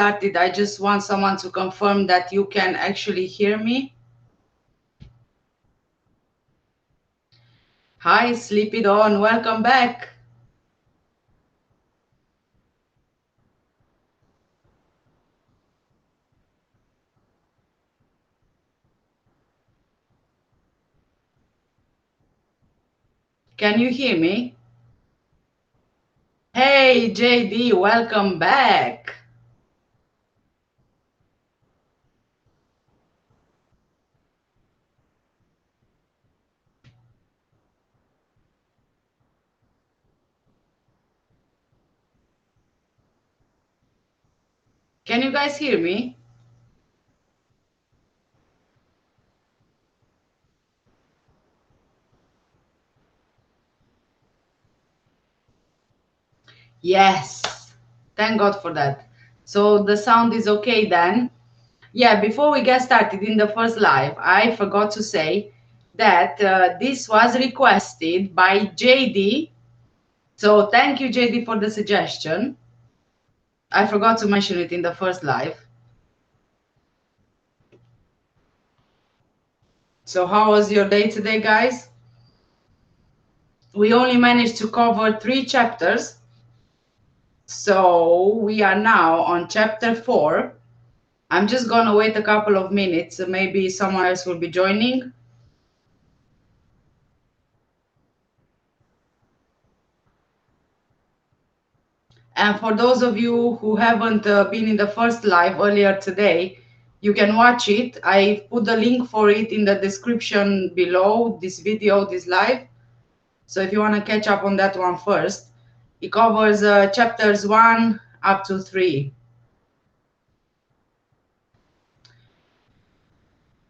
started, I just want someone to confirm that you can actually hear me. Hi, Sleepy Dawn, welcome back. Can you hear me? Hey, JD, welcome back. Can you guys hear me? Yes, thank God for that. So the sound is okay then. Yeah, before we get started in the first live, I forgot to say that this was requested by JD. So thank you, JD, for the suggestion. I forgot to mention it in the first live. So how was your day today, guys? We only managed to cover 3 chapters. So we are now on chapter 4. I'm just gonna wait a couple of minutes. Maybe someone else will be joining. And for those of you who haven't been in the first live earlier today, you can watch it. I put the link for it in the description below this video, this live. So if you want to catch up on that one first, it covers chapters 1 up to 3.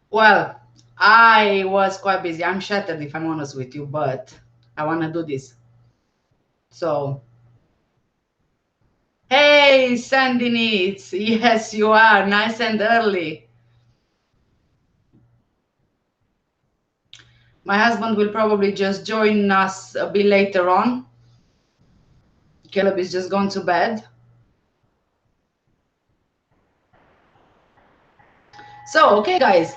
Well, I was quite busy. I'm shattered if I'm honest with you, but I want to do this. So, hey, Sandy Needs. Yes, you are. Nice and early. My husband will probably just join us a bit later on. Caleb is just gone to bed. So, okay, guys,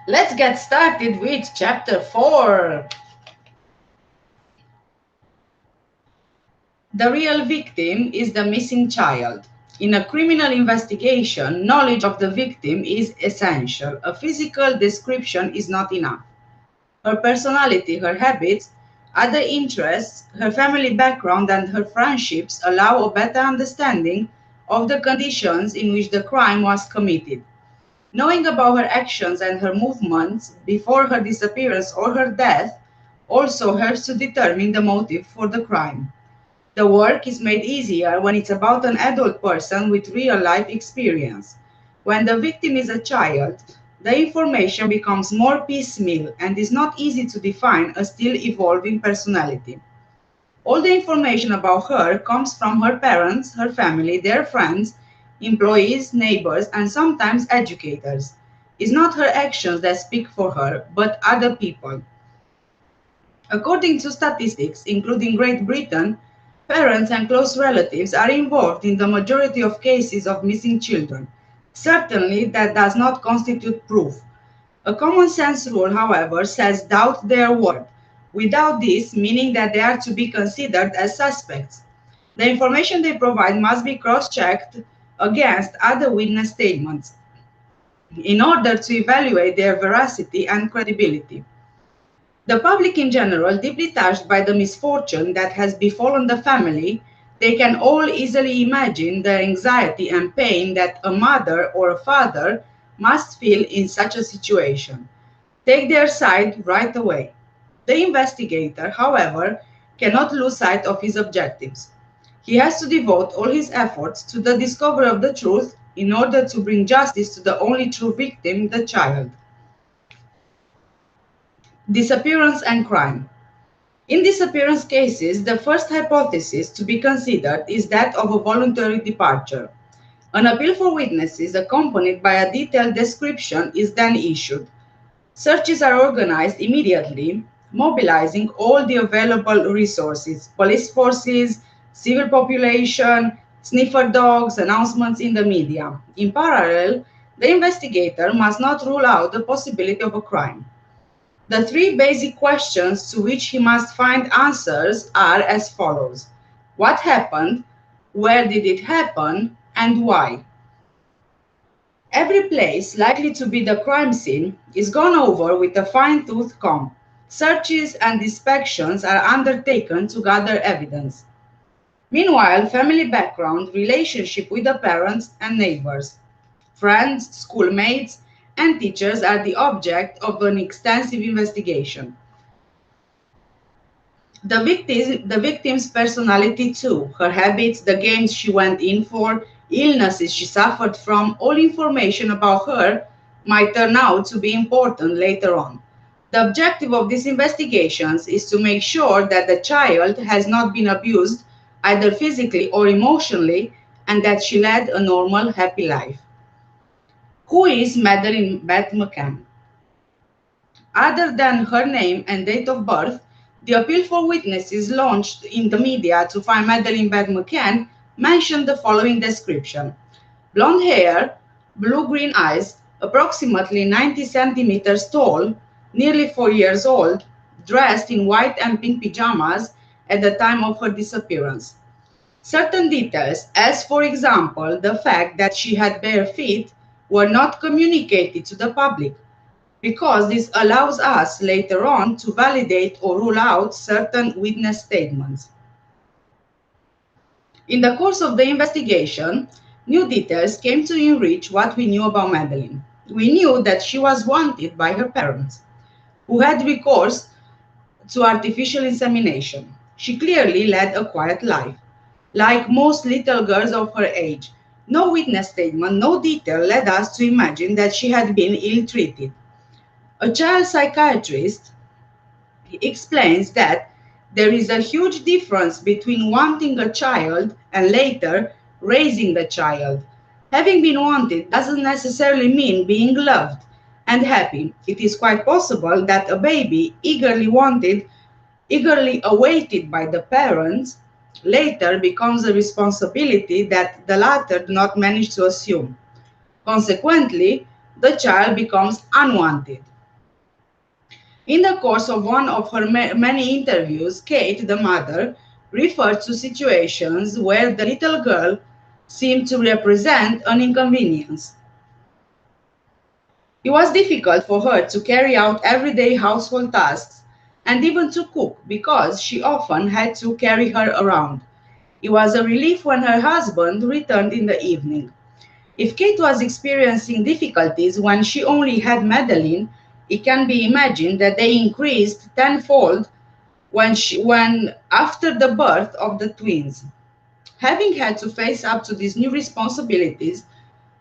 let's get started with chapter 4. The real victim is the missing child. In a criminal investigation, knowledge of the victim is essential. A physical description is not enough. Her personality, her habits, other interests, her family background, and her friendships allow a better understanding of the conditions in which the crime was committed. Knowing about her actions and her movements before her disappearance or her death also helps to determine the motive for the crime. The work is made easier when it's about an adult person with real-life experience. When the victim is a child, the information becomes more piecemeal and is not easy to define a still evolving personality. All the information about her comes from her parents, her family, their friends, employees, neighbors, and sometimes educators. It's not her actions that speak for her, but other people. According to statistics, including Great Britain, parents and close relatives are involved in the majority of cases of missing children. Certainly, that does not constitute proof. A common sense rule, however, says doubt their word, without this meaning that they are to be considered as suspects. The information they provide must be cross-checked against other witness statements in order to evaluate their veracity and credibility. The public in general, deeply touched by the misfortune that has befallen the family, they can all easily imagine the anxiety and pain that a mother or a father must feel in such a situation. Take their side right away. The investigator, however, cannot lose sight of his objectives. He has to devote all his efforts to the discovery of the truth in order to bring justice to the only true victim, the child. Disappearance and crime. In disappearance cases, the first hypothesis to be considered is that of a voluntary departure. An appeal for witnesses accompanied by a detailed description is then issued. Searches are organized immediately, mobilizing all the available resources, police forces, civil population, sniffer dogs, announcements in the media. In parallel, the investigator must not rule out the possibility of a crime. The three basic questions to which he must find answers are as follows. What happened? Where did it happen? And why? Every place likely to be the crime scene is gone over with a fine-tooth comb. Searches and inspections are undertaken to gather evidence. Meanwhile, family background, relationship with the parents and neighbors, friends, schoolmates, and teachers are the object of an extensive investigation. The victim's personality too, her habits, the games she went in for, illnesses she suffered from, all information about her might turn out to be important later on. The objective of these investigations is to make sure that the child has not been abused either physically or emotionally and that she led a normal, happy life. Who is Madeleine Beth Mccann? Other than her name and date of birth, the appeal for witnesses launched in the media to find Madeleine Beth Mccann mentioned the following description. Blonde hair, blue-green eyes, approximately 90 centimeters tall, nearly 4 years old, dressed in white and pink pajamas at the time of her disappearance. Certain details, as for example the fact that she had bare feet, were not communicated to the public, because this allows us later on to validate or rule out certain witness statements. In the course of the investigation, new details came to enrich what we knew about Madeleine. We knew that she was wanted by her parents, who had recourse to artificial insemination. She clearly led a quiet life. Like most little girls of her age, no witness statement, no detail led us to imagine that she had been ill-treated. A child psychiatrist explains that there is a huge difference between wanting a child and later raising the child. Having been wanted doesn't necessarily mean being loved and happy. It is quite possible that a baby eagerly wanted, eagerly awaited by the parents, later becomes a responsibility that the latter do not manage to assume. Consequently, the child becomes unwanted. In the course of one of her many interviews, Kate, the mother, referred to situations where the little girl seemed to represent an inconvenience. It was difficult for her to carry out everyday household tasks and even to cook because she often had to carry her around. It was a relief when her husband returned in the evening. If Kate was experiencing difficulties when she only had Madeleine, it can be imagined that they increased tenfold when after the birth of the twins. Having had to face up to these new responsibilities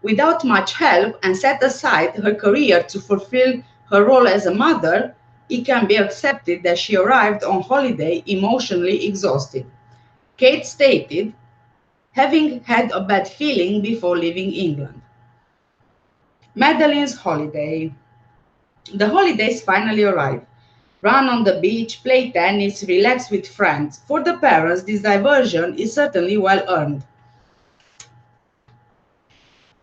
without much help and set aside her career to fulfill her role as a mother, it can be accepted that she arrived on holiday emotionally exhausted. Kate stated, having had a bad feeling before leaving England. Madeleine's holiday. The holidays finally arrive. Run on the beach, play tennis, relax with friends. For the parents, this diversion is certainly well earned.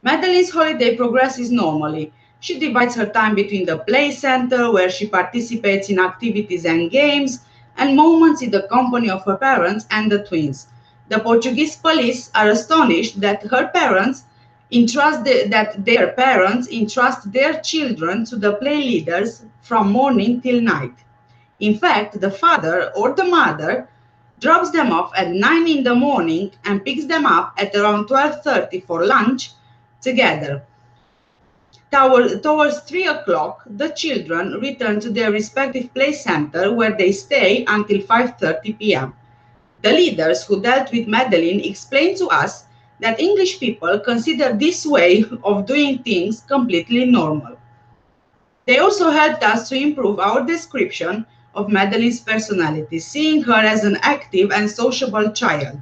Madeleine's holiday progresses normally. She divides her time between the play center, where she participates in activities and games, and moments in the company of her parents and the twins. The Portuguese police are astonished that their parents entrust their children to the play leaders from morning till night. In fact, the father or the mother drops them off at 9 in the morning and picks them up at around 12:30 for lunch together. Towards 3 o'clock, the children return to their respective play center where they stay until 5:30 p.m. The leaders who dealt with Madeleine explained to us that English people consider this way of doing things completely normal. They also helped us to improve our description of Madeleine's personality, seeing her as an active and sociable child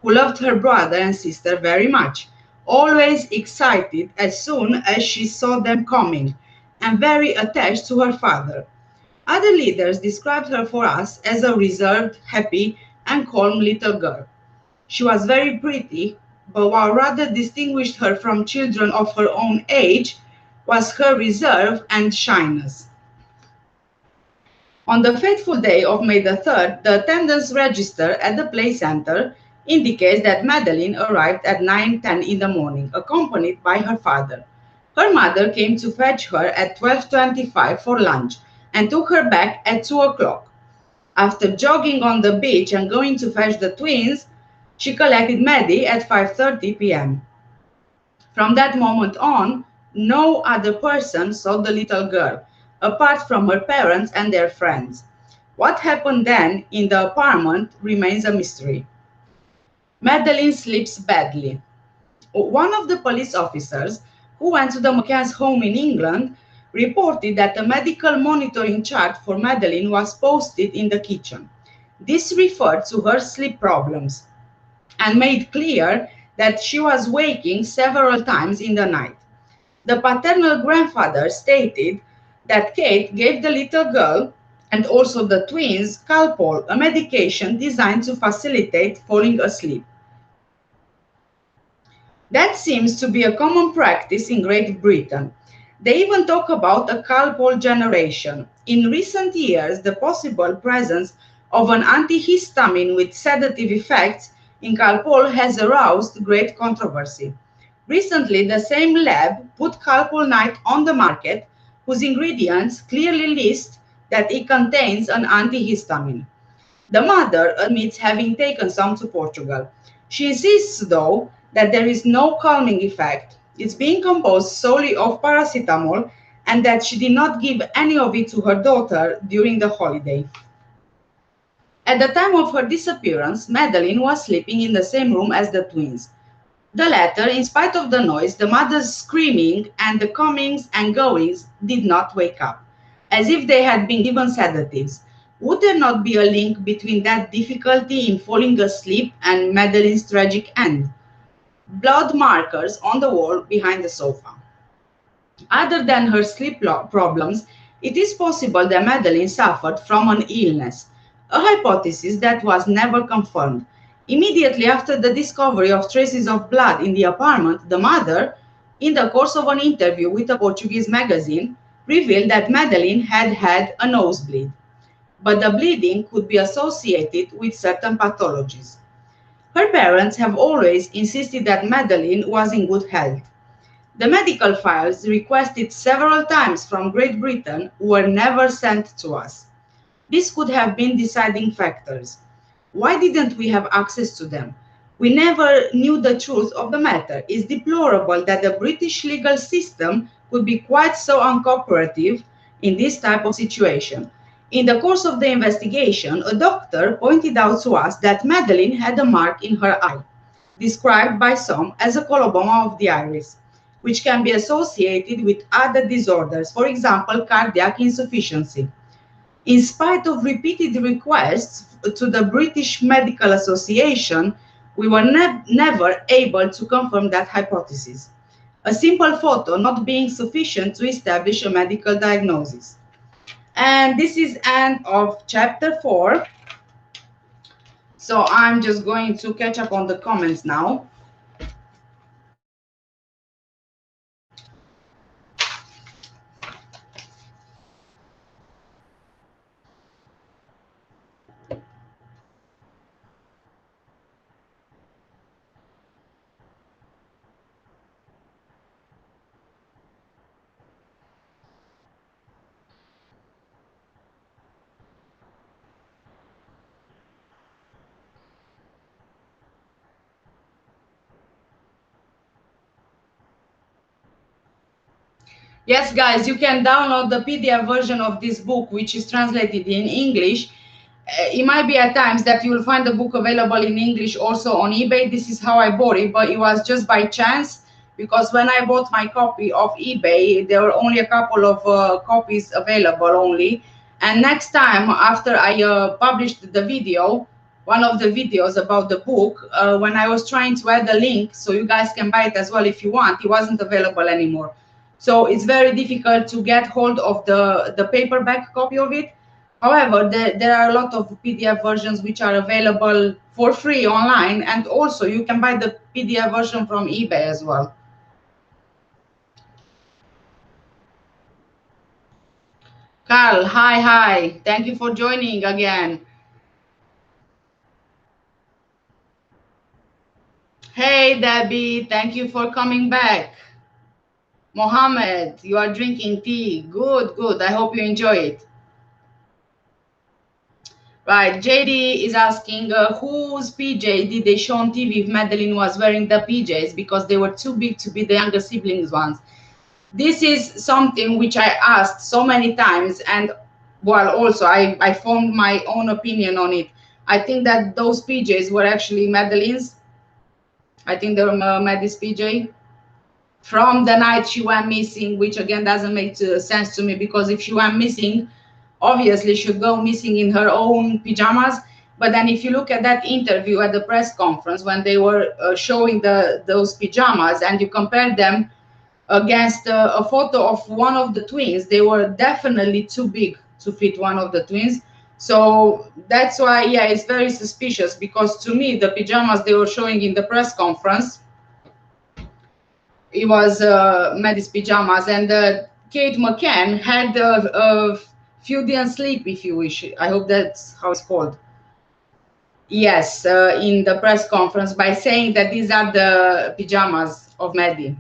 who loved her brother and sister very much, always excited as soon as she saw them coming, and very attached to her father. Other leaders described her for us as a reserved, happy, and calm little girl. She was very pretty, but what rather distinguished her from children of her own age was her reserve and shyness. On the fateful day of May the 3rd, the attendance register at the play center indicates that Madeleine arrived at 9:10 in the morning, accompanied by her father. Her mother came to fetch her at 12:25 for lunch and took her back at 2 o'clock. After jogging on the beach and going to fetch the twins, she collected Maddie at 5:30 p.m. From that moment on, no other person saw the little girl, apart from her parents and their friends. What happened then in the apartment remains a mystery. Madeleine sleeps badly. One of the police officers who went to the McCann's home in England reported that a medical monitoring chart for Madeleine was posted in the kitchen. This referred to her sleep problems and made clear that she was waking several times in the night. The paternal grandfather stated that Kate gave the little girl and also the twins Calpol, a medication designed to facilitate falling asleep. That seems to be a common practice in Great Britain. They even talk about a Calpol generation. In recent years, the possible presence of an antihistamine with sedative effects in Calpol has aroused great controversy. Recently, the same lab put Calpol Night on the market, whose ingredients clearly list that it contains an antihistamine. The mother admits having taken some to Portugal. She insists, though, that there is no calming effect. It's being composed solely of paracetamol and that she did not give any of it to her daughter during the holiday. At the time of her disappearance, Madeleine was sleeping in the same room as the twins. The latter, in spite of the noise, the mother's screaming, and the comings and goings, did not wake up, as if they had been given sedatives. Would there not be a link between that difficulty in falling asleep and Madeleine's tragic end? Blood markers on the wall behind the sofa. Other than her sleep problems, it is possible that Madeleine suffered from an illness, a hypothesis that was never confirmed. Immediately after the discovery of traces of blood in the apartment, the mother, in the course of an interview with a Portuguese magazine, revealed that Madeleine had had a nosebleed, but the bleeding could be associated with certain pathologies. Her parents have always insisted that Madeleine was in good health. The medical files requested several times from Great Britain were never sent to us. This could have been deciding factors. Why didn't we have access to them? We never knew the truth of the matter. It's deplorable that the British legal system could be quite so uncooperative in this type of situation. In the course of the investigation, a doctor pointed out to us that Madeleine had a mark in her eye, described by some as a coloboma of the iris, which can be associated with other disorders, for example, cardiac insufficiency. In spite of repeated requests to the British Medical Association, we were never able to confirm that hypothesis, a simple photo not being sufficient to establish a medical diagnosis. And this is end of chapter 4. So I'm just going to catch up on the comments now. Yes, guys, you can download the PDF version of this book, which is translated in English. It might be at times that you will find the book available in English also on eBay. This is how I bought it, but it was just by chance, because when I bought my copy of eBay, there were only a couple of copies available only. And next time, after I published the video, one of the videos about the book, when I was trying to add a link so you guys can buy it as well if you want, it wasn't available anymore. So it's very difficult to get hold of the paperback copy of it. However, there are a lot of PDF versions which are available for free online, and also you can buy the PDF version from eBay as well. Carl, hi. Thank you for joining again. Hey, Debbie, thank you for coming back. Mohammed, you are drinking tea. Good. I hope you enjoy it. Right, JD is asking whose PJ did they show on TV if Madeleine was wearing the PJs because they were too big to be the younger siblings ones. This is something which I asked so many times, and well, also I formed my own opinion on it. I think that those PJs were actually Madeleine's. I think they were Maddie's PJ from the night she went missing, which again doesn't make sense to me, because if she went missing, obviously she should go missing in her own pajamas. But then if you look at that interview at the press conference when they were showing those pajamas, and you compare them against a photo of one of the twins, they were definitely too big to fit one of the twins. So that's why, yeah, it's very suspicious, because to me the pajamas they were showing in the press conference, it was Maddie's pajamas, and Kate McCann had a Freudian sleep, if you wish. I hope that's how it's called. Yes, in the press conference, by saying that these are the pajamas of Maddie.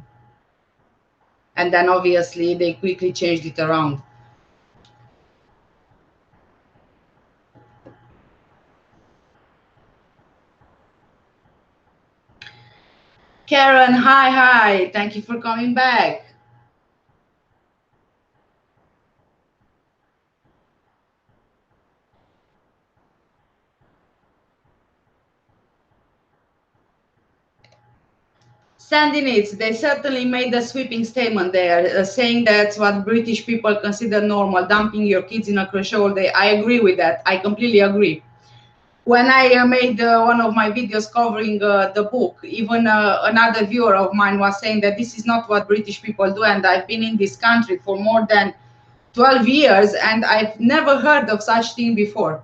And then obviously they quickly changed it around. Karen, hi. Thank you for coming back. Sending it, they certainly made a sweeping statement there, saying that's what British people consider normal, dumping your kids in a crèche all day. I agree with that. I completely agree. When I made one of my videos covering the book, even another viewer of mine was saying that this is not what British people do, and I've been in this country for more than 12 years, and I've never heard of such thing before.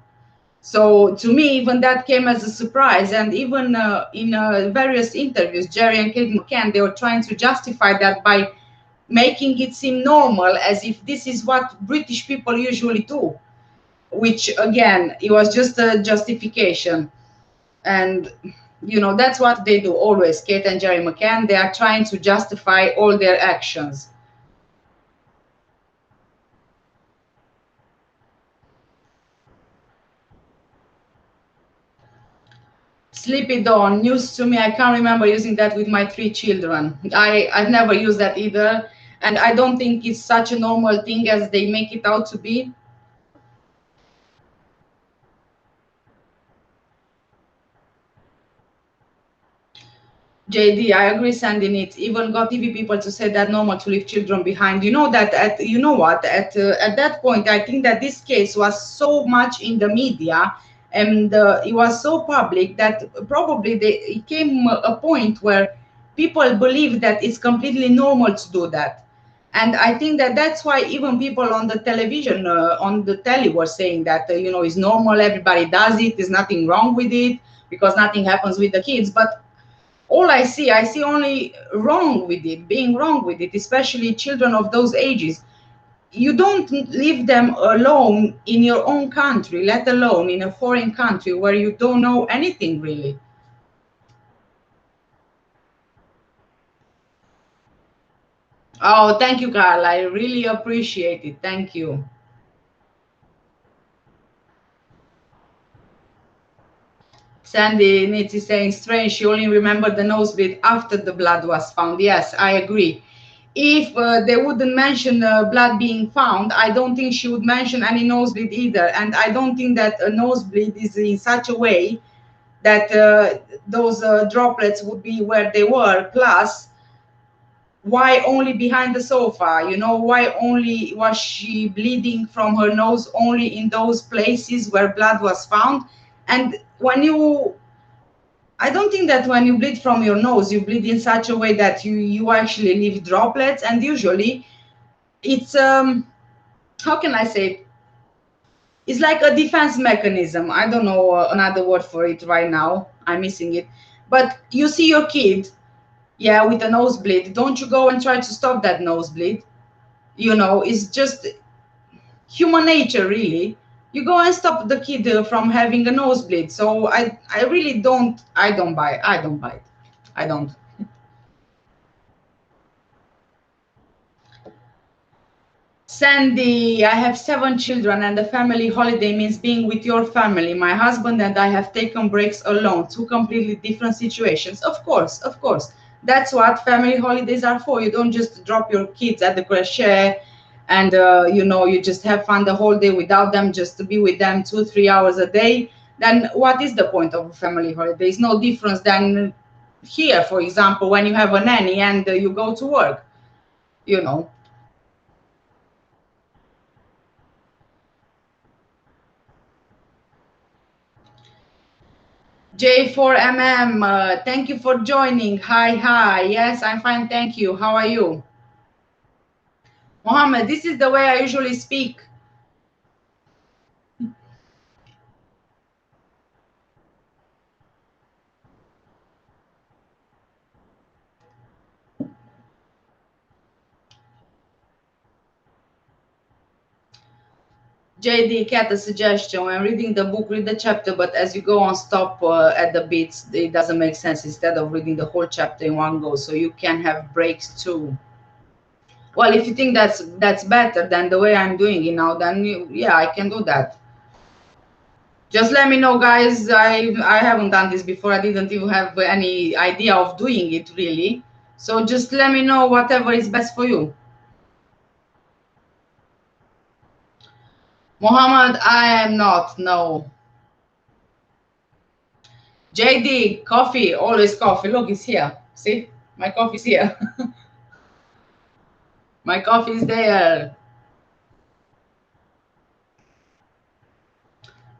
So to me, even that came as a surprise. And even in various interviews, Jerry and Kate McCann, they were trying to justify that by making it seem normal, as if this is what British people usually do, which again, it was just a justification. And you know, that's what they do always, Kate and Jerry McCann. They are trying to justify all their actions. Sleepy Dawn, news to me. I can't remember using that with my 3 children. I've never used that either. And I don't think it's such a normal thing as they make it out to be. JD, I agree, sending it. Even got TV people to say that normal to leave children behind. You know that you know what? At that point, I think that this case was so much in the media, and it was so public that probably it came a point where people believe that it's completely normal to do that. And I think that that's why even people on the television, on the telly, were saying that you know, it's normal, everybody does it, there's nothing wrong with it, because nothing happens with the kids. But all I see only wrong with it, being wrong with it, especially children of those ages. You don't leave them alone in your own country, let alone in a foreign country where you don't know anything really. Oh, thank you, Carl. I really appreciate it. Thank you. Sandy Nitz is saying, strange, she only remembered the nosebleed after the blood was found. Yes, I agree. If they wouldn't mention blood being found, I don't think she would mention any nosebleed either. And I don't think that a nosebleed is in such a way that those droplets would be where they were. Plus, why only behind the sofa? You know, why only was she bleeding from her nose only in those places where blood was found? And when you, I don't think that when you bleed from your nose, you bleed in such a way that you actually leave droplets. And usually it's how can I say, It's like a defense mechanism. I don't know another word for it right now. I'm missing it. But you see your kid, yeah, with a nosebleed. Don't you go and try to stop that nosebleed? You know, it's just human nature, really. You go and stop the kid from having a nosebleed. So I really don't. I don't buy. I don't buy it. I don't. Sandy, I have 7 children and the family holiday means being with your family. My husband and I have taken breaks alone, 2 completely different situations. Of course, of course. That's what family holidays are for. You don't just drop your kids at the crèche and, you know, you just have fun the whole day without them, just to be with them 2, 3 hours a day. Then what is the point of a family holiday? It's no difference than here, for example, when you have a nanny and you go to work, you know. J4MM, thank you for joining. Hi, hi. Yes, I'm fine. Thank you. How are you? Mohammed, this is the way I usually speak. JD, Cat, a suggestion. When reading the book, read the chapter, but as you go on, stop at the bits. It doesn't make sense instead of reading the whole chapter in one go. So you can have breaks too. Well, if you think that's better than the way I'm doing it now, then yeah, I can do that. Just let me know, guys. I haven't done this before. I didn't even have any idea of doing it, really. So just let me know whatever is best for you. Mohammed, I am not. No. JD, coffee. Always coffee. Look, it's here. See? My coffee's here. My coffee is there.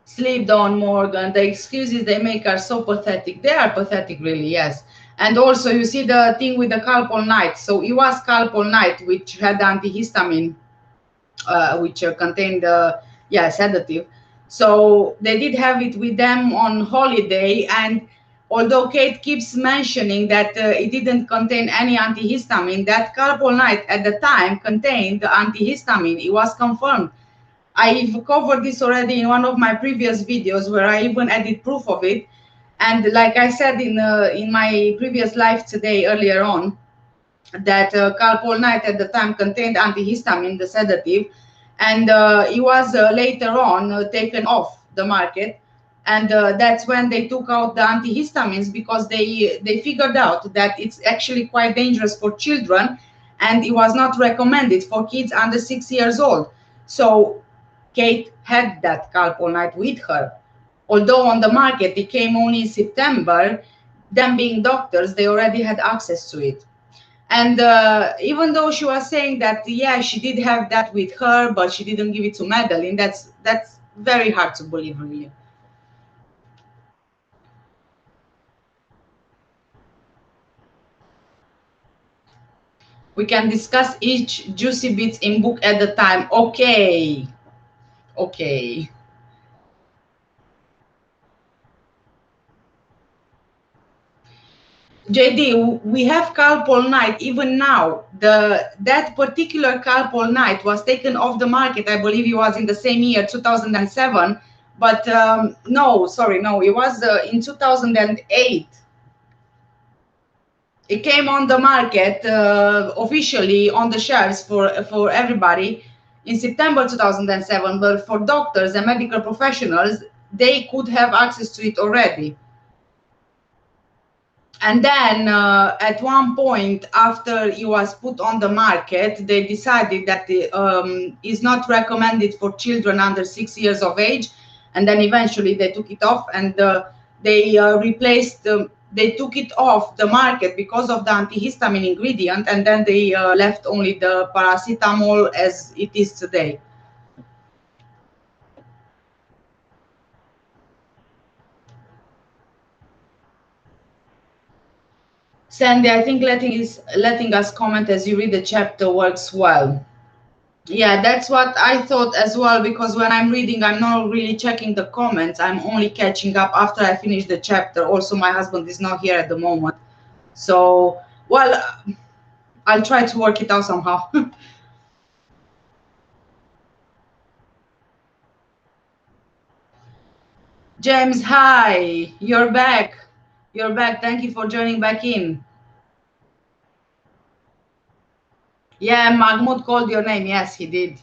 Sleep down, Morgan. The excuses they make are so pathetic. They are pathetic, really, yes. And also, you see the thing with the Calpol night. So it was Calpol night, which had antihistamine, which contained, yeah, sedative. So they did have it with them on holiday. And although Kate keeps mentioning that it didn't contain any antihistamine, that Calpol night at the time contained antihistamine. It was confirmed. I've covered this already in one of my previous videos where I even added proof of it. And like I said in my previous live today, earlier on, that Calpol night at the time contained antihistamine, the sedative, and it was later on taken off the market. And that's when they took out the antihistamines, because they figured out that it's actually quite dangerous for children, and it was not recommended for kids under 6 years old. So Kate had that Calpol night with her. Although on the market it came only in September, them being doctors, they already had access to it. And even though she was saying that, yeah, she did have that with her, but she didn't give it to Madeleine, that's very hard to believe, really. We can discuss each juicy bits in book at a time. Okay. Okay. JD, we have Calpol night even now. That particular Calpol night was taken off the market. I believe it was in the same year, 2007. But no, sorry, no, it was in 2008. It came on the market officially on the shelves for everybody in September 2007. But for doctors and medical professionals, they could have access to it already. And then at one point, after it was put on the market, they decided that it is not recommended for children under 6 years of age. And then eventually they took it off, and they replaced, they took it off the market because of the antihistamine ingredient. And then they left only the paracetamol as it is today. Sandy, I think letting us comment as you read the chapter works well. Yeah, that's what I thought as well, because when I'm reading, I'm not really checking the comments. I'm only catching up after I finish the chapter. Also, my husband is not here at the moment. So, well, I'll try to work it out somehow. James, hi. You're back. You're back. Thank you for joining back in. Yeah, Mahmoud called your name. Yes, he did.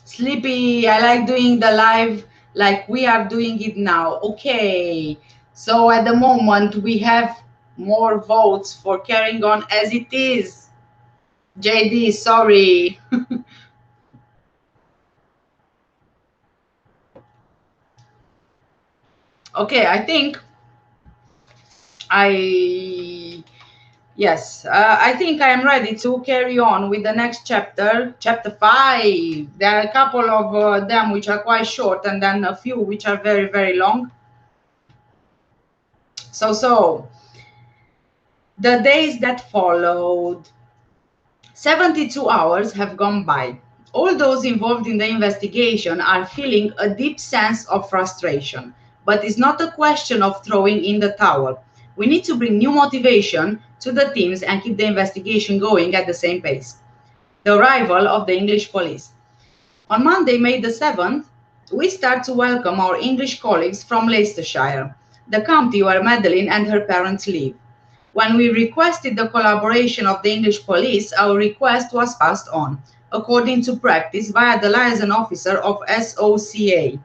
Sleepy, I like doing the live like we are doing it now. Okay, so at the moment we have more votes for carrying on as it is. JD, sorry. Okay, I think I, yes, I think I am ready to carry on with the next chapter, chapter 5. There are a couple of them which are quite short and then a few which are very, very long. So, the days that followed. 72 hours have gone by. All those involved in the investigation are feeling a deep sense of frustration, but it's not a question of throwing in the towel. We need to bring new motivation to the teams and keep the investigation going at the same pace. The arrival of the English police. On Monday, May the 7th, we start to welcome our English colleagues from Leicestershire, the county where Madeleine and her parents live. When we requested the collaboration of the English police, our request was passed on, according to practice, via the liaison officer of SOCA.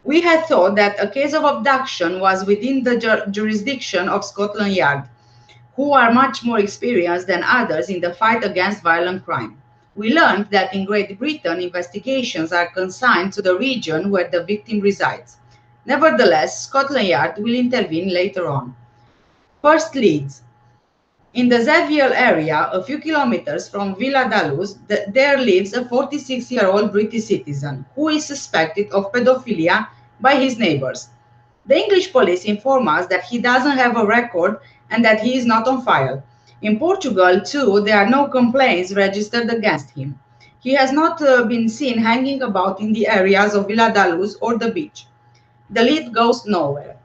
We had thought that a case of abduction was within the jurisdiction of Scotland Yard, who are much more experienced than others in the fight against violent crime. We learned that in Great Britain, investigations are consigned to the region where the victim resides. Nevertheless, Scotland Yard will intervene later on. First leads. In the Zeviel area, a few kilometers from Villa Daluz, there lives a 46-year-old British citizen who is suspected of pedophilia by his neighbors. The English police inform us that he doesn't have a record and that he is not on file. In Portugal, too, there are no complaints registered against him. He has not been seen hanging about in the areas of Villa Daluz or the beach. The lead goes nowhere.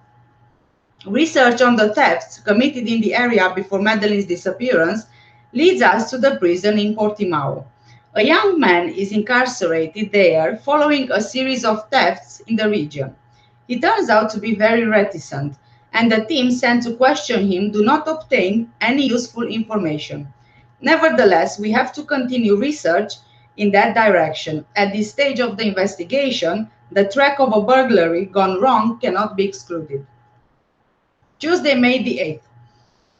Research on the thefts committed in the area before Madeleine's disappearance leads us to the prison in Portimao. A young man is incarcerated there following a series of thefts in the region. He turns out to be very reticent, and the team sent to question him do not obtain any useful information. Nevertheless, we have to continue research in that direction. At this stage of the investigation, the track of a burglary gone wrong cannot be excluded. Tuesday, May the 8th,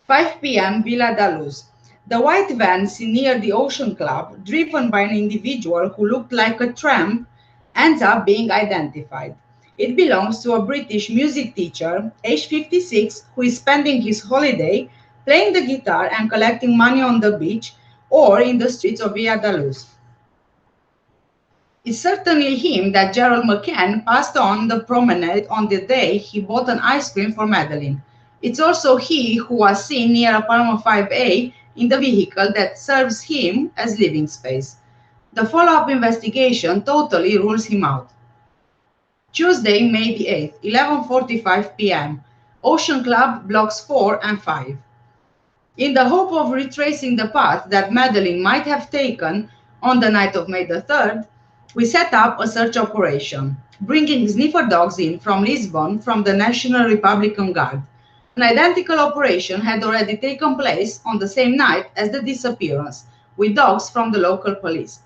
5 p.m., Villa Daluz. The white van seen near the Ocean Club, driven by an individual who looked like a tramp, ends up being identified. It belongs to a British music teacher, age 56, who is spending his holiday playing the guitar and collecting money on the beach or in the streets of Villa Daluz. It's certainly him that Gerald McCann passed on the promenade on the day he bought an ice cream for Madeleine. It's also he who was seen near apartment 5A in the vehicle that serves him as living space. The follow-up investigation totally rules him out. Tuesday, May the 8th, 11:45 p.m. Ocean Club, blocks 4 and 5. In the hope of retracing the path that Madeleine might have taken on the night of May the 3rd, we set up a search operation, bringing sniffer dogs in from Lisbon from the National Republican Guard. An identical operation had already taken place on the same night as the disappearance, with dogs from the local police.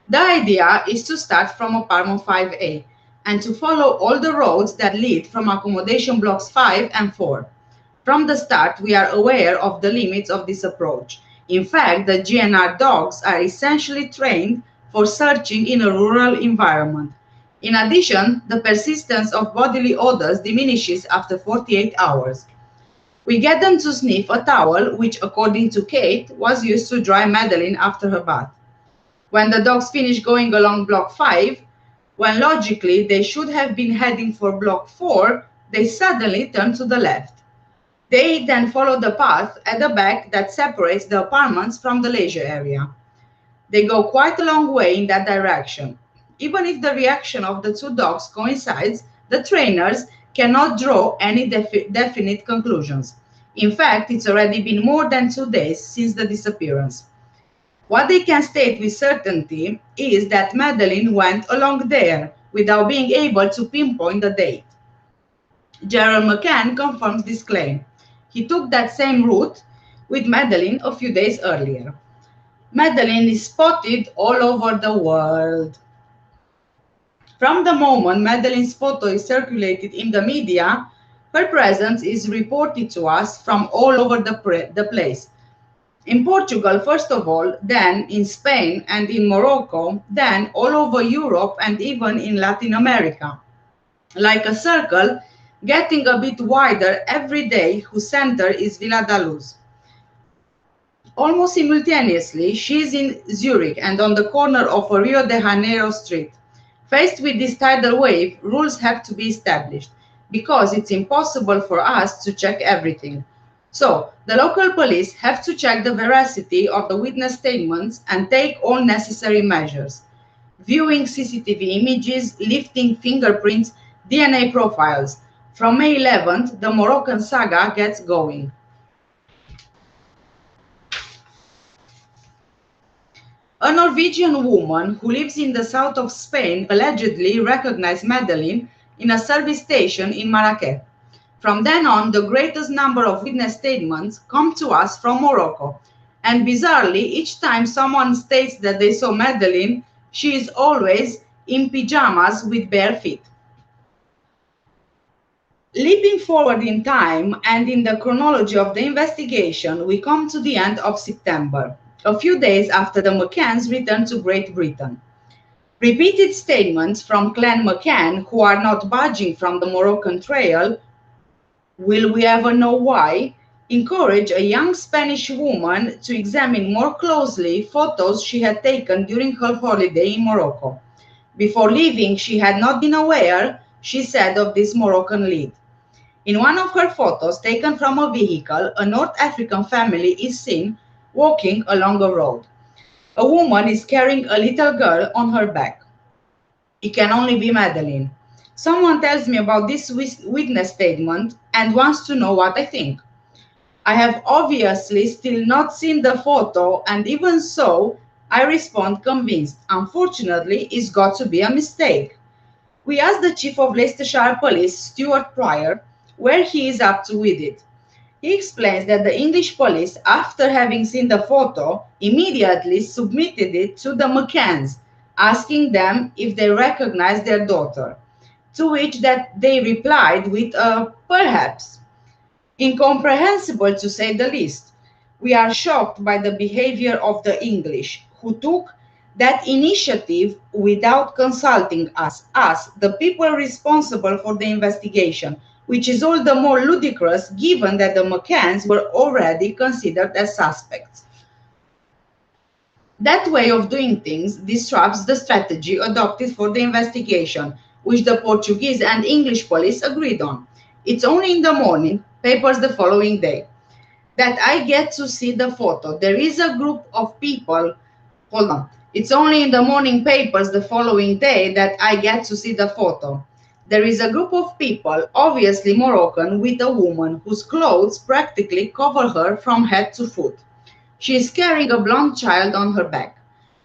The idea is to start from apartment 5A and to follow all the roads that lead from accommodation blocks 5 and 4. From the start, we are aware of the limits of this approach. In fact, the GNR dogs are essentially trained for searching in a rural environment. In addition, the persistence of bodily odors diminishes after 48 hours. We get them to sniff a towel, which, according to Kate, was used to dry Madeleine after her bath. When the dogs finish going along block 5, when logically they should have been heading for block 4, they suddenly turn to the left. They then follow the path at the back that separates the apartments from the leisure area. They go quite a long way in that direction. Even if the reaction of the two dogs coincides, the trainers cannot draw any definite conclusions. In fact, it's already been more than 2 days since the disappearance. What they can state with certainty is that Madeleine went along there without being able to pinpoint the date. Gerald McCann confirms this claim. He took that same route with Madeleine a few days earlier. Madeleine is spotted all over the world. From the moment Madeleine's photo is circulated in the media, her presence is reported to us from all over the place. In Portugal, first of all, then in Spain and in Morocco, then all over Europe and even in Latin America. Like a circle, getting a bit wider every day, whose center is Villa da Luz. Almost simultaneously, she is in Zurich and on the corner of a Rio de Janeiro street. Faced with this tidal wave, rules have to be established, because it's impossible for us to check everything. So, the local police have to check the veracity of the witness statements and take all necessary measures. Viewing CCTV images, lifting fingerprints, DNA profiles. From May 11th, the Moroccan saga gets going. A Norwegian woman who lives in the south of Spain allegedly recognized Madeleine in a service station in Marrakech. From then on, the greatest number of witness statements come to us from Morocco. And bizarrely, each time someone states that they saw Madeleine, she is always in pajamas with bare feet. Leaping forward in time and in the chronology of the investigation, we come to the end of September, a few days after the McCanns returned to Great Britain. Repeated statements from Clan McCann, who are not budging from the Moroccan trail, will we ever know why, encourage a young Spanish woman to examine more closely photos she had taken during her holiday in Morocco. Before leaving, she had not been aware, she said, of this Moroccan lead. In one of her photos taken from a vehicle, a North African family is seen walking along a road. A woman is carrying a little girl on her back. It can only be Madeleine. Someone tells me about this witness statement and wants to know what I think. I have obviously still not seen the photo, and even so, I respond convinced. Unfortunately, it's got to be a mistake. We asked the Chief of Leicestershire Police, Stuart Pryor, where he is up to with it. He explains that the English police, after having seen the photo, immediately submitted it to the McCanns, asking them if they recognized their daughter, to which that they replied with a perhaps. Incomprehensible, to say the least. We are shocked by the behavior of the English, who took that initiative without consulting us, the people responsible for the investigation, which is all the more ludicrous given that the McCanns were already considered as suspects. That way of doing things disrupts the strategy adopted for the investigation, which the Portuguese and English police agreed on. It's only in the morning, papers the following day, that I get to see the photo. There is a group of people, hold on, it's only in the morning papers the following day that I get to see the photo. There is a group of people, obviously Moroccan, with a woman whose clothes practically cover her from head to foot. She is carrying a blonde child on her back.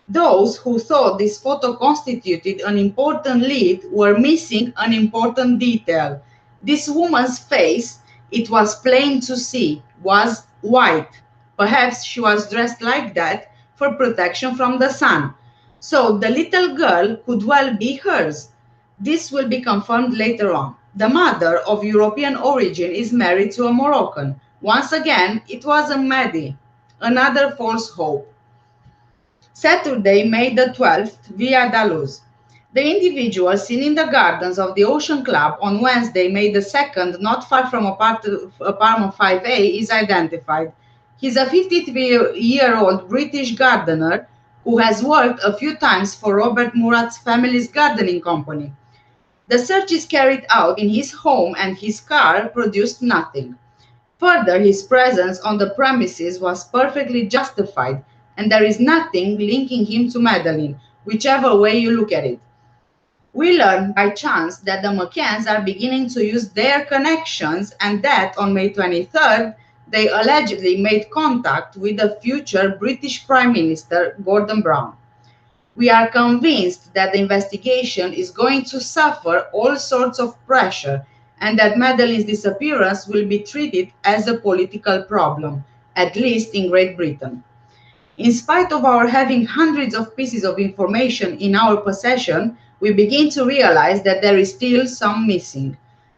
Those who thought this photo constituted an important lead were missing an important detail. This woman's face, it was plain to see, was white. Perhaps she was dressed like that for protection from the sun. So the little girl could well be hers. This will be confirmed later on. The mother, of European origin, is married to a Moroccan. Once again, it wasn't Maddie. Another false hope. Saturday, May the 12th, Via da Luz. The individual seen in the gardens of the Ocean Club on Wednesday, May the 2nd, not far from apartment 5A, is identified. He's a 53-year-old British gardener who has worked a few times for Robert Murat's family's gardening company. The search is carried out in his home and his car produced nothing. Further, his presence on the premises was perfectly justified, and there is nothing linking him to Madeleine, whichever way you look at it. We learned by chance that the McCanns are beginning to use their connections and that on May 23rd, they allegedly made contact with the future British Prime Minister, Gordon Brown. We are convinced that the investigation is going to suffer all sorts of pressure and that Madeleine's disappearance will be treated as a political problem, at least in Great Britain. In spite of our having hundreds of pieces of information in our possession, we begin to realize that there is still some missing.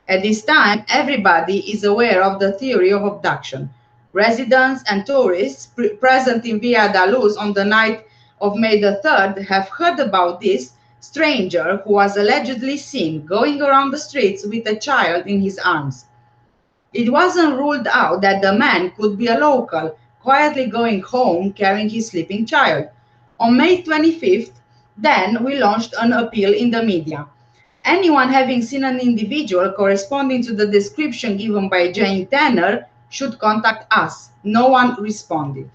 At this time, everybody is aware of the theory of abduction. Residents and tourists present in Via da Luz on the night of May the 3rd have heard about this stranger who was allegedly seen going around the streets with a child in his arms. It wasn't ruled out that the man could be a local, quietly going home carrying his sleeping child. On May 25th, then we launched an appeal in the media. Anyone having seen an individual corresponding to the description given by Jane Tanner should contact us. No one responded.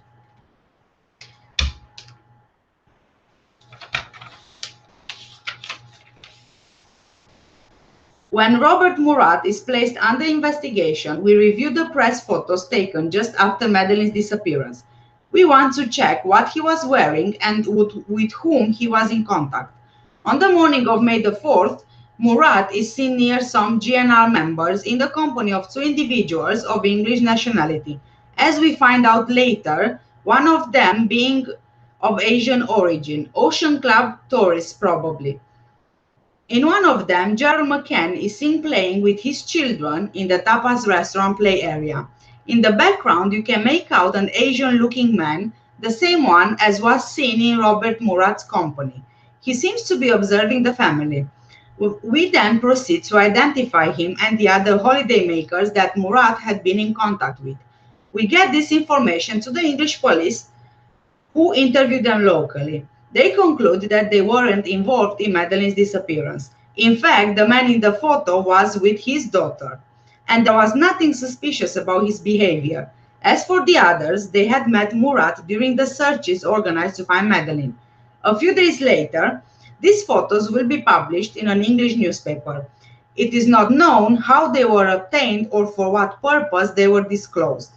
When Robert Murat is placed under investigation, we review the press photos taken just after Madeleine's disappearance. We want to check what he was wearing and with whom he was in contact. On the morning of May the 4th, Murat is seen near some GNR members in the company of two individuals of English nationality. As we find out later, one of them being of Asian origin, Ocean Club tourists probably. In one of them, Gerald McCann is seen playing with his children in the tapas restaurant play area. In the background, you can make out an Asian-looking man, the same one as was seen in Robert Murat's company. He seems to be observing the family. We then proceed to identify him and the other holidaymakers that Murat had been in contact with. We get this information to the English police, who interviewed them locally. They conclude that they weren't involved in Madeleine's disappearance. In fact, the man in the photo was with his daughter, and there was nothing suspicious about his behavior. As for the others, they had met Murat during the searches organized to find Madeleine. A few days later, these photos will be published in an English newspaper. It is not known how they were obtained or for what purpose they were disclosed.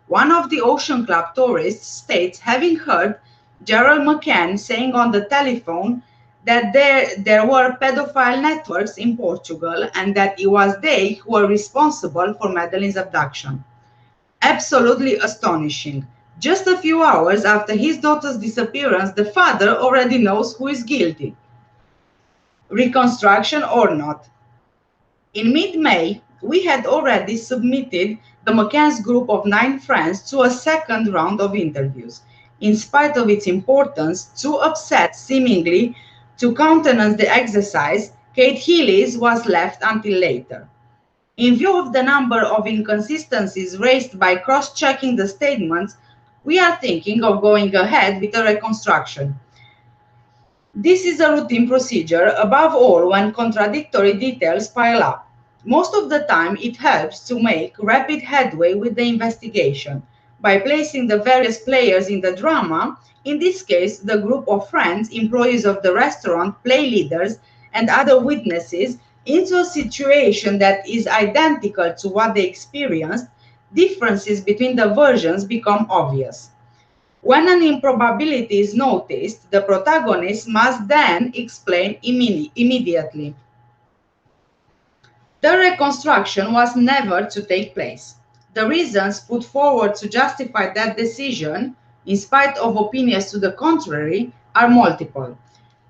One of the Ocean Club tourists states having heard Gerald McCann saying on the telephone that there were pedophile networks in Portugal and that it was they who were responsible for Madeleine's abduction. Absolutely astonishing. Just a few hours after his daughter's disappearance, the father already knows who is guilty. Reconstruction or not. In mid-May, we had already submitted the McCann's group of 9 friends to a second round of interviews. In spite of its importance, too upset seemingly to countenance the exercise, Kate Healy's was left until later. In view of the number of inconsistencies raised by cross-checking the statements, we are thinking of going ahead with a reconstruction. This is a routine procedure, above all when contradictory details pile up. Most of the time, it helps to make rapid headway with the investigation. By placing the various players in the drama, in this case, the group of friends, employees of the restaurant, play leaders, and other witnesses, into a situation that is identical to what they experienced, differences between the versions become obvious. When an improbability is noticed, the protagonist must then explain immediately. The reconstruction was never to take place. The reasons put forward to justify that decision, in spite of opinions to the contrary, are multiple.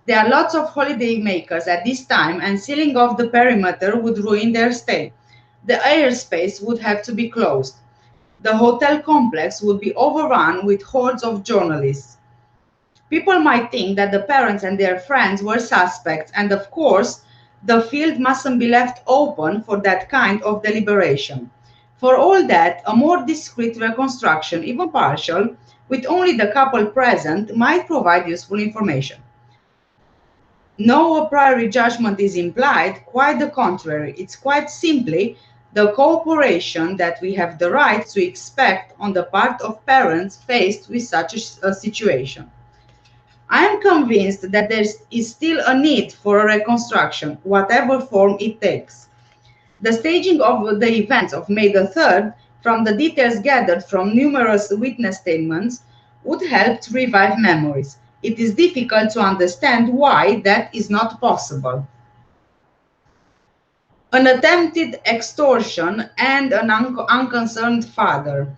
There are lots of holidaymakers at this time, and sealing off the perimeter would ruin their stay. The airspace would have to be closed. The hotel complex would be overrun with hordes of journalists. People might think that the parents and their friends were suspects, and of course, the field mustn't be left open for that kind of deliberation. For all that, a more discreet reconstruction, even partial, with only the couple present, might provide useful information. No a priori judgment is implied, quite the contrary. It's quite simply the cooperation that we have the right to expect on the part of parents faced with such a situation. I am convinced that there is still a need for a reconstruction, whatever form it takes. The staging of the events of May the 3rd, from the details gathered from numerous witness statements, would help to revive memories. It is difficult to understand why that is not possible. An attempted extortion and an unconcerned father.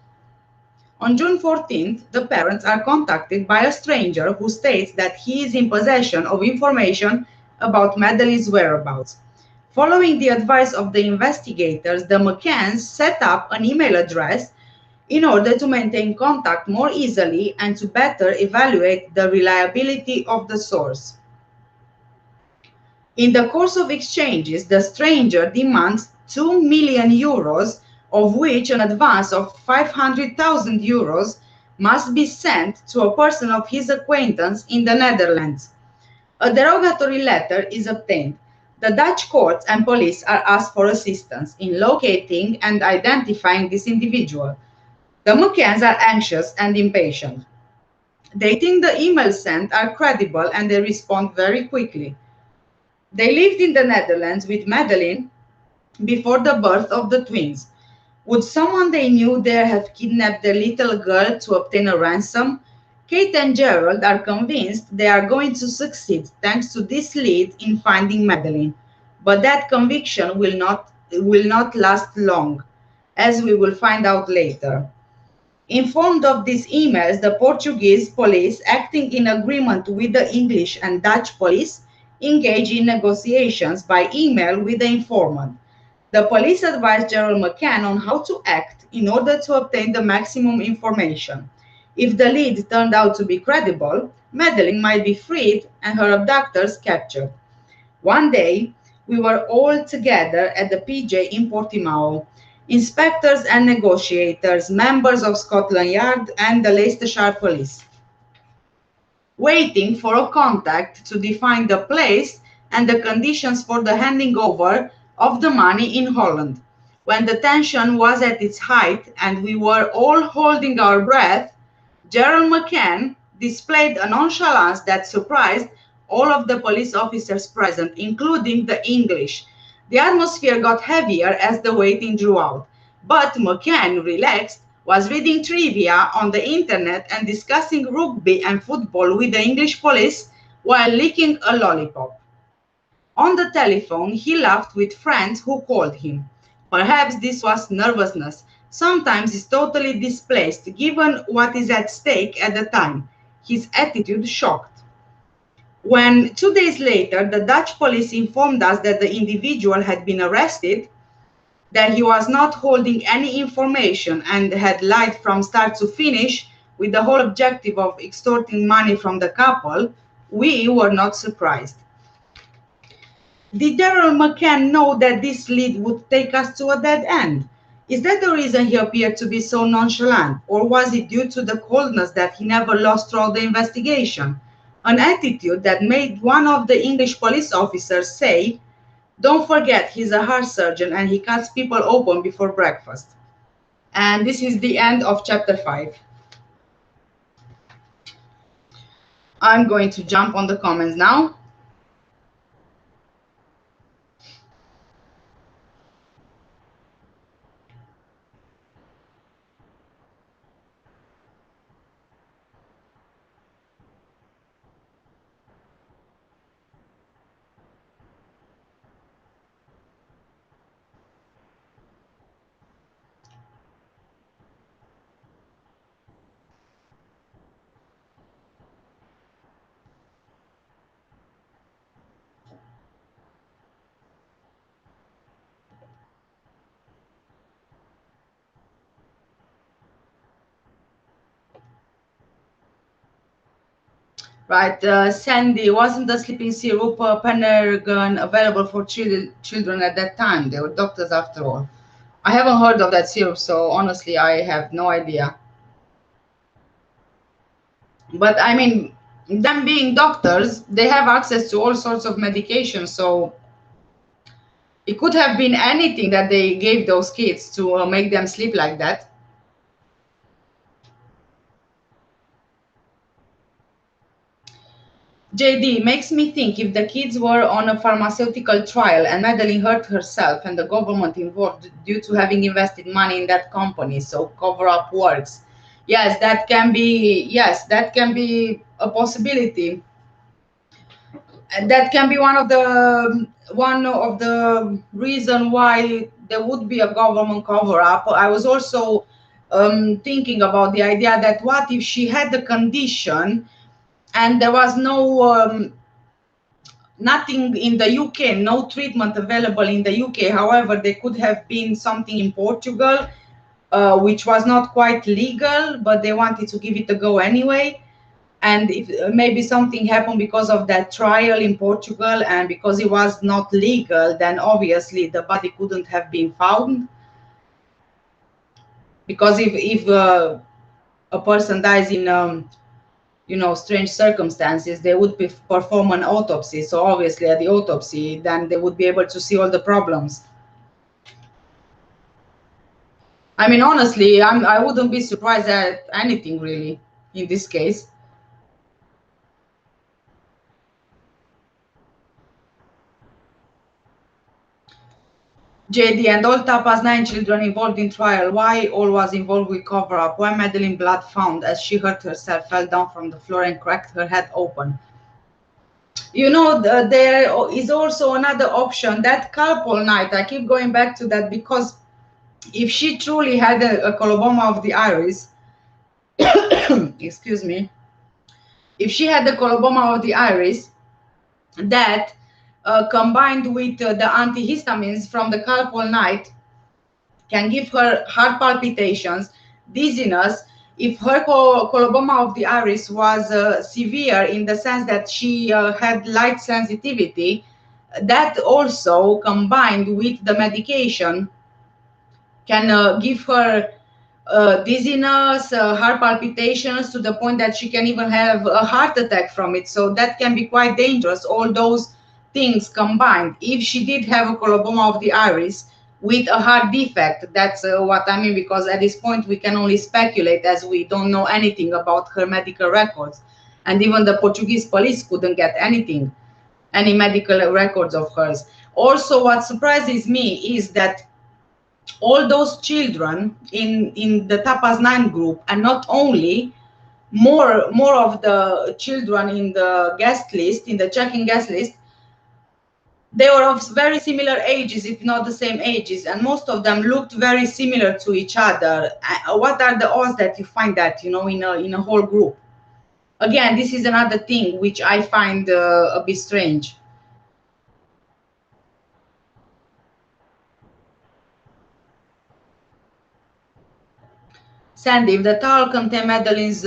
On June 14th, the parents are contacted by a stranger who states that he is in possession of information about Madeleine's whereabouts. Following the advice of the investigators, the McCanns set up an email address in order to maintain contact more easily and to better evaluate the reliability of the source. In the course of exchanges, the stranger demands 2 million euros, of which an advance of 500,000 euros must be sent to a person of his acquaintance in the Netherlands. A derogatory letter is obtained. The Dutch courts and police are asked for assistance in locating and identifying this individual. The McCanns are anxious and impatient. They think the emails sent are credible and they respond very quickly. They lived in the Netherlands with Madeleine before the birth of the twins. Would someone they knew there have kidnapped their little girl to obtain a ransom? Kate and Gerald are convinced they are going to succeed thanks to this lead in finding Madeleine. But that conviction will not last long, as we will find out later. Informed of these emails, the Portuguese police, acting in agreement with the English and Dutch police, engage in negotiations by email with the informant. The police advised Gerald McCann on how to act in order to obtain the maximum information. If the lead turned out to be credible, Madeleine might be freed and her abductors captured. One day, we were all together at the PJ in Portimao. Inspectors and negotiators, members of Scotland Yard and the Leicestershire Police, waiting for a contact to define the place and the conditions for the handing over of the money in Holland. When the tension was at its height and we were all holding our breath, Gerald McCann displayed a nonchalance that surprised all of the police officers present, including the English. The atmosphere got heavier as the waiting drew out, but McCann, relaxed, was reading trivia on the internet and discussing rugby and football with the English police while licking a lollipop. On the telephone, he laughed with friends who called him. Perhaps this was nervousness. Sometimes it's totally displaced given what is at stake at the time. His attitude shocked. When 2 days later, the Dutch police informed us that the individual had been arrested, that he was not holding any information and had lied from start to finish with the whole objective of extorting money from the couple, we were not surprised. Did Gerald McCann know that this lead would take us to a dead end? Is that the reason he appeared to be so nonchalant, or was it due to the coldness that he never lost throughout the investigation? An attitude that made one of the English police officers say, "Don't forget, he's a heart surgeon and he cuts people open before breakfast." And this is the end of chapter 5. I'm going to jump on the comments now. Right, Sandy, wasn't the sleeping syrup Penergan available for children at that time? They were doctors after all. I haven't heard of that syrup, so honestly, I have no idea. But I mean, them being doctors, they have access to all sorts of medication, so It could have been anything that they gave those kids to make them sleep like that. JD makes me think if the kids were on a pharmaceutical trial and Madeleine hurt herself and the government involved due to having invested money in that company, so cover up works. Yes, that can be. Yes, that can be a possibility. And that can be one of the reason why there would be a government cover up. I was also thinking about the idea that what if she had the condition and there was nothing in the UK, no treatment available in the UK. However, there could have been something in Portugal, which was not quite legal, but they wanted to give it a go anyway. And if maybe something happened because of that trial in Portugal and because it was not legal, then obviously the body couldn't have been found. Because if a person dies in strange circumstances, they would perform an autopsy. So obviously at the autopsy, then they would be able to see all the problems. I mean, honestly, I wouldn't be surprised at anything really in this case. JD and all Tapa's 9 children involved in trial. Why all was involved with cover-up? Why Madeleine blood found as she hurt herself, fell down from the floor and cracked her head open? There is also another option, that carpal night. I keep going back to that because if she truly had a coloboma of the iris, excuse me, if she had the coloboma of the iris, that combined with the antihistamines from the carpal night can give her heart palpitations, dizziness. If her coloboma of the iris was severe in the sense that she had light sensitivity, that also combined with the medication can give her dizziness, heart palpitations to the point that she can even have a heart attack from it. So that can be quite dangerous, all those things combined. If she did have a coloboma of the iris with a heart defect, that's what I mean, because at this point we can only speculate as we don't know anything about her medical records. And even the Portuguese police couldn't get anything, any medical records of hers. Also, what surprises me is that all those children in the Tapas 9 group, and not only, more of the children in the guest list, in the checking guest list, they were of very similar ages, if not the same ages, and most of them looked very similar to each other. What are the odds that you find that, in a whole group? Again, this is another thing which I find a bit strange. Sandy, if the towel contained Madeleine's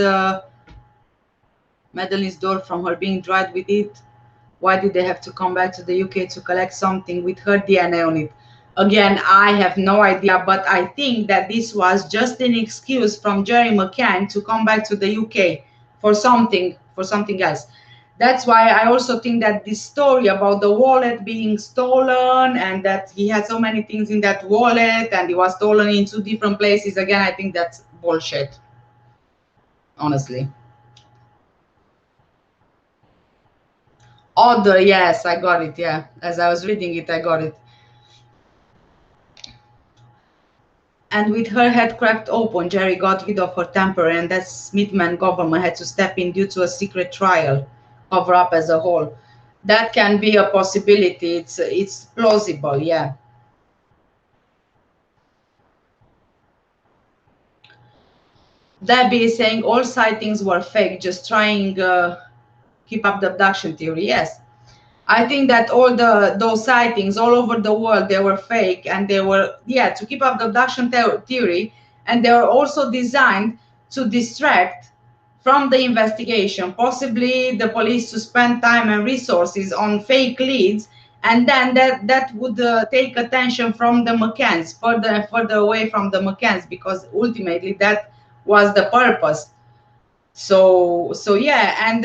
doll from her being dried with it, why did they have to come back to the UK to collect something with her DNA on it? Again, I have no idea, but I think that this was just an excuse from Jerry McCann to come back to the UK for something else. That's why I also think that this story about the wallet being stolen and that he had so many things in that wallet and it was stolen in 2 different places, again, I think that's bullshit, honestly. Other, yes, I got it, yeah. As I was reading it, I got it. And with her head cracked open, Jerry got rid of her temper, and that Smithman government had to step in due to a secret trial, cover up as a whole. That can be a possibility. It's plausible, yeah. Debbie is saying all sightings were fake, just trying keep up the abduction theory. Yes, I think that all those sightings all over the world, they were fake, and they were, yeah, to keep up the abduction theory, and they were also designed to distract from the investigation, possibly the police to spend time and resources on fake leads, and then that would take attention from the McCanns, further and further away from the McCanns, because ultimately that was the purpose. So yeah, and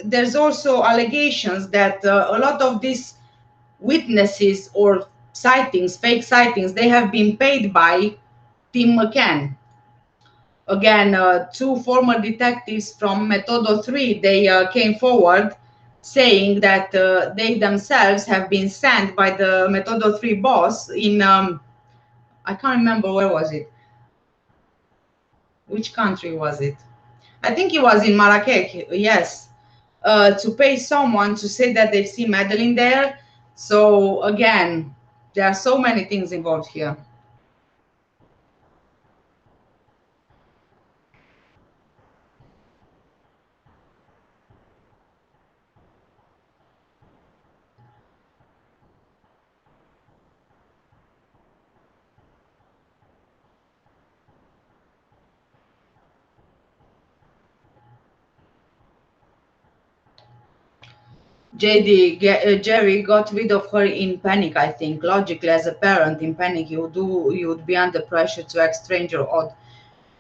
there's also allegations that a lot of these witnesses or sightings, fake sightings, they have been paid by Team McCann. Again, two former detectives from Metodo 3, they came forward saying that they themselves have been sent by the Metodo 3 boss in, I can't remember where was it. Which country was it? I think it was in Marrakech, yes, to pay someone to say that they've seen Madeleine there. So again, there are so many things involved here. Jerry got rid of her in panic, I think. Logically, as a parent in panic, you would be under pressure to act strange or odd.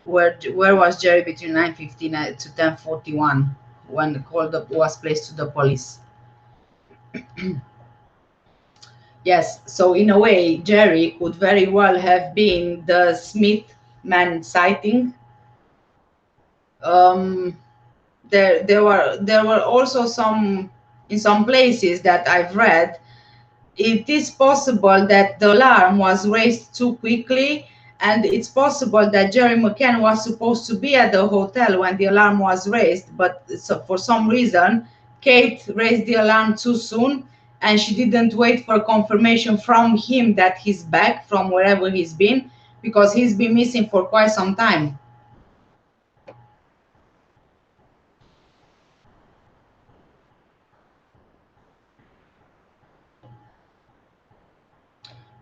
Where was Jerry between 9:15 to 10:41 when the call was placed to the police? Yes, so in a way, Jerry could very well have been the Smith man sighting. Um, there were also some, in some places that I've read, it is possible that the alarm was raised too quickly, and it's possible that Jerry McCann was supposed to be at the hotel when the alarm was raised, but so for some reason Kate raised the alarm too soon, and she didn't wait for confirmation from him that he's back from wherever he's been, because he's been missing for quite some time.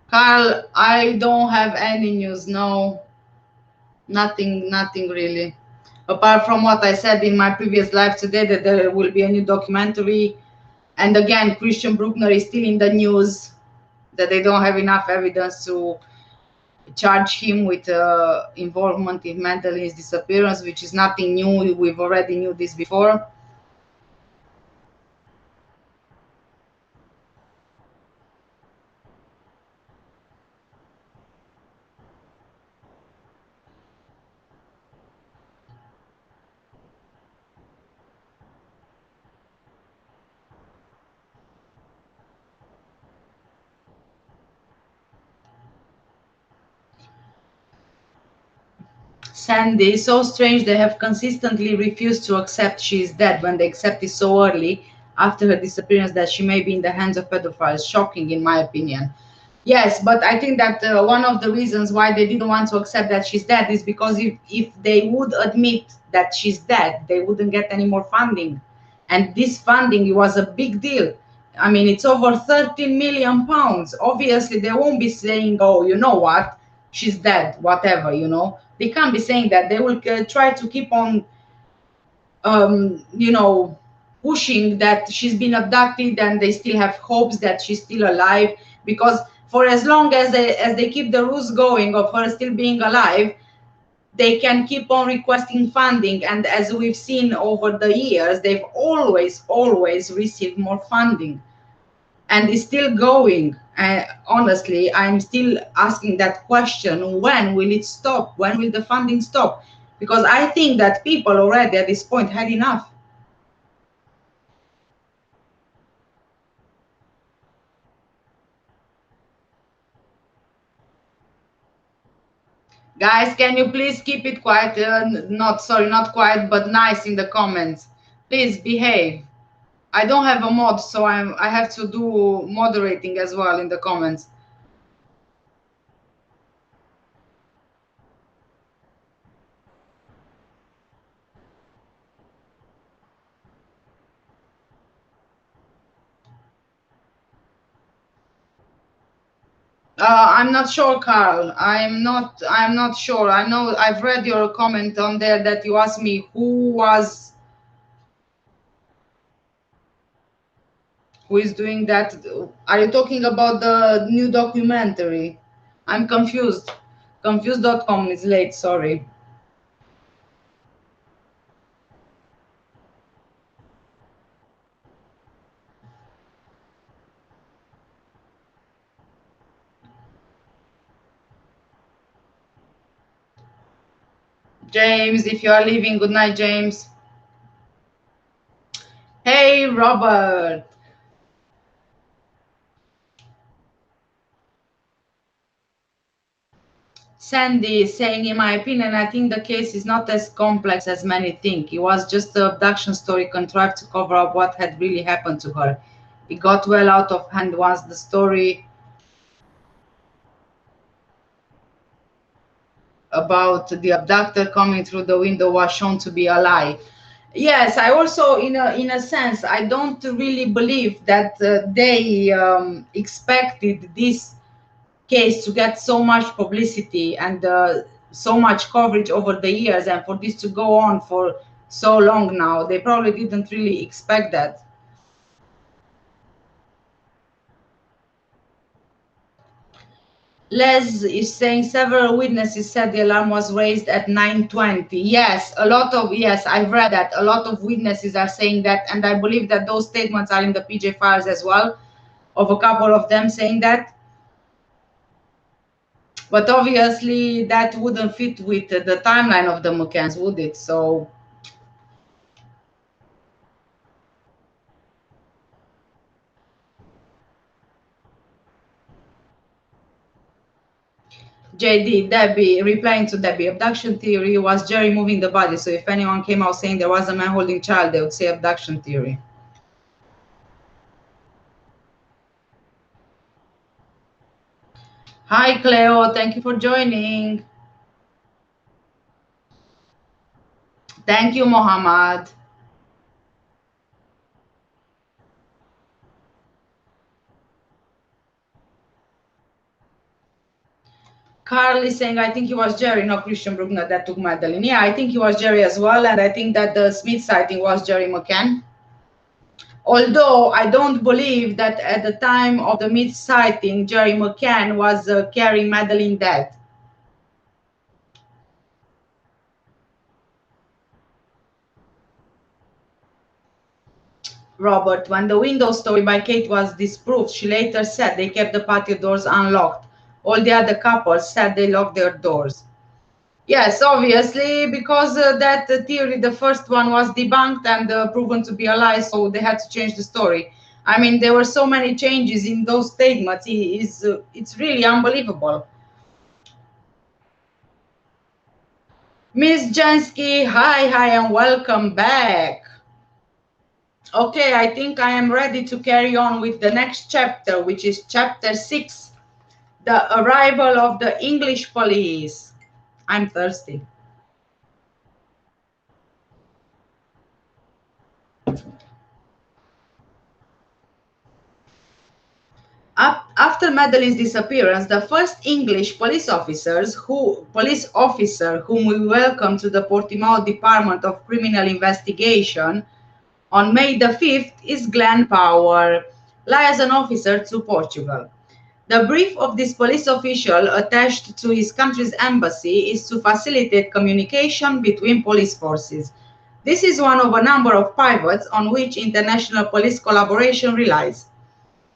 Carl, I don't have any news. No, nothing really. Apart from what I said in my previous live today, that there will be a new documentary. And again, Christian Bruckner is still in the news, that they don't have enough evidence to charge him with involvement in Madeleine's disappearance, which is nothing new. We've already knew this before. Sandy, so strange they have consistently refused to accept she is dead when they accept it so early after her disappearance that she may be in the hands of pedophiles. Shocking, in my opinion. Yes, but I think that one of the reasons why they didn't want to accept that she's dead is because if they would admit that she's dead, they wouldn't get any more funding. And this funding was a big deal. I mean, it's over 13 million pounds. Obviously, they won't be saying, oh, you know what, she's dead, whatever, you know. They can't be saying that. They will try to keep on, you know, pushing that she's been abducted, and they still have hopes that she's still alive, because for as long as they keep the rules going of her still being alive, they can keep on requesting funding. And as we've seen over the years, they've always received more funding, and it's still going. Honestly, I'm still asking that question: when will it stop? When will the funding stop? Because I think that people already at this point had enough. Guys, can you please keep it quiet? Not quiet, but nice in the comments. Please behave. I don't have a mod, so I have to do moderating as well in the comments. I'm not sure, Carl. I'm not sure. I know I've read your comment on there that you asked me who is doing that. Are you talking about the new documentary? I'm confused. Confused.com is late, sorry. James, if you are leaving, good night, James. Hey, Robert. Sandy is saying, in my opinion, I think the case is not as complex as many think. It was just an abduction story contrived to cover up what had really happened to her. It got well out of hand once the story about the abductor coming through the window was shown to be a lie. Yes, I also, in a sense, I don't really believe that they expected this case to get so much publicity and so much coverage over the years, and for this to go on for so long now. They probably didn't really expect that. Les is saying several witnesses said the alarm was raised at 9:20. Yes, yes, I've read that. A lot of witnesses are saying that, and I believe that those statements are in the PJ files as well, of a couple of them saying that. But obviously that wouldn't fit with the timeline of the McCanns, would it? So JD, Debbie, replying to Debbie, abduction theory was Jerry moving the body. So if anyone came out saying there was a man holding child, they would say abduction theory. Hi, Cleo. Thank you for joining. Thank you, Mohammed. Carl is saying, I think it was Jerry, not Christian Bruckner, that took Madeleine. Yeah, I think it was Jerry as well. And I think that the Smith sighting was Jerry McCann. Although I don't believe that at the time of the Smith sighting, Jerry McCann was carrying Madeleine dead. Robert, when the window story by Kate was disproved, she later said they kept the patio doors unlocked. All the other couples said they locked their doors. Yes, obviously, because that theory, the first one, was debunked and proven to be a lie, so they had to change the story. I mean, there were so many changes in those statements. It's really unbelievable. Miss Jansky, hi, and welcome back. Okay, I think I am ready to carry on with the next chapter, which is chapter 6, the arrival of the English police. I'm thirsty. After Madeleine's disappearance, the first English police officer whom we welcomed to the Portimao Department of Criminal Investigation on May the 5th is Glenn Power, liaison officer to Portugal. The brief of this police official attached to his country's embassy is to facilitate communication between police forces. This is one of a number of pivots on which international police collaboration relies.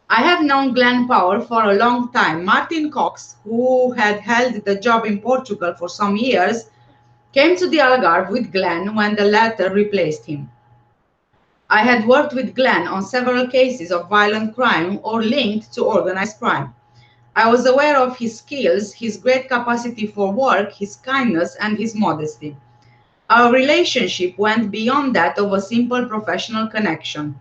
I have known Glenn Power for a long time. Martin Cox, who had held the job in Portugal for some years, came to the Algarve with Glenn when the latter replaced him. I had worked with Glenn on several cases of violent crime or linked to organized crime. I was aware of his skills, his great capacity for work, his kindness, and his modesty. Our relationship went beyond that of a simple professional connection.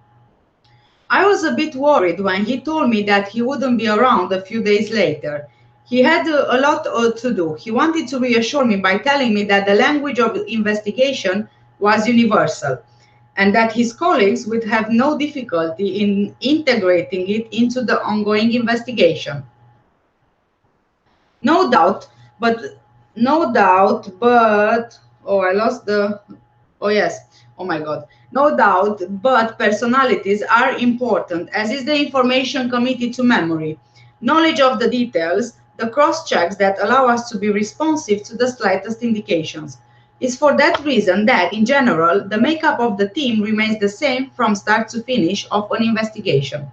I was a bit worried when he told me that he wouldn't be around a few days later. He had a lot to do. He wanted to reassure me by telling me that the language of investigation was universal and that his colleagues would have no difficulty in integrating it into the ongoing investigation. No doubt, but oh, I lost the, oh yes, oh my God. No doubt, but personalities are important, as is the information committed to memory, knowledge of the details, the cross-checks that allow us to be responsive to the slightest indications. It's for that reason that, in general, the makeup of the team remains the same from start to finish of an investigation.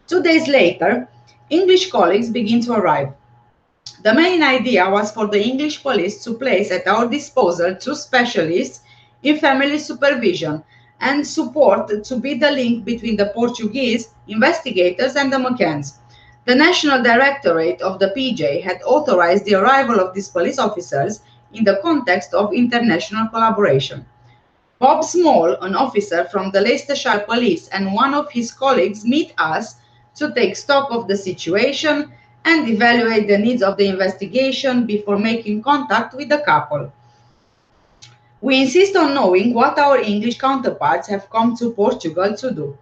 2 days later, English colleagues begin to arrive. The main idea was for the English police to place at our disposal two specialists in family supervision and support to be the link between the Portuguese investigators and the McCanns. The National Directorate of the PJ had authorized the arrival of these police officers in the context of international collaboration. Bob Small, an officer from the Leicestershire Police, and one of his colleagues meet us to take stock of the situation and evaluate the needs of the investigation before making contact with the couple. We insist on knowing what our English counterparts have come to Portugal to do.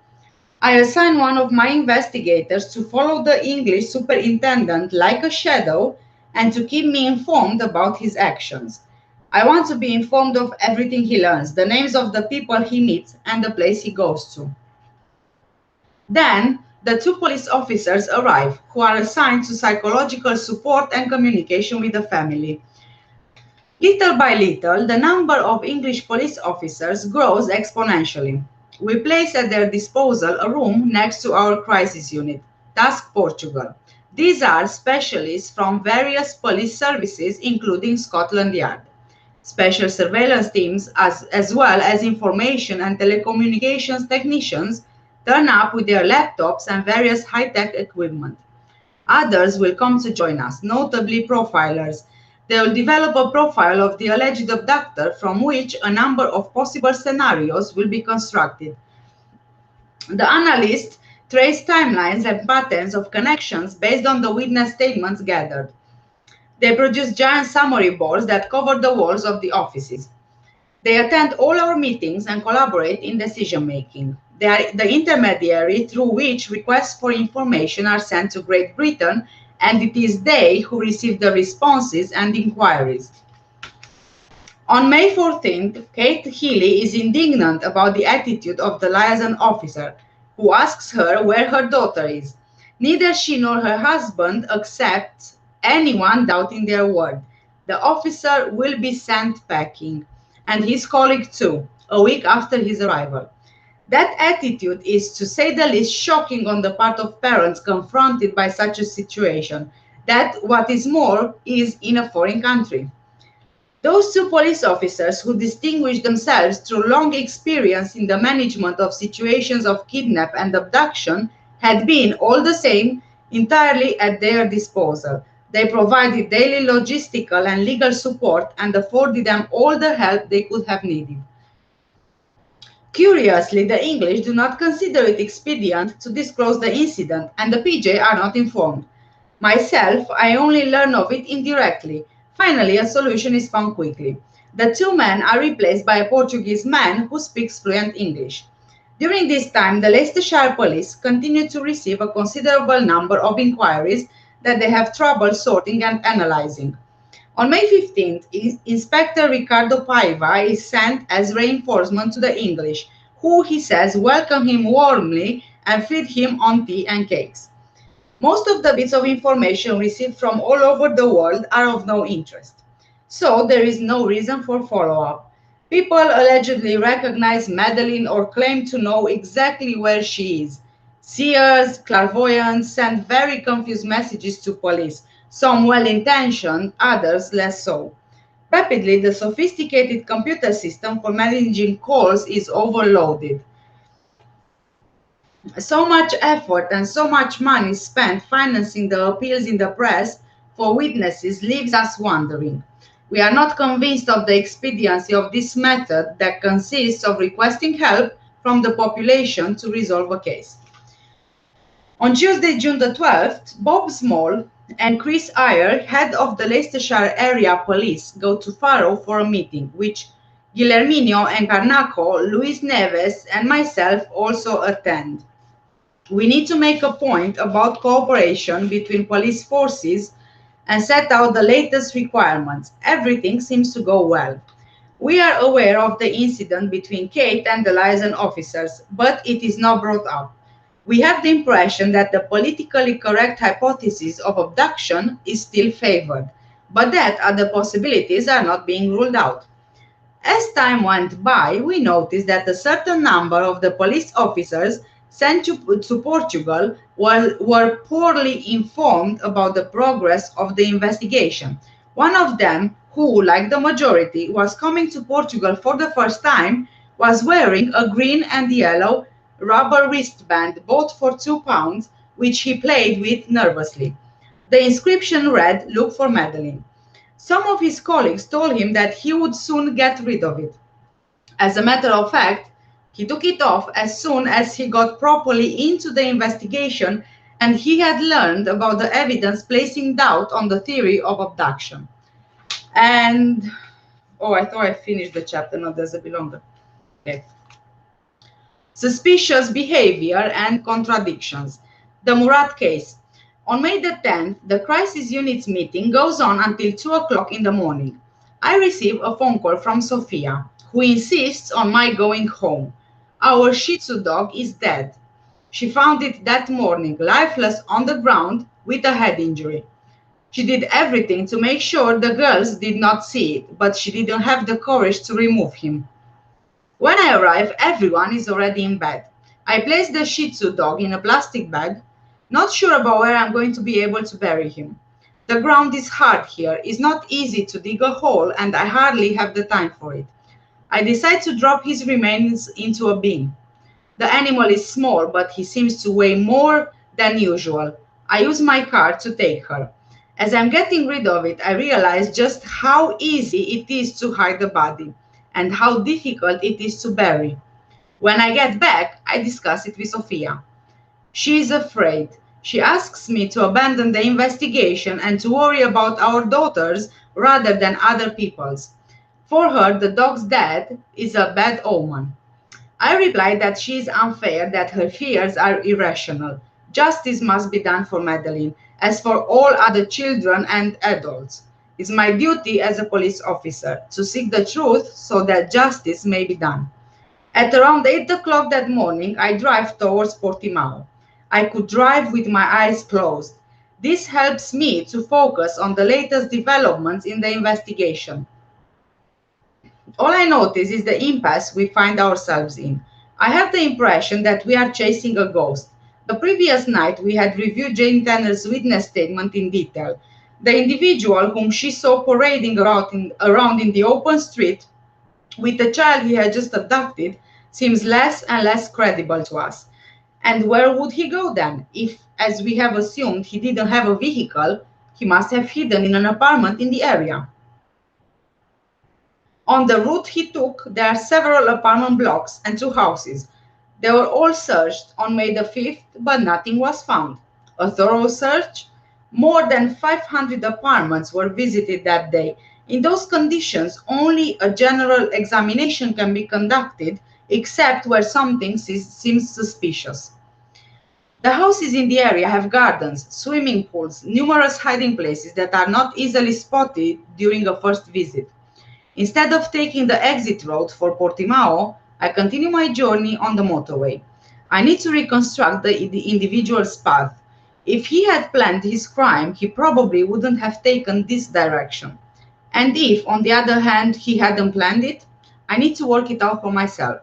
I assign one of my investigators to follow the English superintendent like a shadow and to keep me informed about his actions. I want to be informed of everything he learns, the names of the people he meets, and the place he goes to. Then, the two police officers arrive, who are assigned to psychological support and communication with the family. Little by little, the number of English police officers grows exponentially. We place at their disposal a room next to our crisis unit, Task Portugal. These are specialists from various police services, including Scotland Yard. Special surveillance teams, as well as information and telecommunications technicians, turn up with their laptops and various high-tech equipment. Others will come to join us, notably profilers. They will develop a profile of the alleged abductor from which a number of possible scenarios will be constructed. The analysts trace timelines and patterns of connections based on the witness statements gathered. They produce giant summary boards that cover the walls of the offices. They attend all our meetings and collaborate in decision-making. They are the intermediary through which requests for information are sent to Great Britain, and it is they who receive the responses and inquiries. On May 14th, Kate Healy is indignant about the attitude of the liaison officer, who asks her where her daughter is. Neither she nor her husband accepts anyone doubting their word. The officer will be sent packing, and his colleague too, a week after his arrival. That attitude is, to say the least, shocking on the part of parents confronted by such a situation, that, what is more, is in a foreign country. Those two police officers, who distinguished themselves through long experience in the management of situations of kidnap and abduction, had been, all the same, entirely at their disposal. They provided daily logistical and legal support and afforded them all the help they could have needed. Curiously, the English do not consider it expedient to disclose the incident, and the PJ are not informed. Myself, I only learn of it indirectly. Finally, a solution is found quickly. The two men are replaced by a Portuguese man who speaks fluent English. During this time, the Leicestershire police continue to receive a considerable number of inquiries that they have trouble sorting and analyzing. On May 15th, Inspector Ricardo Paiva is sent as reinforcement to the English, who, he says, welcome him warmly and feed him on tea and cakes. Most of the bits of information received from all over the world are of no interest. So there is no reason for follow-up. People allegedly recognize Madeleine or claim to know exactly where she is. Seers, clairvoyants send very confused messages to police, some well-intentioned, others less so. Rapidly, the sophisticated computer system for managing calls is overloaded. So much effort and so much money spent financing the appeals in the press for witnesses leaves us wondering. We are not convinced of the expediency of this method that consists of requesting help from the population to resolve a case. On Tuesday, June the 12th, Bob Small and Chris Eyre, head of the Leicestershire Area Police, go to Faro for a meeting, which Guillermino Encarnaco, Luis Neves, and myself also attend. We need to make a point about cooperation between police forces and set out the latest requirements. Everything seems to go well. We are aware of the incident between Kate and the liaison officers, but it is not brought up. We have the impression that the politically correct hypothesis of abduction is still favored, but that other possibilities are not being ruled out. As time went by, we noticed that a certain number of the police officers sent to Portugal were poorly informed about the progress of the investigation. One of them, who, like the majority, was coming to Portugal for the first time, was wearing a green and yellow rubber wristband bought for £2, which he played with nervously. The inscription read, "Look for Madeleine." Some of his colleagues told him that he would soon get rid of it. As a matter of fact, he took it off as soon as he got properly into the investigation and he had learned about the evidence placing doubt on the theory of abduction. And, oh, I thought I finished the chapter. No, there's a bit longer. Okay. Suspicious behavior and contradictions. The Murat case. On May the 10th, the crisis unit's meeting goes on until 2 o'clock in the morning. I receive a phone call from Sofia, who insists on my going home. Our Shih Tzu dog is dead. She found it that morning, lifeless on the ground with a head injury. She did everything to make sure the girls did not see it, but she didn't have the courage to remove him. When I arrive, everyone is already in bed. I place the Shih Tzu dog in a plastic bag, not sure about where I'm going to be able to bury him. The ground is hard here. It's not easy to dig a hole, and I hardly have the time for it. I decide to drop his remains into a bin. The animal is small, but he seems to weigh more than usual. I use my car to take her. As I'm getting rid of it, I realize just how easy it is to hide the body and how difficult it is to bury. When I get back, I discuss it with Sofia. She is afraid. She asks me to abandon the investigation and to worry about our daughters rather than other people's. For her, the dog's death is a bad omen. I reply that she is unfair, that her fears are irrational. Justice must be done for Madeleine, as for all other children and adults. It's my duty as a police officer to seek the truth so that justice may be done. At around 8 o'clock that morning, I drive towards Portimao. I could drive with my eyes closed. This helps me to focus on the latest developments in the investigation. All I notice is the impasse we find ourselves in. I have the impression that we are chasing a ghost. The previous night, we had reviewed Jane Tanner's witness statement in detail. The individual whom she saw parading around in the open street with the child he had just abducted seems less and less credible to us. And where would he go then? If, as we have assumed, he didn't have a vehicle, he must have hidden in an apartment in the area. On the route he took, there are several apartment blocks and 2 houses. They were all searched on May the 5th, but nothing was found. A thorough search? More than 500 apartments were visited that day. In those conditions, only a general examination can be conducted, except where something seems suspicious. The houses in the area have gardens, swimming pools, numerous hiding places that are not easily spotted during a first visit. Instead of taking the exit road for Portimao, I continue my journey on the motorway. I need to reconstruct the individual's path. If he had planned his crime, he probably wouldn't have taken this direction. And if, on the other hand, he hadn't planned it, I need to work it out for myself.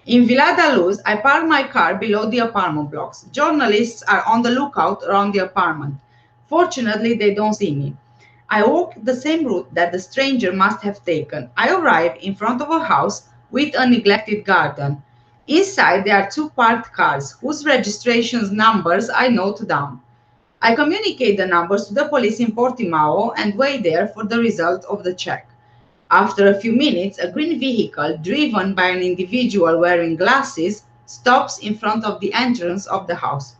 In Vila da Luz, I park my car below the apartment blocks. Journalists are on the lookout around the apartment. Fortunately, they don't see me. I walk the same route that the stranger must have taken. I arrive in front of a house with a neglected garden. Inside, there are 2 parked cars, whose registration numbers I note down. I communicate the numbers to the police in Portimao and wait there for the result of the check. After a few minutes, a green vehicle, driven by an individual wearing glasses, stops in front of the entrance of the house.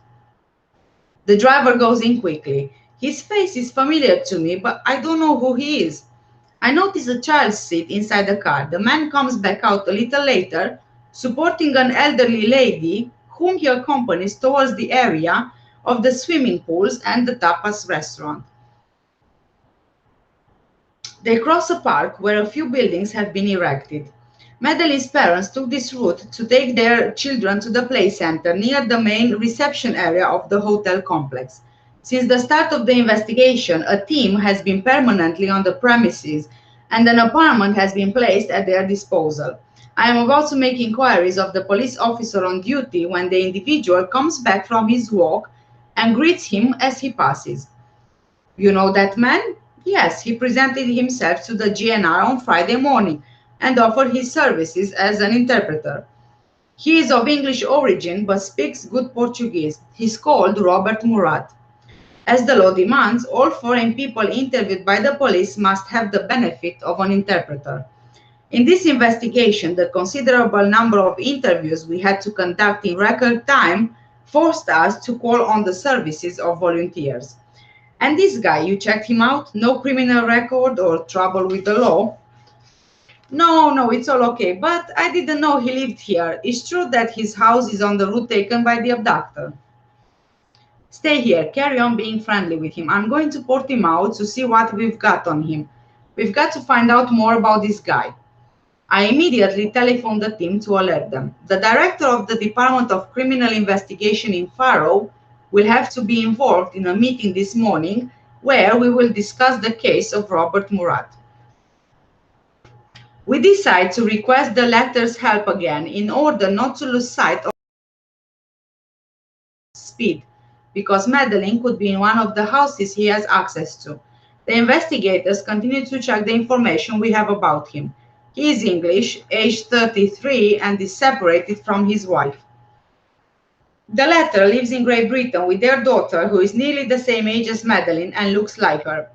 The driver goes in quickly. His face is familiar to me, but I don't know who he is. I notice a child's seat inside the car. The man comes back out a little later, supporting an elderly lady whom he accompanies towards the area of the swimming pools and the tapas restaurant. They cross a park where a few buildings have been erected. Madeleine's parents took this route to take their children to the play center near the main reception area of the hotel complex. Since the start of the investigation, a team has been permanently on the premises and an apartment has been placed at their disposal. I am about to make inquiries of the police officer on duty when the individual comes back from his walk and greets him as he passes. You know that man? Yes, he presented himself to the GNR on Friday morning and offered his services as an interpreter. He is of English origin but speaks good Portuguese. He's called Robert Murat. As the law demands, all foreign people interviewed by the police must have the benefit of an interpreter. In this investigation, the considerable number of interviews we had to conduct in record time forced us to call on the services of volunteers. And this guy, you checked him out? No criminal record or trouble with the law? No, it's all okay, but I didn't know he lived here. It's true that his house is on the route taken by the abductor. Stay here, carry on being friendly with him. I'm going to port him out to see what we've got on him. We've got to find out more about this guy. I immediately telephoned the team to alert them. The director of the Department of Criminal Investigation in Faro will have to be involved in a meeting this morning where we will discuss the case of Robert Murat. We decide to request the latter's help again in order not to lose sight of speed, because Madeleine could be in one of the houses he has access to. The investigators continue to check the information we have about him. He is English, aged 33, and is separated from his wife. The latter lives in Great Britain with their daughter, who is nearly the same age as Madeleine and looks like her.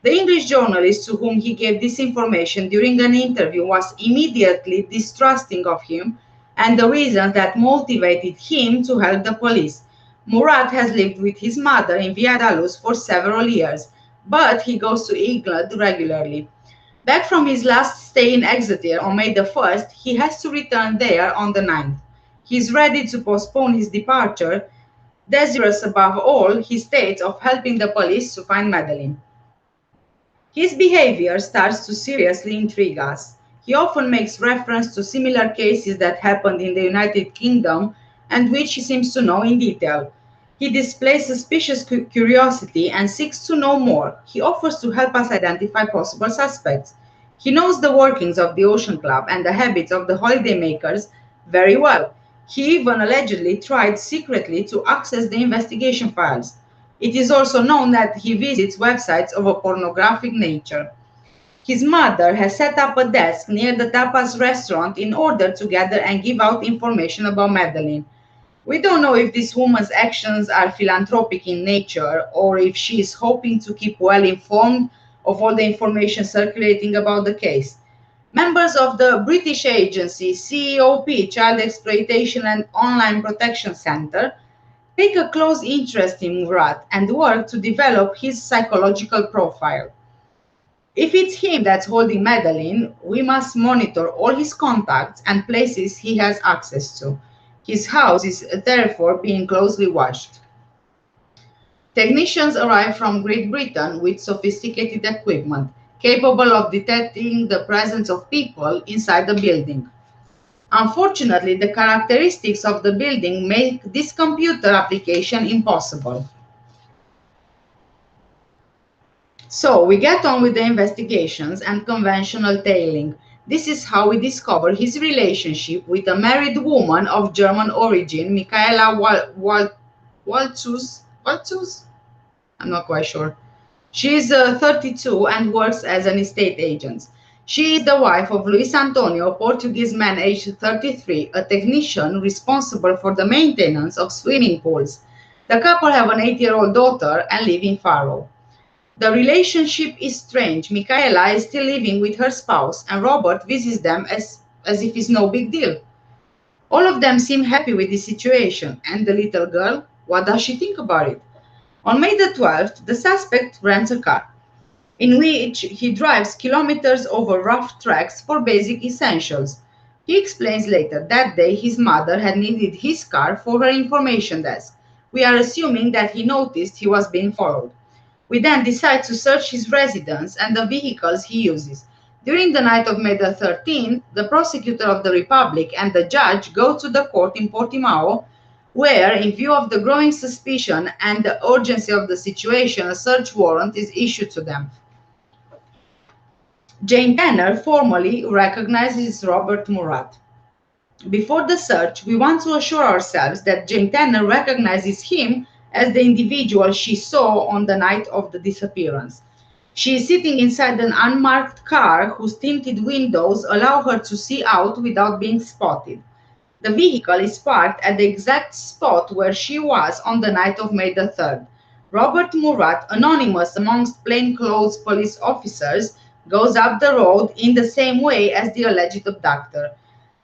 The English journalist to whom he gave this information during an interview was immediately distrusting of him and the reasons that motivated him to help the police. Murat has lived with his mother in Via Dalus for several years, but he goes to England regularly. Back from his last stay in Exeter on May the 1st, he has to return there on the 9th. He is ready to postpone his departure, desirous above all, he states, of helping the police to find Madeleine. His behavior starts to seriously intrigue us. He often makes reference to similar cases that happened in the United Kingdom and which he seems to know in detail. He displays suspicious curiosity and seeks to know more. He offers to help us identify possible suspects. He knows the workings of the Ocean Club and the habits of the holidaymakers very well. He even allegedly tried secretly to access the investigation files. It is also known that he visits websites of a pornographic nature. His mother has set up a desk near the tapas restaurant in order to gather and give out information about Madeleine. We don't know if this woman's actions are philanthropic in nature or if she is hoping to keep well informed of all the information circulating about the case. Members of the British agency CEOP, Child Exploitation and Online Protection Center, take a close interest in Murat and work to develop his psychological profile. If it's him that's holding Madeleine, we must monitor all his contacts and places he has access to. His house is therefore being closely watched. Technicians arrive from Great Britain with sophisticated equipment, capable of detecting the presence of people inside the building. Unfortunately, the characteristics of the building make this computer application impossible. So we get on with the investigations and conventional tailing. This is how we discover his relationship with a married woman of German origin, Michaela Waltzus. I'm not quite sure. She is 32 and works as an estate agent. She is the wife of Luis Antonio, a Portuguese man aged 33, a technician responsible for the maintenance of swimming pools. The couple have an 8-year-old daughter and live in Faro. The relationship is strange. Michaela is still living with her spouse, and Robert visits them as if it's no big deal. All of them seem happy with the situation, and the little girl, what does she think about it? On May the 12th, the suspect rents a car, in which he drives kilometers over rough tracks for basic essentials. He explains later that day his mother had needed his car for her information desk. We are assuming that he noticed he was being followed. We then decide to search his residence and the vehicles he uses. During the night of May the 13th, the prosecutor of the Republic and the judge go to the court in Portimao, where, in view of the growing suspicion and the urgency of the situation, a search warrant is issued to them. Jane Tanner formally recognizes Robert Murat. Before the search, we want to assure ourselves that Jane Tanner recognizes him as the individual she saw on the night of the disappearance. She is sitting inside an unmarked car whose tinted windows allow her to see out without being spotted. The vehicle is parked at the exact spot where she was on the night of May the 3rd. Robert Murat, anonymous amongst plainclothes police officers, goes up the road in the same way as the alleged abductor.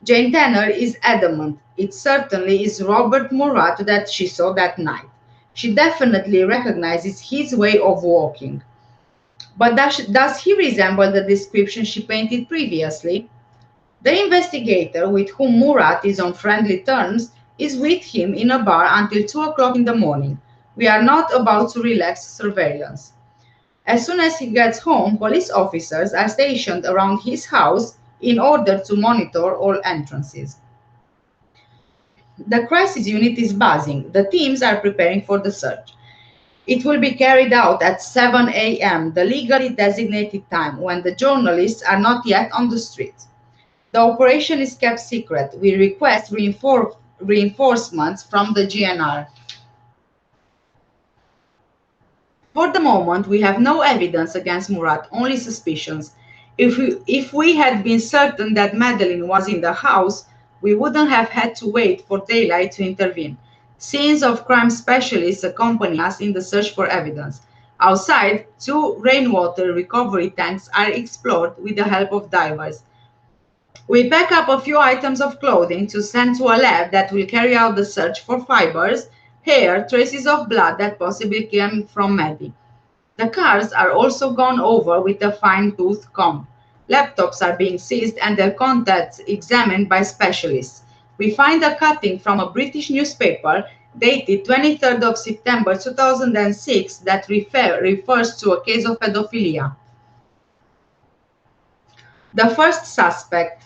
Jane Tanner is adamant it certainly is Robert Murat that she saw that night. She definitely recognizes his way of walking. But does he resemble the description she painted previously? The investigator, with whom Murat is on friendly terms, is with him in a bar until 2 o'clock in the morning. We are not about to relax surveillance. As soon as he gets home, police officers are stationed around his house in order to monitor all entrances. The crisis unit is buzzing. The teams are preparing for the search. It will be carried out at 7 a.m., the legally designated time when the journalists are not yet on the streets. The operation is kept secret. We request reinforcements from the GNR. For the moment, we have no evidence against Murat, only suspicions. If we had been certain that Madeleine was in the house, we wouldn't have had to wait for daylight to intervene. Scenes of crime specialists accompany us in the search for evidence. Outside, 2 rainwater recovery tanks are explored with the help of divers. We pack up a few items of clothing to send to a lab that will carry out the search for fibers, hair, traces of blood that possibly came from Maddie. The cars are also gone over with a fine-tooth comb. Laptops are being seized and their contents examined by specialists. We find a cutting from a British newspaper dated 23rd of September 2006 that refers to a case of pedophilia. The first suspect,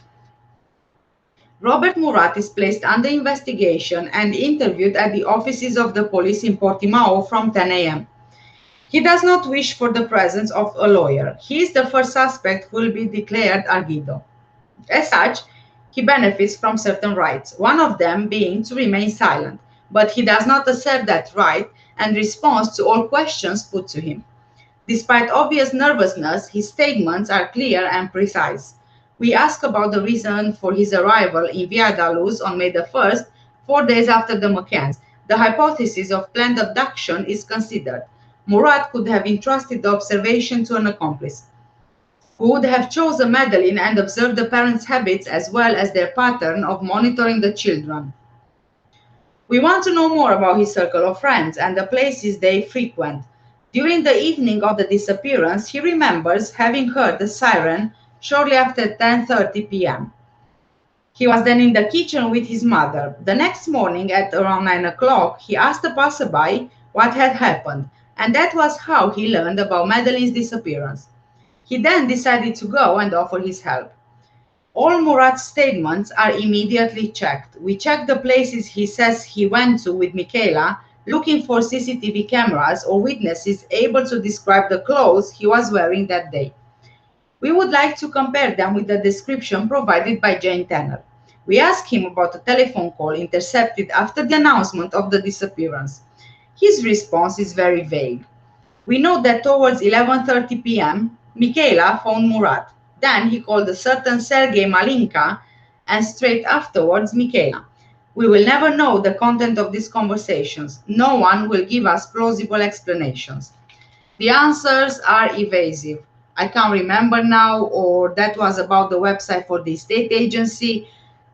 Robert Murat, is placed under investigation and interviewed at the offices of the police in Portimao from 10 a.m. He does not wish for the presence of a lawyer. He is the first suspect who will be declared arguido. As such, he benefits from certain rights, one of them being to remain silent, but he does not assert that right and responds to all questions put to him. Despite obvious nervousness, his statements are clear and precise. We ask about the reason for his arrival in Via da Luz on May the 1st, 4 days after the McCanns. The hypothesis of planned abduction is considered. Murat could have entrusted the observation to an accomplice, who would have chosen Madeleine and observed the parents' habits as well as their pattern of monitoring the children. We want to know more about his circle of friends and the places they frequent. During the evening of the disappearance, he remembers having heard the siren shortly after 10:30 p.m. He was then in the kitchen with his mother. The next morning at around 9 o'clock, he asked a passerby what had happened, and that was how he learned about Madeleine's disappearance. He then decided to go and offer his help. All Murat's statements are immediately checked. We checked the places he says he went to with Michaela, looking for CCTV cameras or witnesses able to describe the clothes he was wearing that day. We would like to compare them with the description provided by Jane Tanner. We asked him about a telephone call intercepted after the announcement of the disappearance. His response is very vague. We know that towards 11:30 p.m., Michaela phoned Murat. Then he called a certain Sergei Malinka, and straight afterwards Michaela. We will never know the content of these conversations. No one will give us plausible explanations. The answers are evasive. I can't remember now, or that was about the website for the state agency.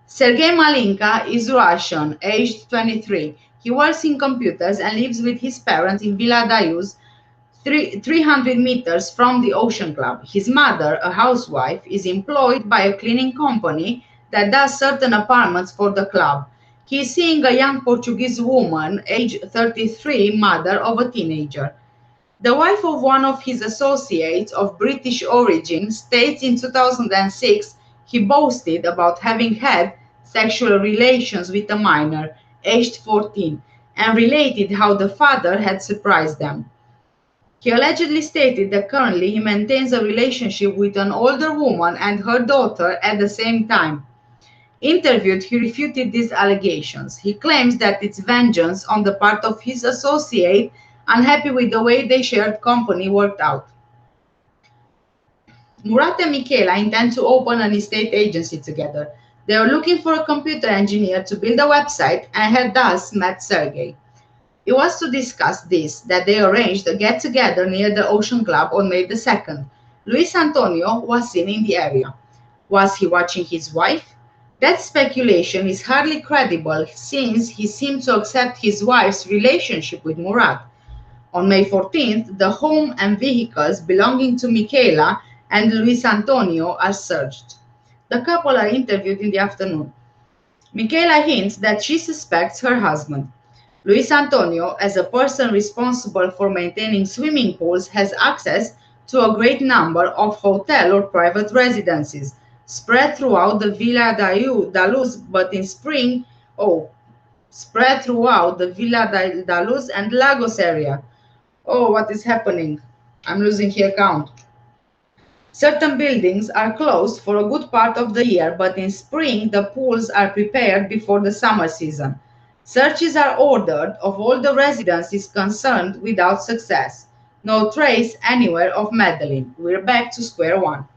Sergei Malinka is Russian, aged 23. He works in computers and lives with his parents in Villa Daiuz, 300 meters from the Ocean Club. His mother, a housewife, is employed by a cleaning company that does certain apartments for the club. He is seeing a young Portuguese woman, age 33, mother of a teenager. The wife of one of his associates of British origin states in 2006 he boasted about having had sexual relations with a minor, aged 14, and related how the father had surprised them. He allegedly stated that currently he maintains a relationship with an older woman and her daughter at the same time. Interviewed, he refuted these allegations. He claims that it's vengeance on the part of his associate, unhappy with the way they shared company worked out. Murat and Michaela intend to open an estate agency together. They are looking for a computer engineer to build a website and had thus met Sergey. It was to discuss this that they arranged a get-together near the Ocean Club on May the 2nd. Luis Antonio was seen in the area. Was he watching his wife? That speculation is hardly credible since he seemed to accept his wife's relationship with Murat. On May 14th, the home and vehicles belonging to Michaela and Luis Antonio are searched. The couple are interviewed in the afternoon. Michaela hints that she suspects her husband. Luis Antonio, as a person responsible for maintaining swimming pools, has access to a great number of hotel or private residences spread throughout the da Luz, but in spring, oh, spread throughout the da Luz and Lagos area. Oh, what is happening? I'm losing here count. Certain buildings are closed for a good part of the year, but in spring the pools are prepared before the summer season. Searches are ordered of all the residences concerned without success. No trace anywhere of Madeleine. We're back to square one.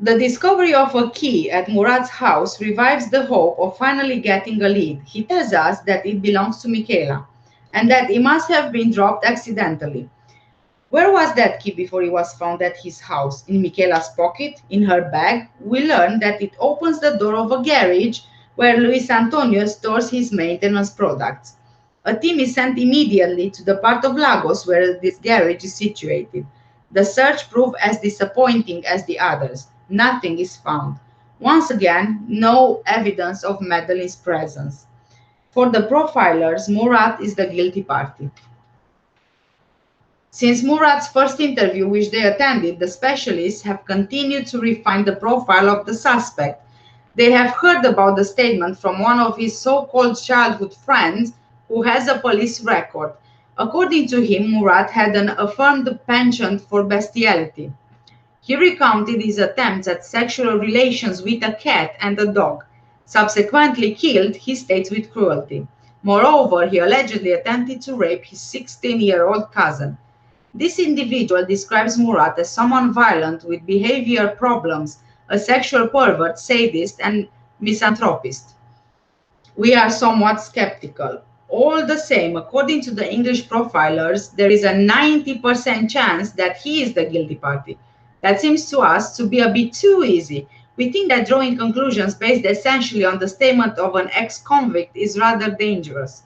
The discovery of a key at Murat's house revives the hope of finally getting a lead. He tells us that it belongs to Michaela and that it must have been dropped accidentally. Where was that key before it was found at his house? In Michaela's pocket? In her bag? We learn that it opens the door of a garage where Luis Antonio stores his maintenance products. A team is sent immediately to the part of Lagos where this garage is situated. The search proved as disappointing as the others. Nothing is found. Once again, no evidence of Madeleine's presence. For the profilers, Murat is the guilty party. Since Murat's first interview, which they attended, the specialists have continued to refine the profile of the suspect. They have heard about the statement from one of his so-called childhood friends who has a police record. According to him, Murat had an affirmed penchant for bestiality. He recounted his attempts at sexual relations with a cat and a dog. Subsequently killed, he states, with cruelty. Moreover, he allegedly attempted to rape his 16-year-old cousin. This individual describes Murat as someone violent with behavior problems, a sexual pervert, sadist, and misanthropist. We are somewhat skeptical. All the same, according to the English profilers, there is a 90% chance that he is the guilty party. That seems to us to be a bit too easy. We think that drawing conclusions based essentially on the statement of an ex-convict is rather dangerous.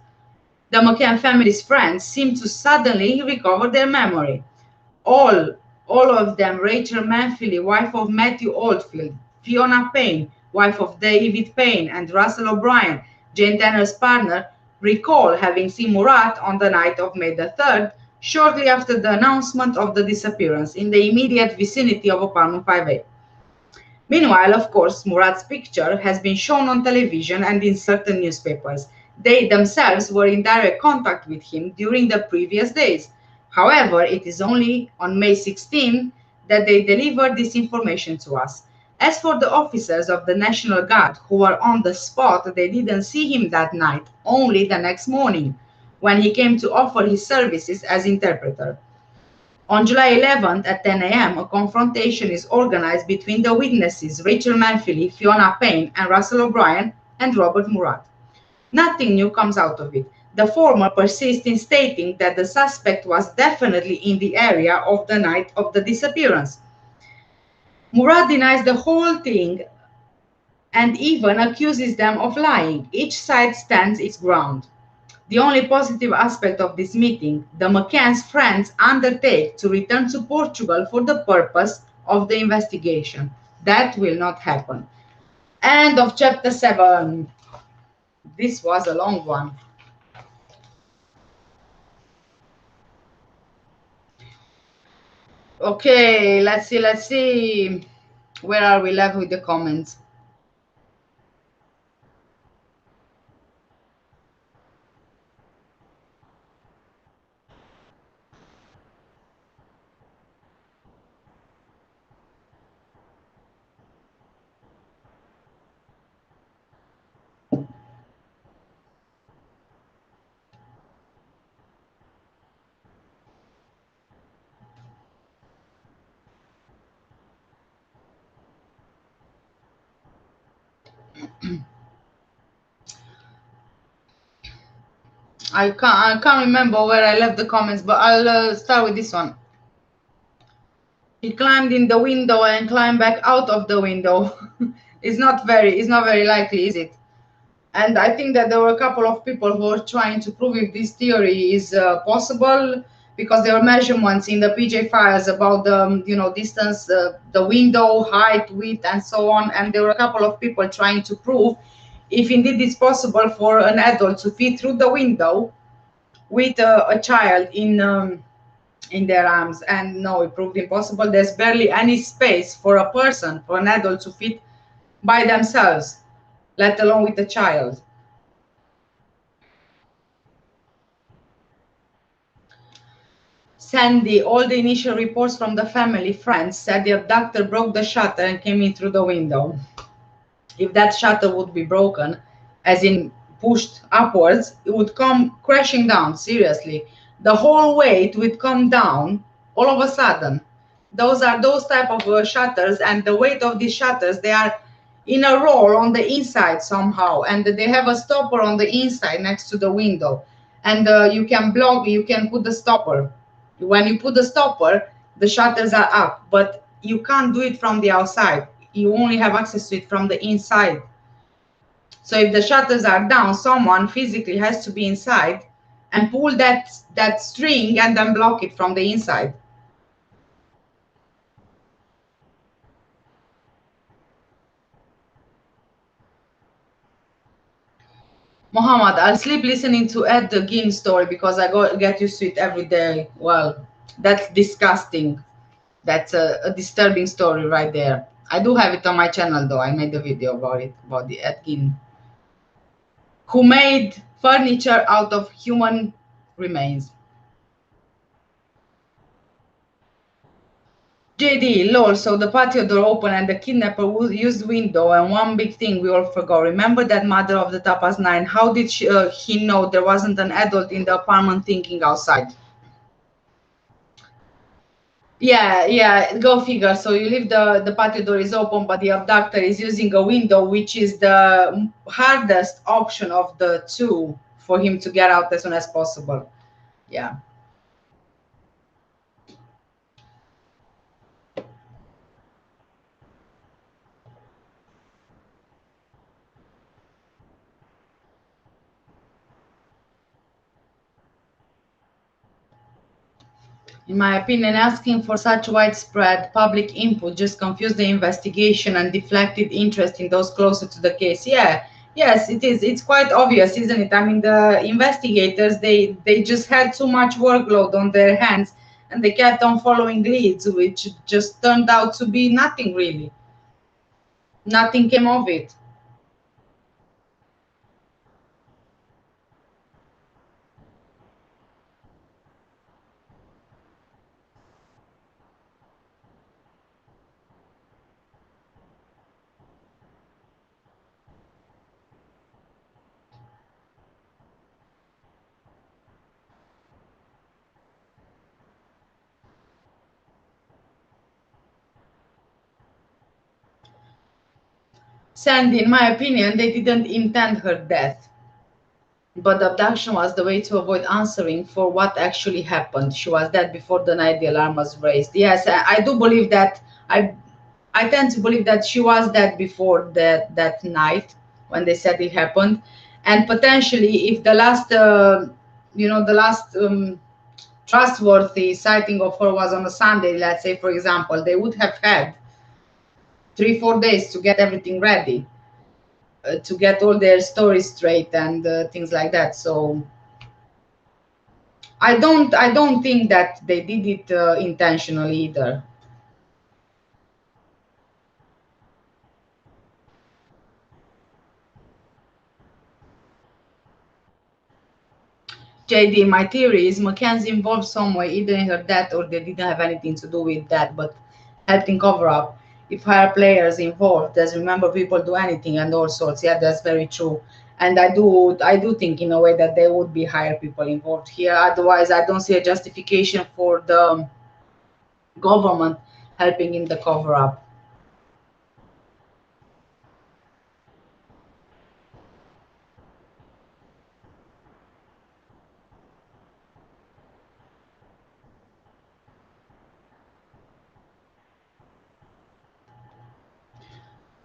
The McCann family's friends seem to suddenly recover their memory. All, all of them, Rachel Manfili, wife of Matthew Oldfield, Fiona Payne, wife of David Payne, and Russell O'Brien, Jane Tanner's partner, recall having seen Murat on the night of May the 3rd, shortly after the announcement of the disappearance, in the immediate vicinity of apartment 5A. Meanwhile, of course, Murat's picture has been shown on television and in certain newspapers. They themselves were in direct contact with him during the previous days. However, it is only on May 16 that they delivered this information to us. As for the officers of the National Guard who were on the spot, they didn't see him that night, only the next morning, when he came to offer his services as interpreter. On July 11th at 10 a.m., a confrontation is organized between the witnesses Rachel Manfili, Fiona Payne, and Russell O'Brien, and Robert Murat. Nothing new comes out of it. The former persists in stating that the suspect was definitely in the area of the night of the disappearance. Murat denies the whole thing and even accuses them of lying. Each side stands its ground. The only positive aspect of this meeting, the McCann's friends undertake to return to Portugal for the purpose of the investigation. That will not happen. End of chapter 7. This was a long one. Okay, let's see. Where are we left with the comments? I can't remember where I left the comments, but I'll start with this one. He climbed in the window and climbed back out of the window. It's not very likely, is it? And I think that there were a couple of people who were trying to prove if this theory is possible, because there were measurements in the PJ files about the distance, the window height, width, and so on. And there were a couple of people trying to prove if indeed it's possible for an adult to fit through the window with a child in their arms. And no, it proved impossible. There's barely any space for a person, for an adult, to fit by themselves, let alone with a child. Sandy, all the initial reports from the family friends said the abductor broke the shutter and came in through the window. If that shutter would be broken, as in pushed upwards, it would come crashing down, seriously. The whole weight would come down all of a sudden. Those are those type of shutters, and the weight of these shutters, they are in a roll on the inside somehow, and they have a stopper on the inside next to the window. And you can put the stopper. When you put the stopper, the shutters are up, but you can't do it from the outside. You only have access to it from the inside. So if the shutters are down, someone physically has to be inside and pull that string and then block it from the inside. Mohammed, I'll sleep listening to Ed the Gein story because I get used to it every day. Well, that's disgusting. That's a disturbing story right there. I do have it on my channel though. I made a video about it, about the Ed Gein, who made furniture out of human remains. JD, lol, so the patio door opened and the kidnapper used window, and one big thing we all forgot. Remember that mother of the Tapas 9? How did he know there wasn't an adult in the apartment thinking outside? Yeah, go figure. So you leave the patio door is open, but the abductor is using a window, which is the hardest option of the two for him to get out as soon as possible. Yeah. In my opinion, asking for such widespread public input just confused the investigation and deflected interest in those closer to the case. Yeah, yes, it is. It's quite obvious, isn't it? I mean, the investigators, they just had too much workload on their hands, and they kept on following leads, which just turned out to be nothing really. Nothing came of it. Sandy, in my opinion, they didn't intend her death. But the abduction was the way to avoid answering for what actually happened. She was dead before the night the alarm was raised. Yes, I do believe that. I tend to believe that she was dead before that night when they said it happened, and potentially if the last, the last trustworthy sighting of her was on a Sunday, let's say for example, they would have had 3-4 days to get everything ready, to get all their stories straight and things like that. So I don't think that they did it intentionally either. JD, my theory is Mackenzie involved some way either in her death or they didn't have anything to do with that, but helped in cover up. If higher players involved, as remember people do anything and all sorts. Yeah, that's very true. And I do think in a way that there would be higher people involved here. Otherwise, I don't see a justification for the government helping in the cover up.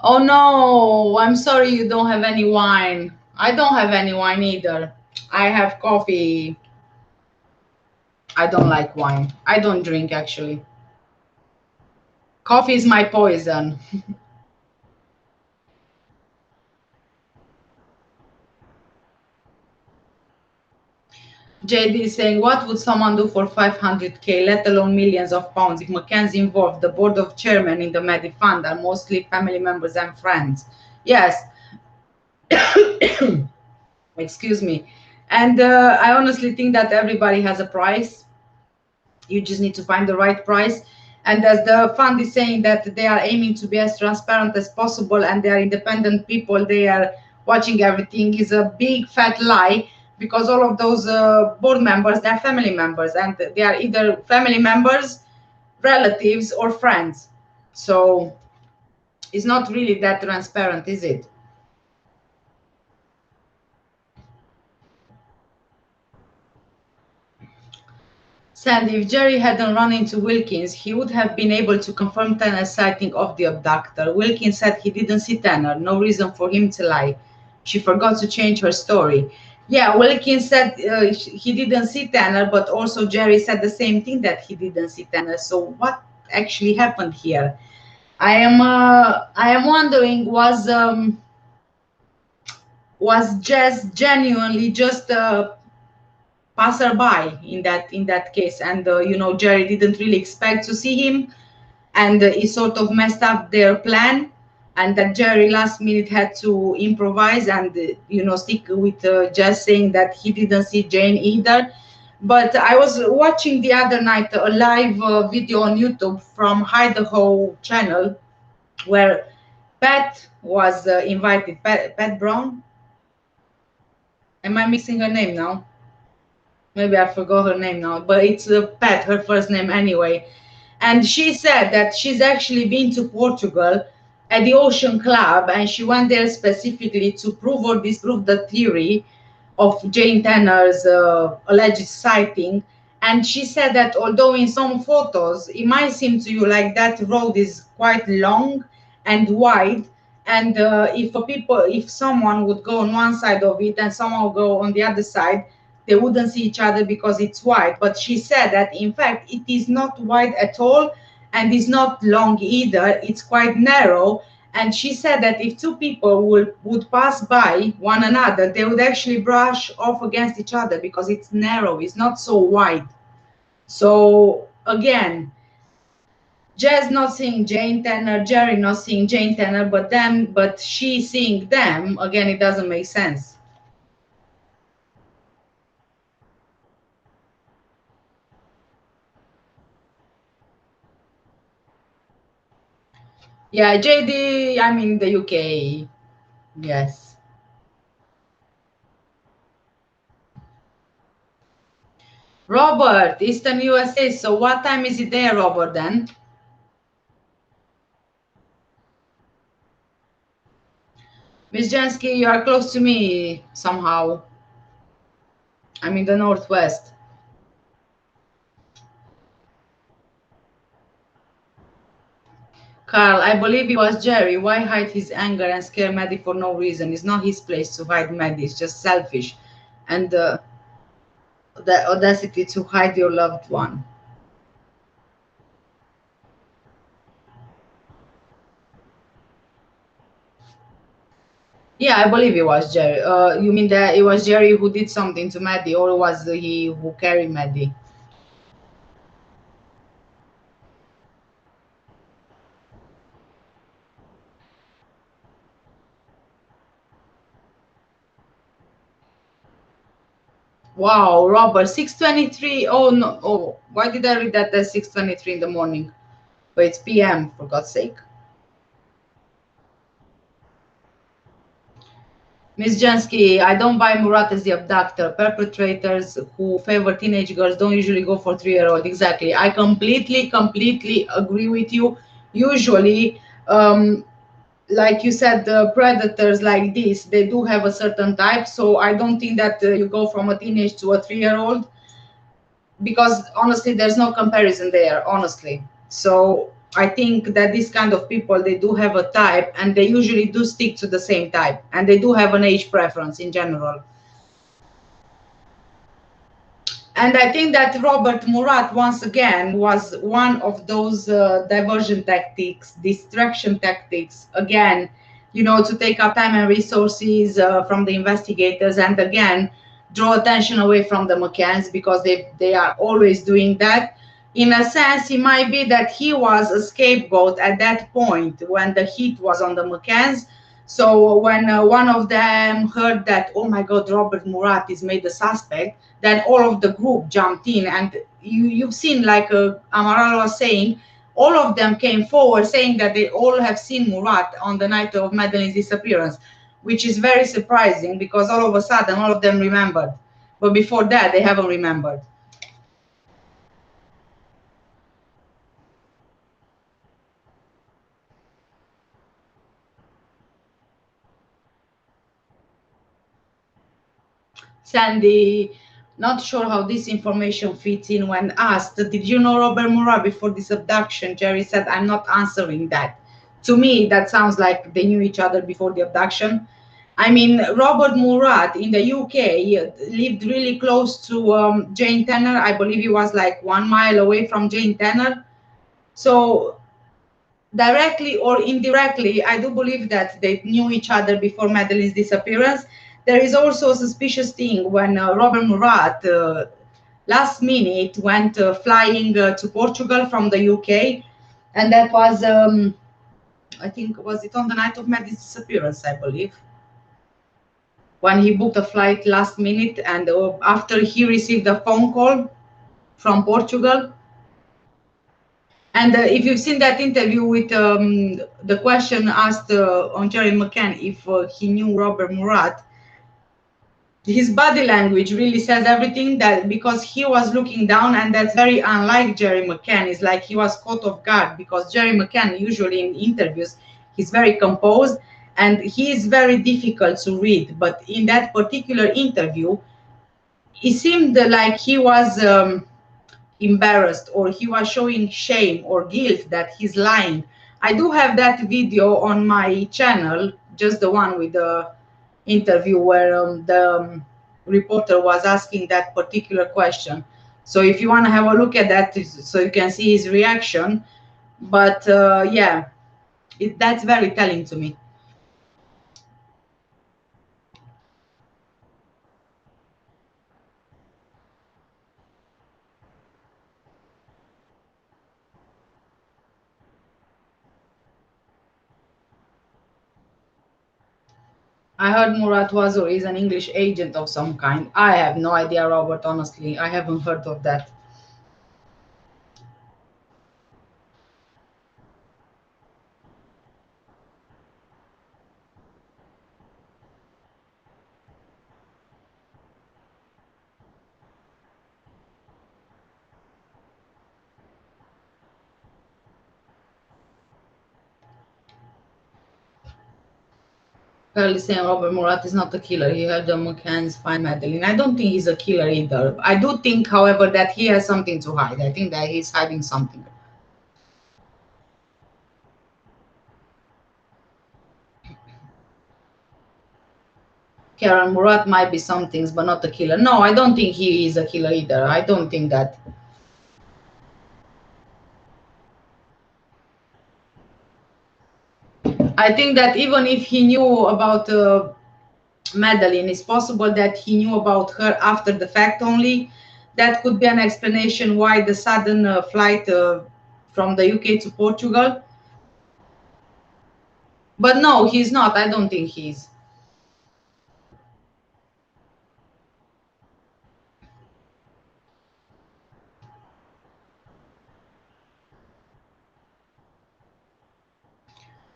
Oh no, I'm sorry you don't have any wine. I don't have any wine either. I have coffee. I don't like wine. I don't drink actually. Coffee is my poison. JD is saying, what would someone do for 500k, let alone millions of pounds, if McCann's involved? The board of chairmen in the Medi Fund are mostly family members and friends. Yes, excuse me. And I honestly think that everybody has a price. You just need to find the right price. And as the fund is saying that they are aiming to be as transparent as possible and they are independent people, they are watching everything, is a big fat lie, because all of those board members, they're family members, and they are either family members, relatives, or friends. So it's not really that transparent, is it? Sandy, if Jerry hadn't run into Wilkins, he would have been able to confirm Tanner's sighting of the abductor. Wilkins said he didn't see Tanner, no reason for him to lie. She forgot to change her story. Yeah, Wilkins said he didn't see Tanner, but also Jerry said the same thing, that he didn't see Tanner. So what actually happened here? I am wondering, was Jess genuinely just passerby in that case, and you know, Jerry didn't really expect to see him, and it sort of messed up their plan, and that Jerry last minute had to improvise and you know, stick with just saying that he didn't see Jane either. But I was watching the other night a live video on YouTube from Idaho channel, where Beth was invited. Beth Brown, am I mixing her name now? Maybe I forgot her name now, but it's Pat, her first name anyway. And she said that she's actually been to Portugal at the Ocean Club, and she went there specifically to prove or disprove the theory of Jane Tanner's alleged sighting. And she said that although in some photos it might seem to you like that road is quite long and wide, and if someone would go on one side of it and someone would go on the other side, they wouldn't see each other because it's wide. But she said that in fact it is not wide at all, and it's not long either, it's quite narrow. And she said that if two people would pass by one another, they would actually brush off against each other because it's narrow, it's not so wide. So again, Jazz not seeing Jane Tanner, Jerry not seeing Jane Tanner, but she seeing them, again, it doesn't make sense. Yeah, JD, I'm in the UK. Yes. Robert, Eastern USA. So what time is it there, Robert, then? Miss Jansky, you are close to me somehow. I'm in the Northwest. Carl, I believe it was Jerry. Why hide his anger and scare Maddie for no reason? It's not his place to hide Maddie. It's just selfish. And the audacity to hide your loved one. Yeah, I believe it was Jerry. You mean that it was Jerry who did something to Maddie, or was he who carried Maddie? Wow, Robert, 6:23. Oh no! Oh, why did I read that at 6:23 in the morning? But it's PM, for God's sake. Ms. Jansky, I don't buy Murat as the abductor. Perpetrators who favor teenage girls don't usually go for 3-year-old. Exactly. I completely agree with you. Usually, like you said, the predators like this, they do have a certain type. So I don't think that you go from a teenage to a 3-year-old, because honestly, there's no comparison there, honestly. So I think that this kind of people, they do have a type, and they usually do stick to the same type, and they do have an age preference in general. And I think that Robert Murat, once again, was one of those diversion tactics, distraction tactics, again, you know, to take up time and resources from the investigators, and again, draw attention away from the McCanns, because they are always doing that. In a sense, it might be that he was a scapegoat at that point when the heat was on the McCanns. So when one of them heard that, oh my God, Robert Murat is made a suspect, then all of the group jumped in. And you've seen, like Amaral was saying, all of them came forward saying that they all have seen Murat on the night of Madeleine's disappearance, which is very surprising, because all of a sudden all of them remembered. But before that, they haven't remembered. Sandy, not sure how this information fits in. When asked, did you know Robert Murat before this abduction? Jerry said, I'm not answering that. To me, that sounds like they knew each other before the abduction. I mean, Robert Murat in the UK lived really close to Jane Tanner. I believe he was like 1 mile away from Jane Tanner. So directly or indirectly, I do believe that they knew each other before Madeleine's disappearance. There is also a suspicious thing when Robert Murat last minute went flying to Portugal from the UK, and that was, I think, was it on the night of Madeleine's disappearance, I believe, when he booked a flight last minute, and after he received a phone call from Portugal. And if you've seen that interview with the question asked on Jerry McCann if he knew Robert Murat, his body language really says everything, that because he was looking down, and that's very unlike Jerry McCann. It's like he was caught off guard, because Jerry McCann usually in interviews, he's very composed and he is very difficult to read. But in that particular interview, it seemed like he was embarrassed, or he was showing shame or guilt that he's lying. I do have that video on my channel, just the one with the interview where the reporter was asking that particular question. So if you want to have a look at that, so you can see his reaction. But yeah, that's very telling to me. I heard Murat was or is an English agent of some kind. I have no idea, Robert, honestly. I haven't heard of that. Currently saying Robert Murat is not a killer. He helped the McCanns find Madeleine. I don't think he's a killer either. I do think, however, that he has something to hide. I think that he's hiding something. Karen Murat might be some things, but not a killer. No, I don't think he is a killer either. I don't think that. I think that even if he knew about Madeleine, it's possible that he knew about her after the fact only. That could be an explanation why the sudden flight from the UK to Portugal. But no, he's not. I don't think he's.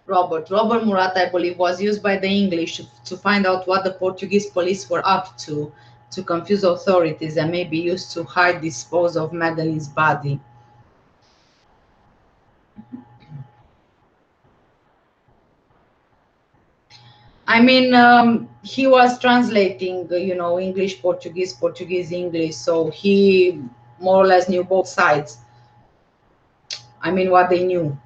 Robert Murat, I believe, was used by the English to find out what the Portuguese police were up to confuse authorities, and maybe used to hide dispose of Madeleine's body. I mean, he was translating, you know, English, Portuguese, Portuguese, English, so he more or less knew both sides. I mean, what they knew.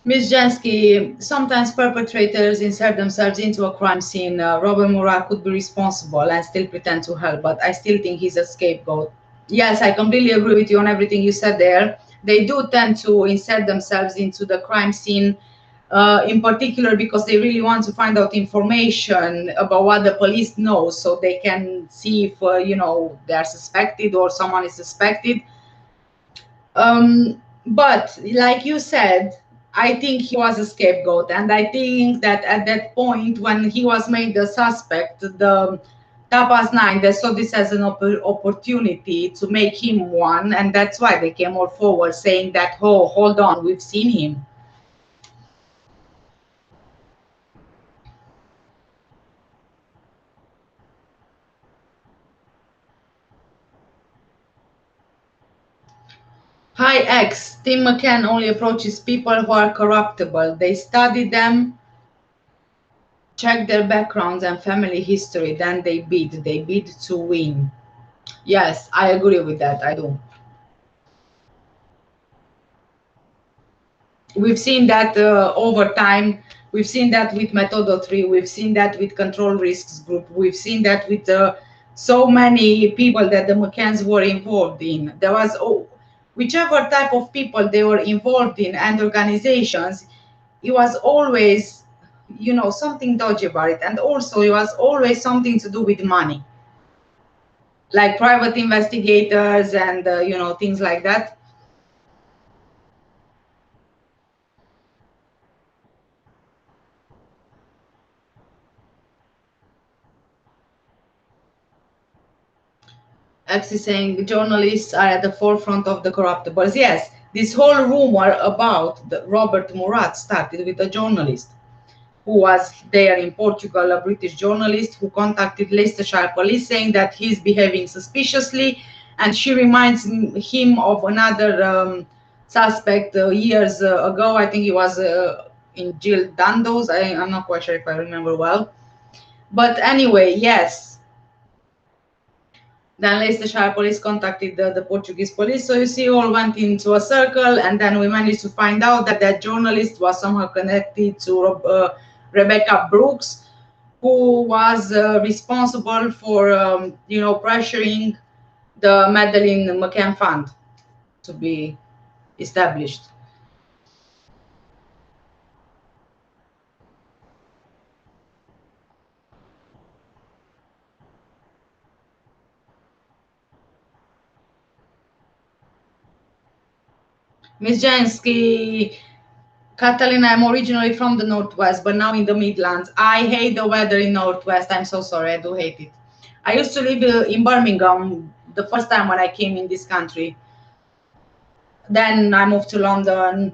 Ms. Jansky, sometimes perpetrators insert themselves into a crime scene. Robert Murat could be responsible and still pretend to help, but I still think he's a scapegoat. Yes, I completely agree with you on everything you said there. They do tend to insert themselves into the crime scene, in particular because they really want to find out information about what the police know, so they can see if they are suspected or someone is suspected. But like you said, I think he was a scapegoat, and I think that at that point when he was made the suspect, the Tapas Nine, they saw this as an opportunity to make him one, and that's why they came all forward saying that, oh, hold on, we've seen him. Hi X, Tim McCann only approaches people who are corruptible. They study them, check their backgrounds and family history, then they bid. They bid to win. Yes, I agree with that. I do. We've seen that over time. We've seen that with Metodo 3. We've seen that with Control Risks Group. We've seen that with so many people that the McCanns were involved in. There was, whichever type of people they were involved in and organizations, it was always, something dodgy about it. And also, it was always something to do with money, like private investigators and, things like that. Actually saying journalists are at the forefront of the corruptibles. Yes, this whole rumor about Robert Murat started with a journalist who was there in Portugal, a British journalist who contacted Leicestershire police saying that he's behaving suspiciously, and she reminds him of another suspect years ago. I think he was in Jill Dandos. I'm not quite sure if I remember well. But anyway, yes, then Leicestershire police contacted the Portuguese police. So you see, all went into a circle, and then we managed to find out that that journalist was somehow connected to Rebecca Brooks, who was responsible for, pressuring the Madeleine McCann Fund to be established. Ms. Jansky, Catalina, I'm originally from the Northwest, but now in the Midlands. I hate the weather in Northwest. I'm so sorry. I do hate it. I used to live in Birmingham the first time when I came in this country. Then I moved to London,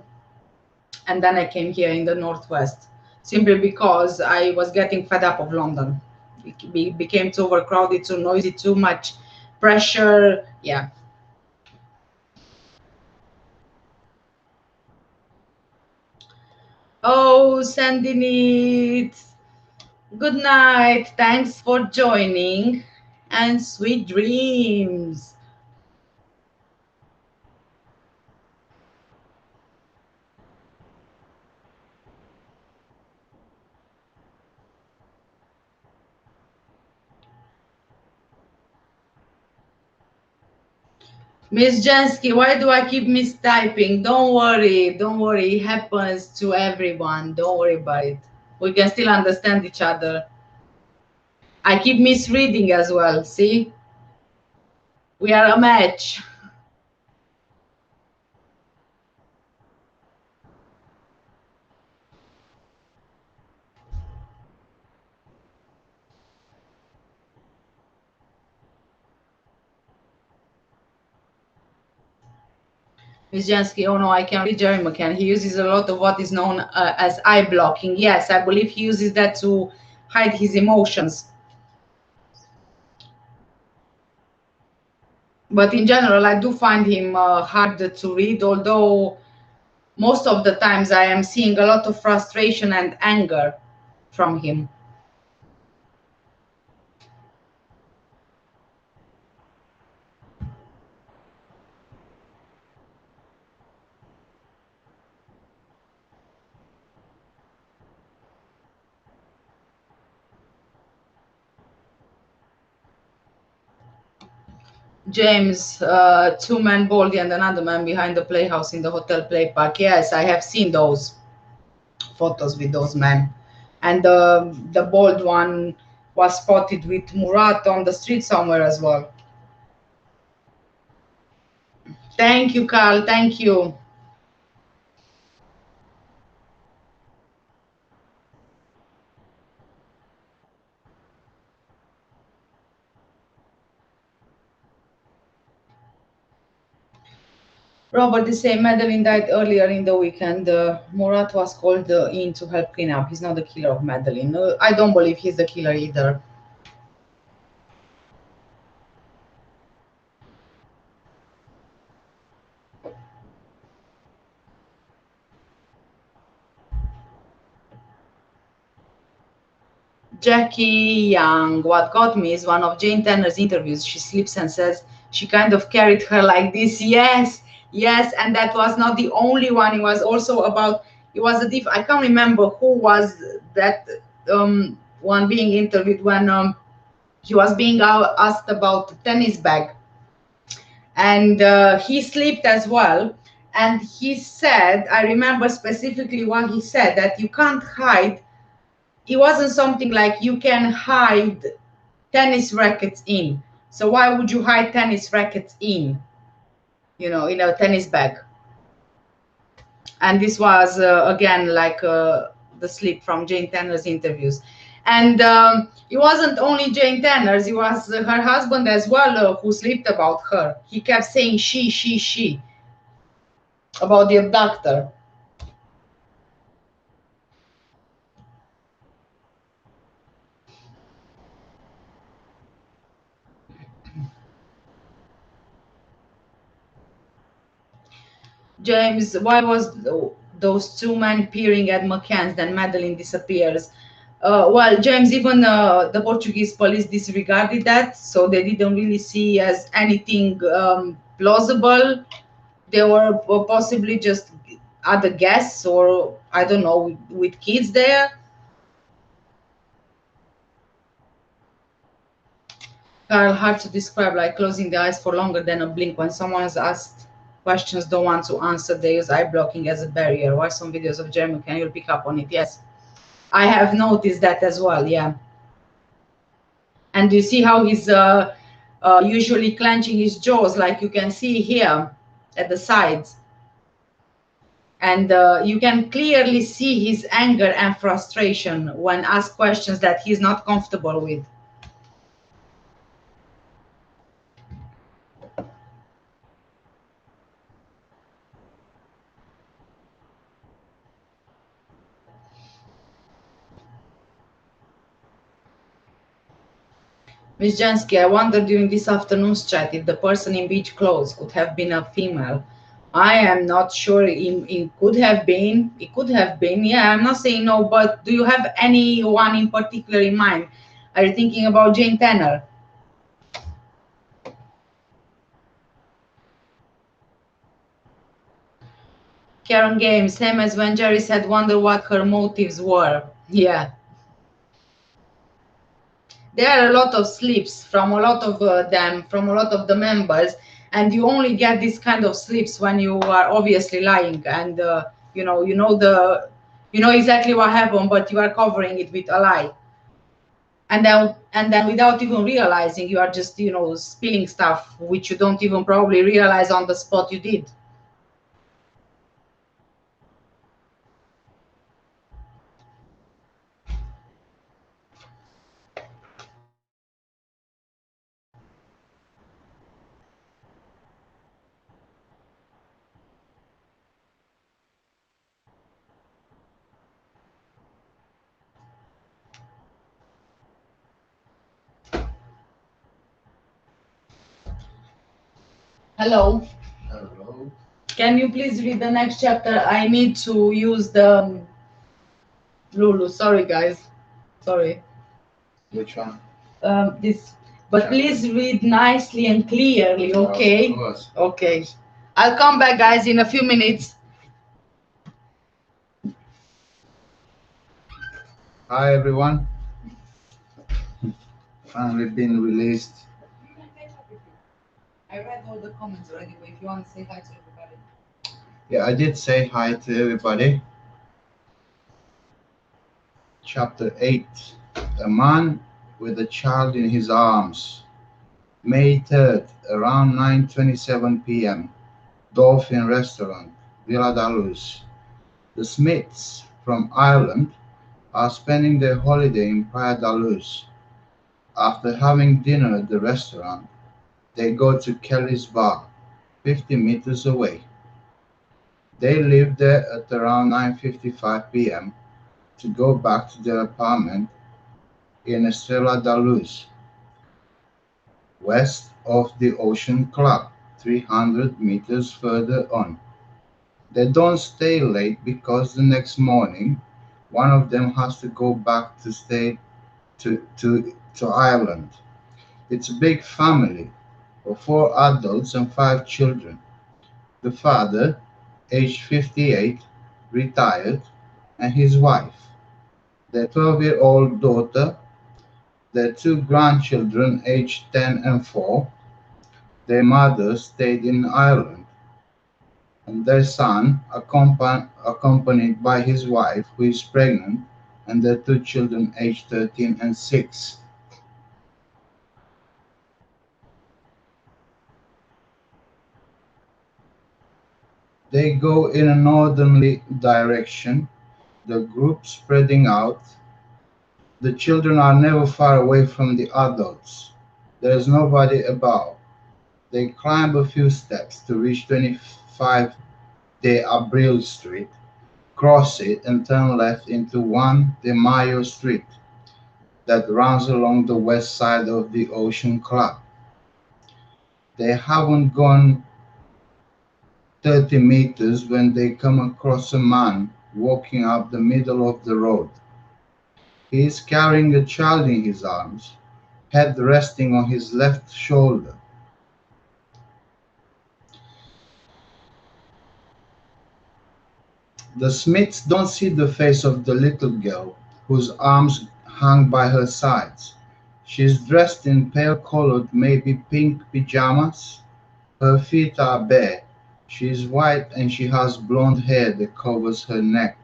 and then I came here in the Northwest, simply because I was getting fed up of London. It became too overcrowded, too noisy, too much pressure. Yeah. Oh, sending it. Good night. Thanks for joining, and sweet dreams. Miss Jansky, why do I keep mistyping? Don't worry, don't worry. It happens to everyone. Don't worry about it. We can still understand each other. I keep misreading as well. See? We are a match. Miss Jansky, oh no, I can read Jerry McCann. He uses a lot of what is known as eye blocking. Yes, I believe he uses that to hide his emotions. But in general, I do find him hard to read, although most of the times I am seeing a lot of frustration and anger from him. James, two men, Baldy and another man behind the playhouse in the hotel play park. Yes, I have seen those photos with those men. And the bald one was spotted with Murat on the street somewhere as well. Thank you, Carl. Thank you. Robert is saying Madeleine died earlier in the weekend. Murat was called in to help clean up. He's not the killer of Madeleine. I don't believe he's the killer either. Jackie Young, what got me is one of Jane Tanner's interviews. She sleeps and says she kind of carried her like this. Yes, yes, and that was not the only one. It was also about, it was a I can't remember who was that one being interviewed when he was being asked about the tennis bag. And he slept as well. And he said, I remember specifically what he said, that you can't hide. It wasn't something like you can hide tennis rackets in. So why would you hide tennis rackets in, in a tennis bag? And this was again like the slip from Jane Tanner's interviews. And it wasn't only Jane Tanner's, it was her husband as well who slipped about her. He kept saying she about the abductor. James, why was those two men peering at McCann's, then Madeleine disappears? Well, James, even the Portuguese police disregarded that, so they didn't really see as anything plausible. They were possibly just other guests, or I don't know, with kids there. Carl, hard to describe, like closing the eyes for longer than a blink. When someone is asked questions, don't want to answer, they use eye blocking as a barrier. Watch some videos of Jeremy, can you pick up on it? Yes, I have noticed that as well, yeah. And you see how he's usually clenching his jaws, like you can see here at the sides. And you can clearly see his anger and frustration when asked questions that he's not comfortable with. Miss Jansky, I wonder during this afternoon's chat if the person in beach clothes could have been a female. I am not sure. It could have been. It could have been. Yeah, I'm not saying no, but do you have anyone in particular in mind? Are you thinking about Jane Tanner? Karen Games, same as when Jerry said, wonder what her motives were. Yeah. There are a lot of slips from a lot of them, from a lot of the members, and you only get this kind of slips when you are obviously lying, and you know exactly what happened, but you are covering it with a lie, and then without even realizing, you are just spilling stuff which you don't even probably realize on the spot you did. Hello. Hello. Can you please read the next chapter? I need to use the Lulu. Sorry, guys. Sorry. Which one? This, but please read nicely and clearly, okay? Of course. Okay. I'll come back, guys, in a few minutes. Hi, everyone. Finally been released. I read all the comments already, but if you want to say hi to everybody. Yeah, I did say hi to everybody. Chapter 8. A man with a child in his arms. May 3rd, around 9:27 p.m. Dolphin Restaurant, Villa da Luz. The Smiths, from Ireland, are spending their holiday in Praia da Luz. After having dinner at the restaurant, they go to Kelly's Bar, 50 meters away. They leave there at around 9:55 p.m. to go back to their apartment in Estrela da Luz, west of the Ocean Club, 300 meters further on. They don't stay late because the next morning one of them has to go back to stay to Ireland. It's a big family of four adults and five children. The father, aged 58, retired, and his wife, their 12-year-old daughter, their two grandchildren aged 10 and 4, their mother stayed in Ireland, and their son, accompanied by his wife, who is pregnant, and their two children aged 13 and 6. They go in a northerly direction, the group spreading out. The children are never far away from the adults. There is nobody about. They climb a few steps to reach 25 de Abril Street, cross it, and turn left into Juan de Mayo Street that runs along the west side of the Ocean Club. They haven't gone 30 meters when they come across a man walking up the middle of the road. He is carrying a child in his arms, head resting on his left shoulder. The Smiths don't see the face of the little girl, whose arms hang by her sides. She is dressed in pale-colored, maybe pink pajamas. Her feet are bare. She is white and she has blonde hair that covers her neck.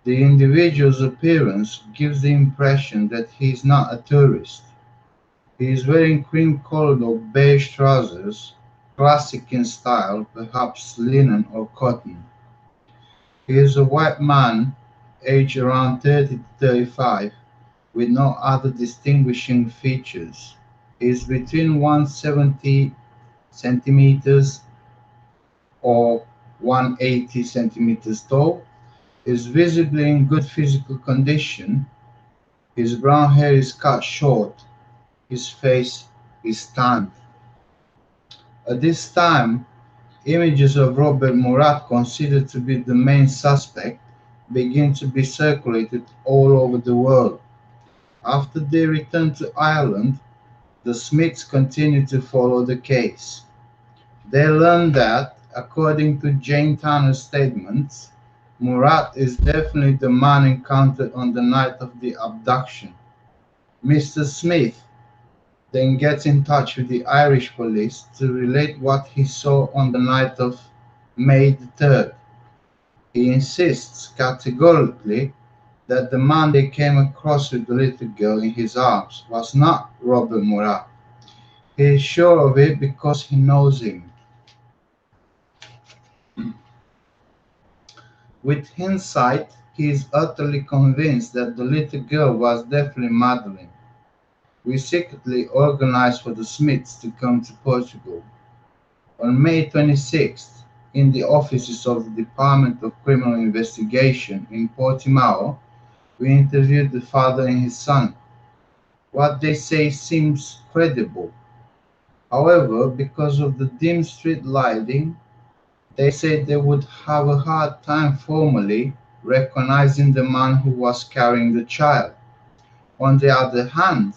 The individual's appearance gives the impression that he is not a tourist. He is wearing cream-colored or beige trousers, classic in style, perhaps linen or cotton. He is a white man, aged around 30 to 35, with no other distinguishing features. He is between 170 centimeters or 180 centimeters tall, is visibly in good physical condition. His brown hair is cut short. His face is tanned. At this time, images of Robert Murat, considered to be the main suspect, begin to be circulated all over the world. After they return to Ireland, the Smiths continue to follow the case. They learn that, according to Jane Tanner's statements, Murat is definitely the man encountered on the night of the abduction. Mr. Smith then gets in touch with the Irish police to relate what he saw on the night of May the 3rd. He insists categorically that the man they came across with the little girl in his arms was not Robert Murat. He is sure of it because he knows him. With hindsight, he is utterly convinced that the little girl was definitely Madeleine. We secretly organized for the Smiths to come to Portugal. On May 26th, in the offices of the Department of Criminal Investigation in Portimao, we interviewed the father and his son. What they say seems credible. However, because of the dim street lighting, they said they would have a hard time formally recognizing the man who was carrying the child. On the other hand,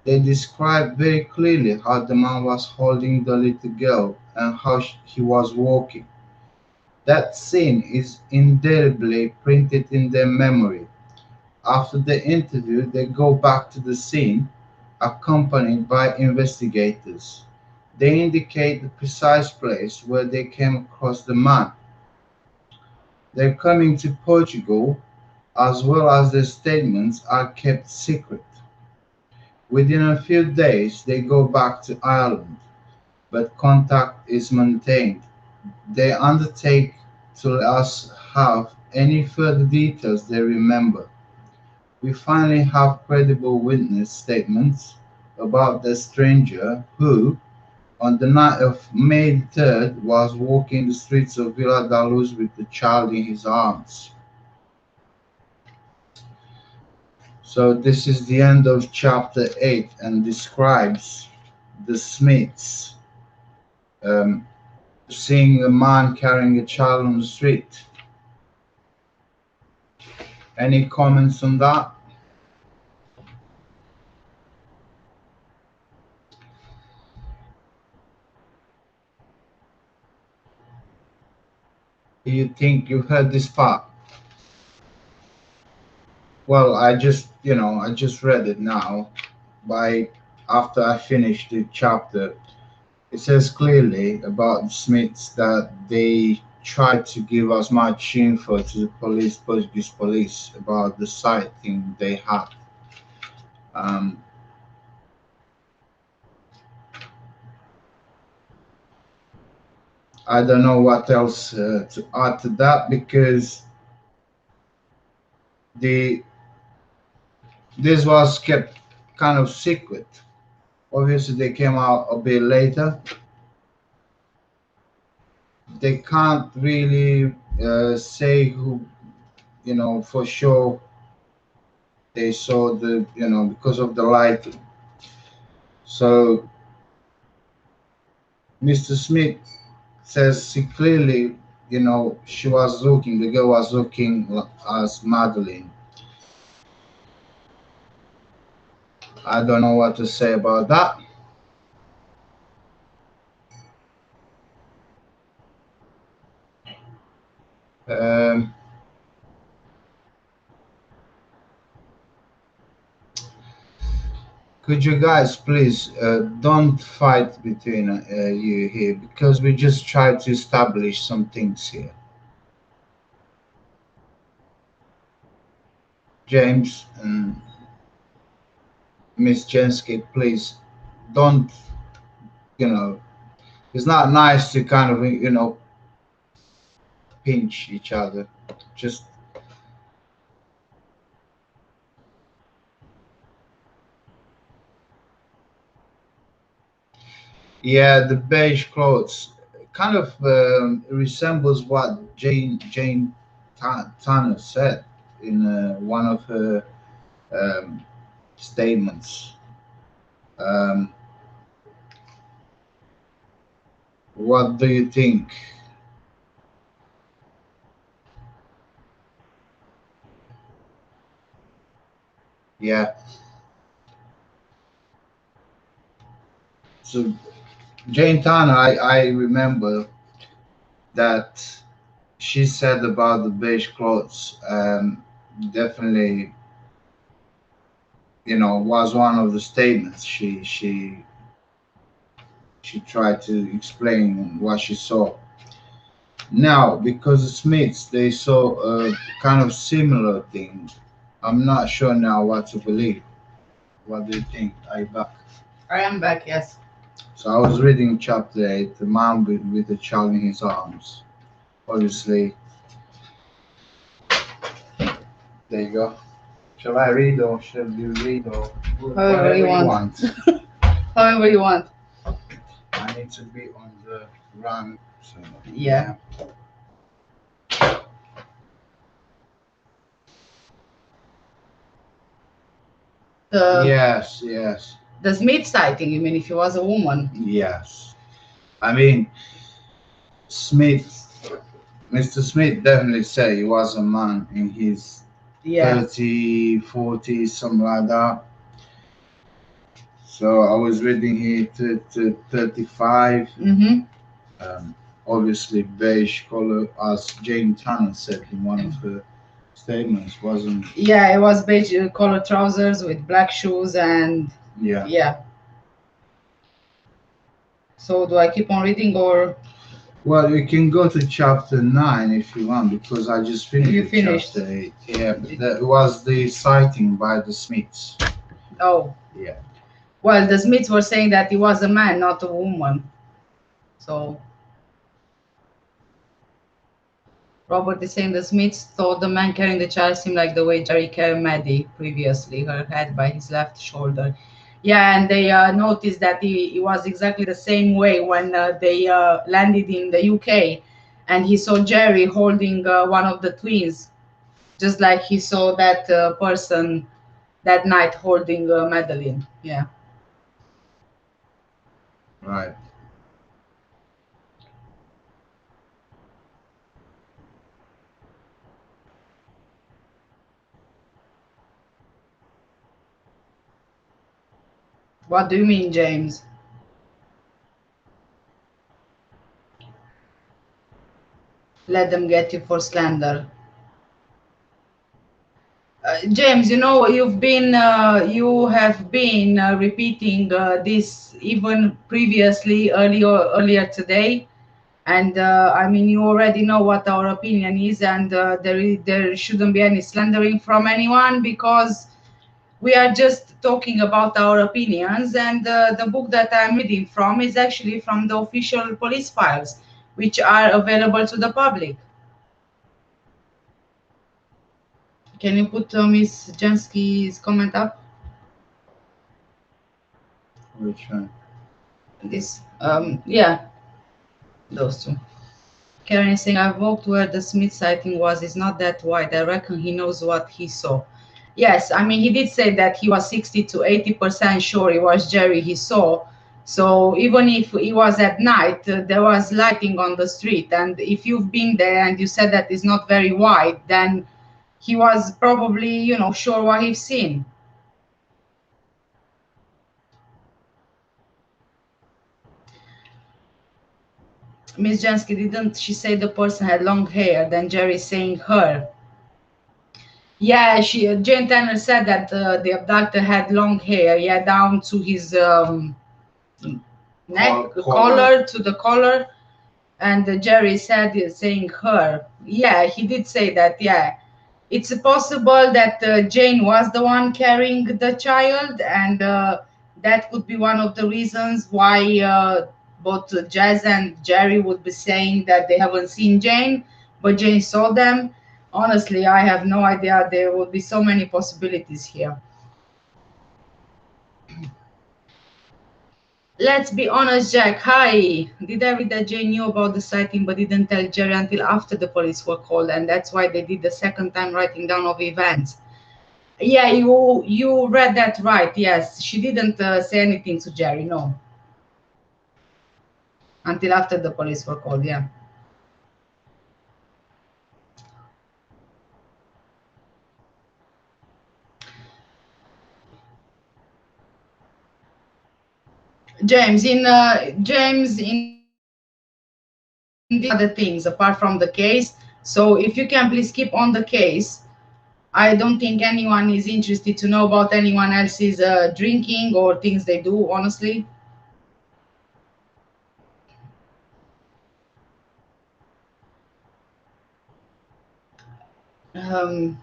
they described very clearly how the man was holding the little girl and how he was walking. That scene is indelibly printed in their memory. After the interview, they go back to the scene, accompanied by investigators. They indicate the precise place where they came across the man. Their coming to Portugal, as well as their statements, are kept secret. Within a few days, they go back to Ireland, but contact is maintained. They undertake to let us have any further details they remember. We finally have credible witness statements about the stranger who, on the night of May 3rd, was walking the streets of Villa da Luz with the child in his arms. So this is the end of chapter 8 and describes the Smiths um, seeing a man carrying a child on the street. Any comments on that? Do you think you've heard this part? Well, I just read it now. By after I finished the chapter, it says clearly about the Smiths that they tried to give as much info to the police, Portuguese police, about the sighting they had. Um, I don't know what else to add to that because the this was kept kind of secret. Obviously, they came out a bit later. They can't really say who, for sure they saw because of the light. So Mr. Smith says she clearly, the girl was looking as Madeleine. I don't know what to say about that. Um, could you guys please don't fight between you here because we just try to establish some things here. James and Miss Jensky, please don't, it's not nice to kind of, pinch each other. Just, yeah, the beige clothes kind of resembles what Jane Tanner said in one of her um, statements. Um, what do you think? Yeah. So Jane Tanner, I remember that she said about the beige clothes. Definitely, was one of the statements she tried to explain what she saw. Now, because the Smiths they saw a kind of similar thing, I'm not sure now what to believe. What do you think? Are you back? I am back, yes. So I was reading chapter 8, the man with the child in his arms. Obviously, there you go. Shall I read or shall you read or However you want. However you want. I need to be on the run. So, Yeah. Yes. The Smith sighting, you mean if he was a woman? Yes. I mean, Mr. Smith definitely said he was a man in his 30, 40, something like that. So I was reading here to 35. Mm-hmm. Obviously beige color, as Jane Tanner said in one of her statements, wasn't? Yeah, it was beige color trousers with black shoes and Yeah. So do I keep on reading or Well, you can go to chapter 9 if you want, because I just finished you with finished? chapter 8. Yeah, but that was the sighting by the Smiths. Oh, Yeah. well, the Smiths were saying that he was a man, not a woman. So Robert is saying the Smiths thought the man carrying the child seemed like the way Jerry carried Maddie previously, her head by his left shoulder. Yeah, and they noticed that he was exactly the same way when they landed in the UK, and he saw Jerry holding one of the twins, just like he saw that person that night holding Madeleine. Yeah. Right. What do you mean, James? Let them get you for slander. James, you know you have been repeating this even previously earlier today, and I mean you already know what our opinion is, and there shouldn't be any slandering from anyone because we are just talking about our opinions. And the book that I'm reading from is actually from the official police files, which are available to the public. Can you put Miss Jansky's comment up? Which one? This, yeah, those two. Karen is saying, I've walked where the Smith sighting was. It's not that wide. I reckon he knows what he saw. Yes, I mean, he did say that he was 60 to 80% sure it was Jerry he saw. So even if it was at night, there was lighting on the street. And if you've been there and you said that it's not very wide, then he was probably, sure what he's seen. Miss Jansky, didn't she say the person had long hair? Then Jerry saying her. Yeah, Jane Tanner said that the abductor had long hair, yeah, down to his neck, collar to the collar, and Jerry said saying her. Yeah, he did say that. Yeah, it's possible that Jane was the one carrying the child, and that could be one of the reasons why both Jazz and Jerry would be saying that they haven't seen Jane, but Jane saw them. Honestly, I have no idea. There would be so many possibilities here. Let's be honest, Jack. Hi. Did I read that Jane knew about the sighting but didn't tell Jerry until after the police were called, and that's why they did the second time writing down of events? Yeah, you read that right. Yes, she didn't say anything to Jerry, no, until after the police were called. Yeah. James in the other things apart from the case. So if you can please keep on the case. I don't think anyone is interested to know about anyone else's drinking or things they do. Honestly. Um,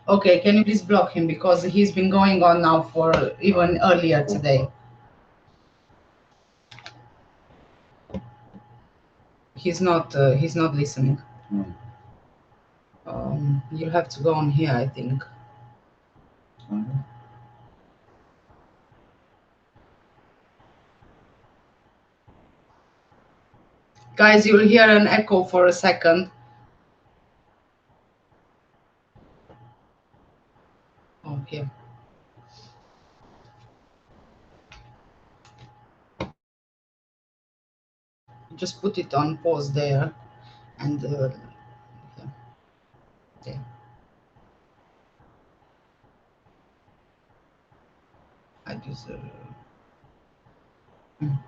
okay, can you please block him because he's been going on now for even earlier today. He's not listening. You'll have to go on here, I think. Guys, you'll hear an echo for a second. Oh, here. Just put it on pause there, and yeah. There. I just. Mm-hmm.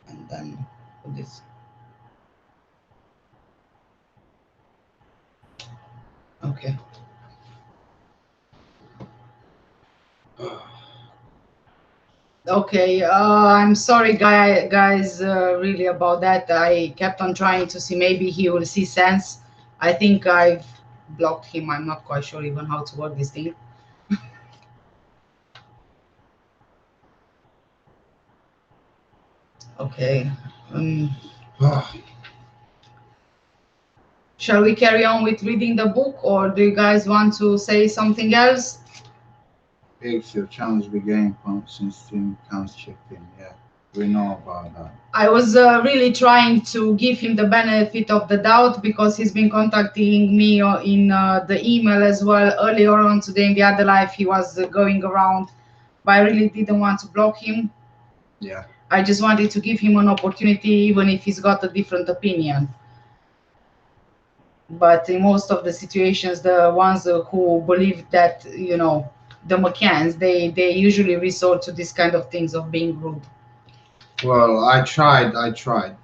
And then put this. Okay. Okay, I'm sorry, guys, really about that. I kept on trying to see maybe he will see sense. I think I've blocked him. I'm not quite sure even how to work this thing. Okay. Shall we carry on with reading the book, or do you guys want to say something else? If your channels began since stream counts checked in, yeah, we know about that. I was really trying to give him the benefit of the doubt because he's been contacting me in the email as well. Earlier on today in the other life, he was going around, but I really didn't want to block him. Yeah. I just wanted to give him an opportunity, even if he's got a different opinion. But in most of the situations, the ones who believe that, you know, the McCanns, they usually resort to this kind of things of being rude. Well, I tried,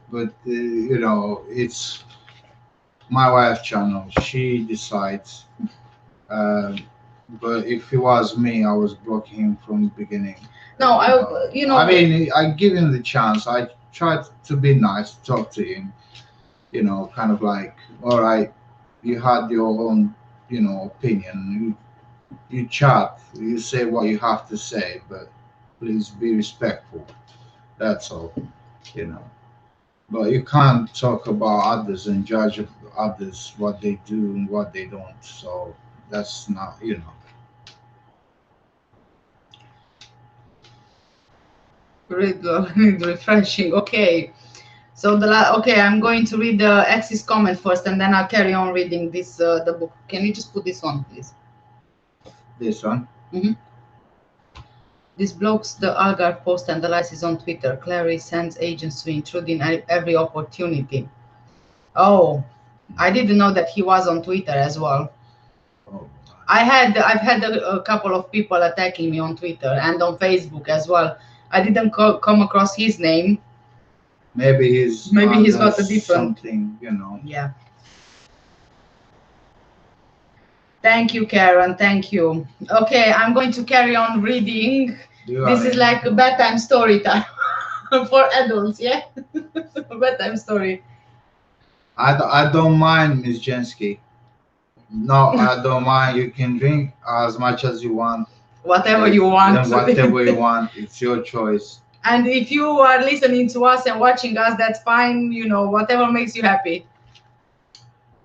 but you know, it's my wife's channel. She decides. But if it was me, I was blocking him from the beginning. No, I mean, I give him the chance. I tried to be nice, talk to him. You know, kind of like, all right, you had your own, you know, opinion. You chat, you say what you have to say, but please be respectful. That's all, you know. But you can't talk about others and judge others what they do and what they don't. So that's not, you know. Refreshing. Okay. So okay, I'm going to read the X's comment first, and then I'll carry on reading this the book. Can you just put this on, please? This one. This blocks the Algar post and analysis on Twitter. Clary sends agents to intrude in every opportunity. Oh, I didn't know that he was on Twitter as well. Oh. I've had a couple of people attacking me on Twitter and on Facebook as well. I didn't come across his name. Maybe he's got a different something, you know. Yeah. Thank you, Karen. Thank you. Okay, I'm going to carry on reading. This is like a bedtime story time for adults, yeah? Bedtime story. I don't mind, Miss Jensky. No, I don't mind. You can drink as much as you want. Whatever you want. Whatever you want. It's your choice. And if you are listening to us and watching us, that's fine. You know, whatever makes you happy.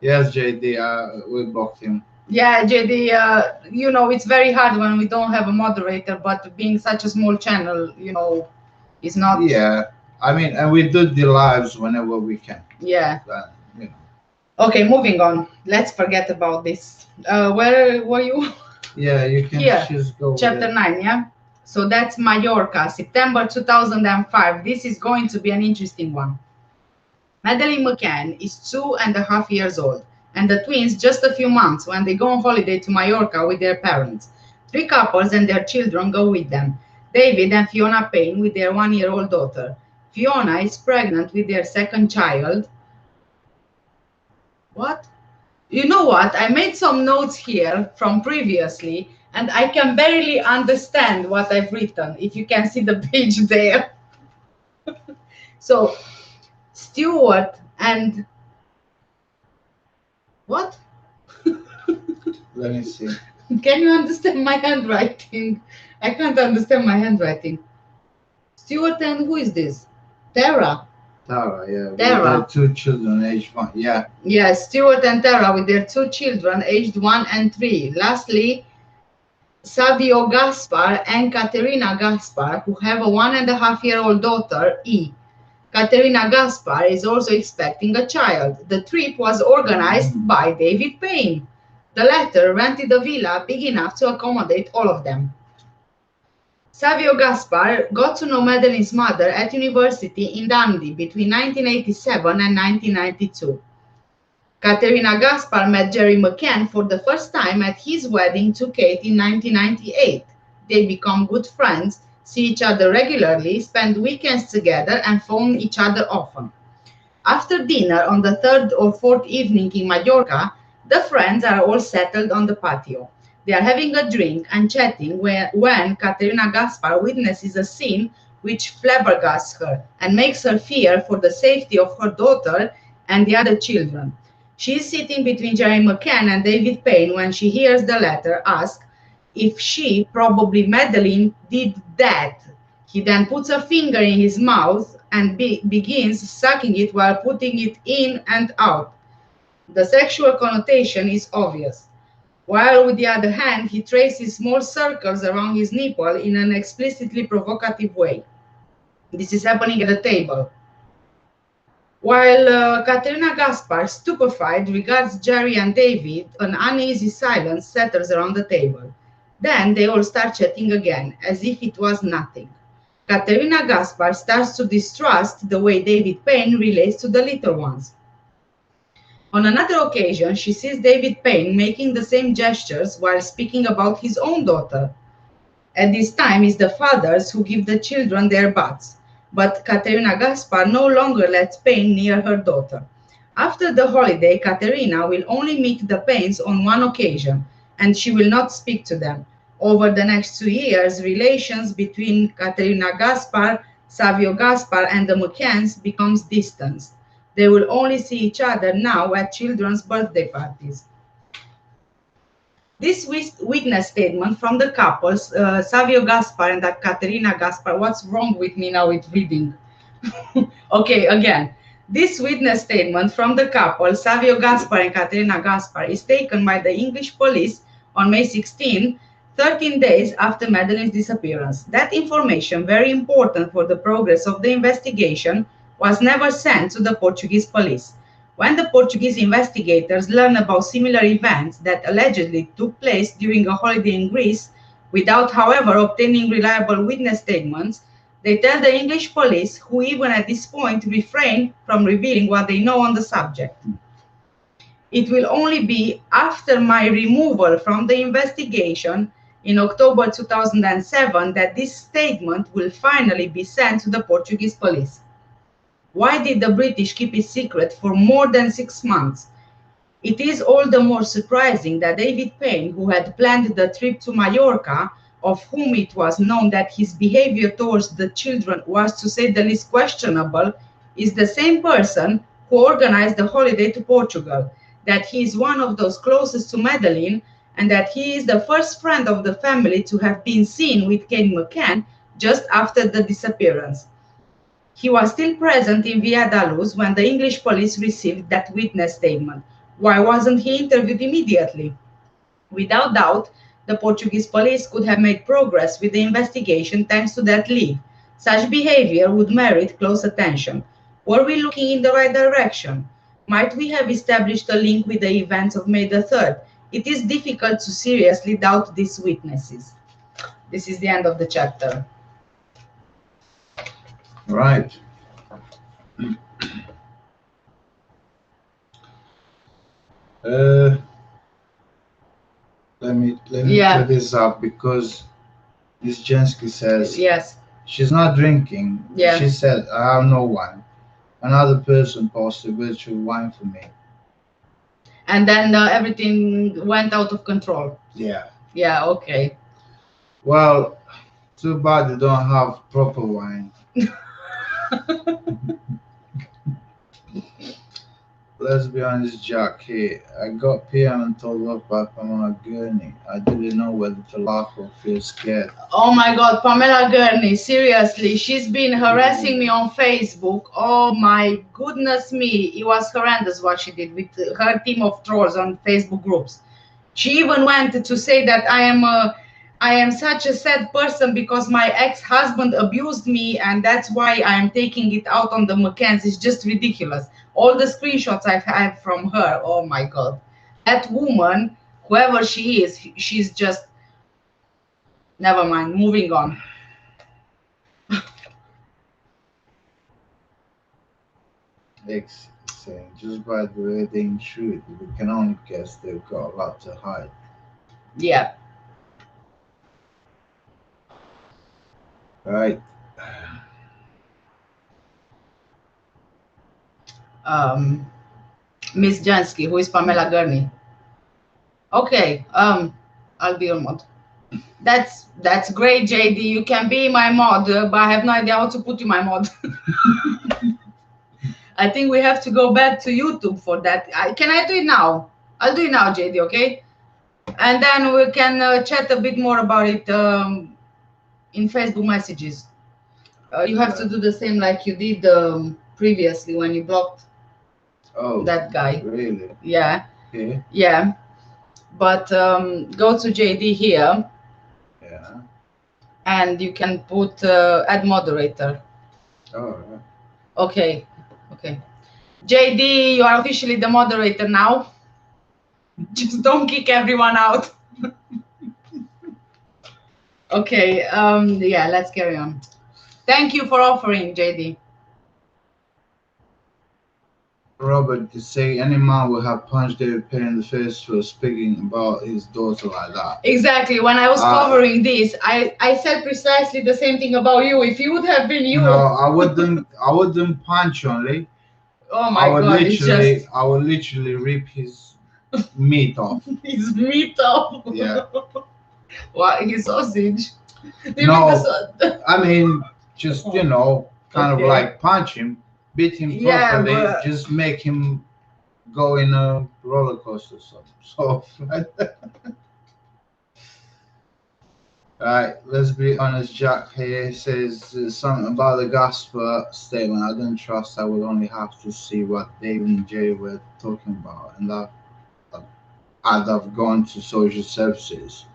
Yes, JD, we blocked him. Yeah, JD, you know, it's very hard when we don't have a moderator, but being such a small channel, you know, it's not... Yeah, I mean, and we do the lives whenever we can. Yeah. You know. Okay, moving on. Let's forget about this. Where were you? Yeah, you can just go. Chapter 9, yeah? So that's Mallorca, September 2005. This is going to be an interesting one. Madeleine Mccann is 2.5 years old, and the twins just a few months when they go on holiday to Mallorca with their parents. 3 couples and their children go with them. David and Fiona Payne with their 1-year-old daughter. Fiona is pregnant with their 2nd child. What? You know what? I made some notes here from previously, and I can barely understand what I've written, if you can see the page there. So, Stuart and... What? Let me see. Can you understand my handwriting? I can't understand my handwriting. Stuart and who is this? Tara. Tara, yeah. Tara. With their 2 children, aged 1. Yeah. Yeah, Stuart and Tara with their 2 children, aged 1 and 3. Lastly, Savio Gaspar and Catalina Gaspar, who have a 1.5-year-old daughter, E. Catalina Gaspar is also expecting a child. The trip was organized by David Payne. The latter rented a villa big enough to accommodate all of them. Savio Gaspar got to know Madeleine's mother at university in Dundee between 1987 and 1992. Catalina Gaspar met Jerry McCann for the first time at his wedding to Kate in 1998. They become good friends, see each other regularly, spend weekends together, and phone each other often. After dinner on the third or fourth evening in Mallorca, the friends are all settled on the patio. They are having a drink and chatting when Catalina Gaspar witnesses a scene which flabbergasts her and makes her fear for the safety of her daughter and the other children. She is sitting between Jerry McCann and David Payne when she hears the latter ask if she, probably Madeleine, did that. He then puts a finger in his mouth and begins sucking it while putting it in and out. The sexual connotation is obvious. While with the other hand, he traces small circles around his nipple in an explicitly provocative way. This is happening at the table. While Catalina Gaspar, stupefied, regards Jerry and David, an uneasy silence settles around the table. Then they all start chatting again, as if it was nothing. Catalina Gaspar starts to distrust the way David Payne relates to the little ones. On another occasion, she sees David Payne making the same gestures while speaking about his own daughter. At this time, it's the fathers who give the children their baths, but Catalina Gaspar no longer lets Payne near her daughter. After the holiday, Catalina will only meet the Paynes on one occasion, and she will not speak to them. Over the next 2 years, relations between Catalina Gaspar, Savio Gaspar, and the McCanns becomes distant. They will only see each other now at children's birthday parties. This witness statement from the couples, Savio Gaspar and Catalina Gaspar, what's wrong with me now with reading? Okay, again. This witness statement from the couple, Savio Gaspar and Catalina Gaspar, is taken by the English police on May 16, 13 days after Madeleine's disappearance. That information, very important for the progress of the investigation, was never sent to the Portuguese police. When the Portuguese investigators learn about similar events that allegedly took place during a holiday in Greece, without, however, obtaining reliable witness statements, they tell the English police, who even at this point refrain from revealing what they know on the subject. It will only be after my removal from the investigation in October 2007 that this statement will finally be sent to the Portuguese police. Why did the British keep it secret for more than 6 months? It is all the more surprising that David Payne, who had planned the trip to Mallorca, of whom it was known that his behavior towards the children was, to say the least, questionable, is the same person who organized the holiday to Portugal, that he is one of those closest to Madeleine, and that he is the first friend of the family to have been seen with Kate McCann just after the disappearance. He was still present in Via da Luz when the English police received that witness statement. Why wasn't he interviewed immediately? Without doubt, the Portuguese police could have made progress with the investigation thanks to that lead. Such behavior would merit close attention. Were we looking in the right direction? Might we have established a link with the events of May the 3rd? It is difficult to seriously doubt these witnesses. This is the end of the chapter. Right. Let me put this up because Miss Jensky says yes, she's not drinking. Yeah. She said, I have no wine. Another person posted virtual wine for me. And then everything went out of control. Yeah. Yeah, okay. Well, too bad they don't have proper wine. Let's be honest, Jack. Hey, I got PM and told off by Pamela Gurney. I didn't know whether to laugh or feel scared. Oh my God, Pamela Gurney, seriously, she's been harassing me on Facebook. Oh my goodness me, it was horrendous what she did with her team of trolls on Facebook groups. She even went to say that I am such a sad person because my ex-husband abused me and that's why I am taking it out on the McCanns. It's just ridiculous. All the screenshots I've had from her, oh my God. That woman, whoever she is, she's just, never mind, moving on. X saying, just by the way they intrude, we can only guess they've got a lot to hide. Yeah. Right. Miss Jansky, who is Pamela Gurney. Okay, I'll be your mod. That's great, JD. You can be my mod, but I have no idea how to put you my mod. I think we have to go back to YouTube for that. Can I do it now? I'll do it now, JD, okay? And then we can chat a bit more about it in Facebook messages. You have to do the same like you did previously when you blocked that guy. Really? Yeah. Okay. Yeah. But go to JD here. Yeah. And you can put add moderator. Oh, yeah. Okay. Okay. JD, you are officially the moderator now. Just don't kick everyone out. Okay. Yeah, let's carry on. Thank you for offering, JD. Robert, to say any man would have punched David Perry in the face for speaking about his daughter like that. Exactly. When I was covering this, I said precisely the same thing about you. If you would have been you. No, I wouldn't punch only. Oh my God! I would literally rip his meat off. His meat off. Yeah. What? His sausage? No, I mean just kind of like punch him, beat him properly, but just make him go in a roller coaster. So Right, let's be honest. Jack here says something about the gospel statement. I don't trust. I would only have to see what David and Jerry were talking about, and that I'd have gone to social services.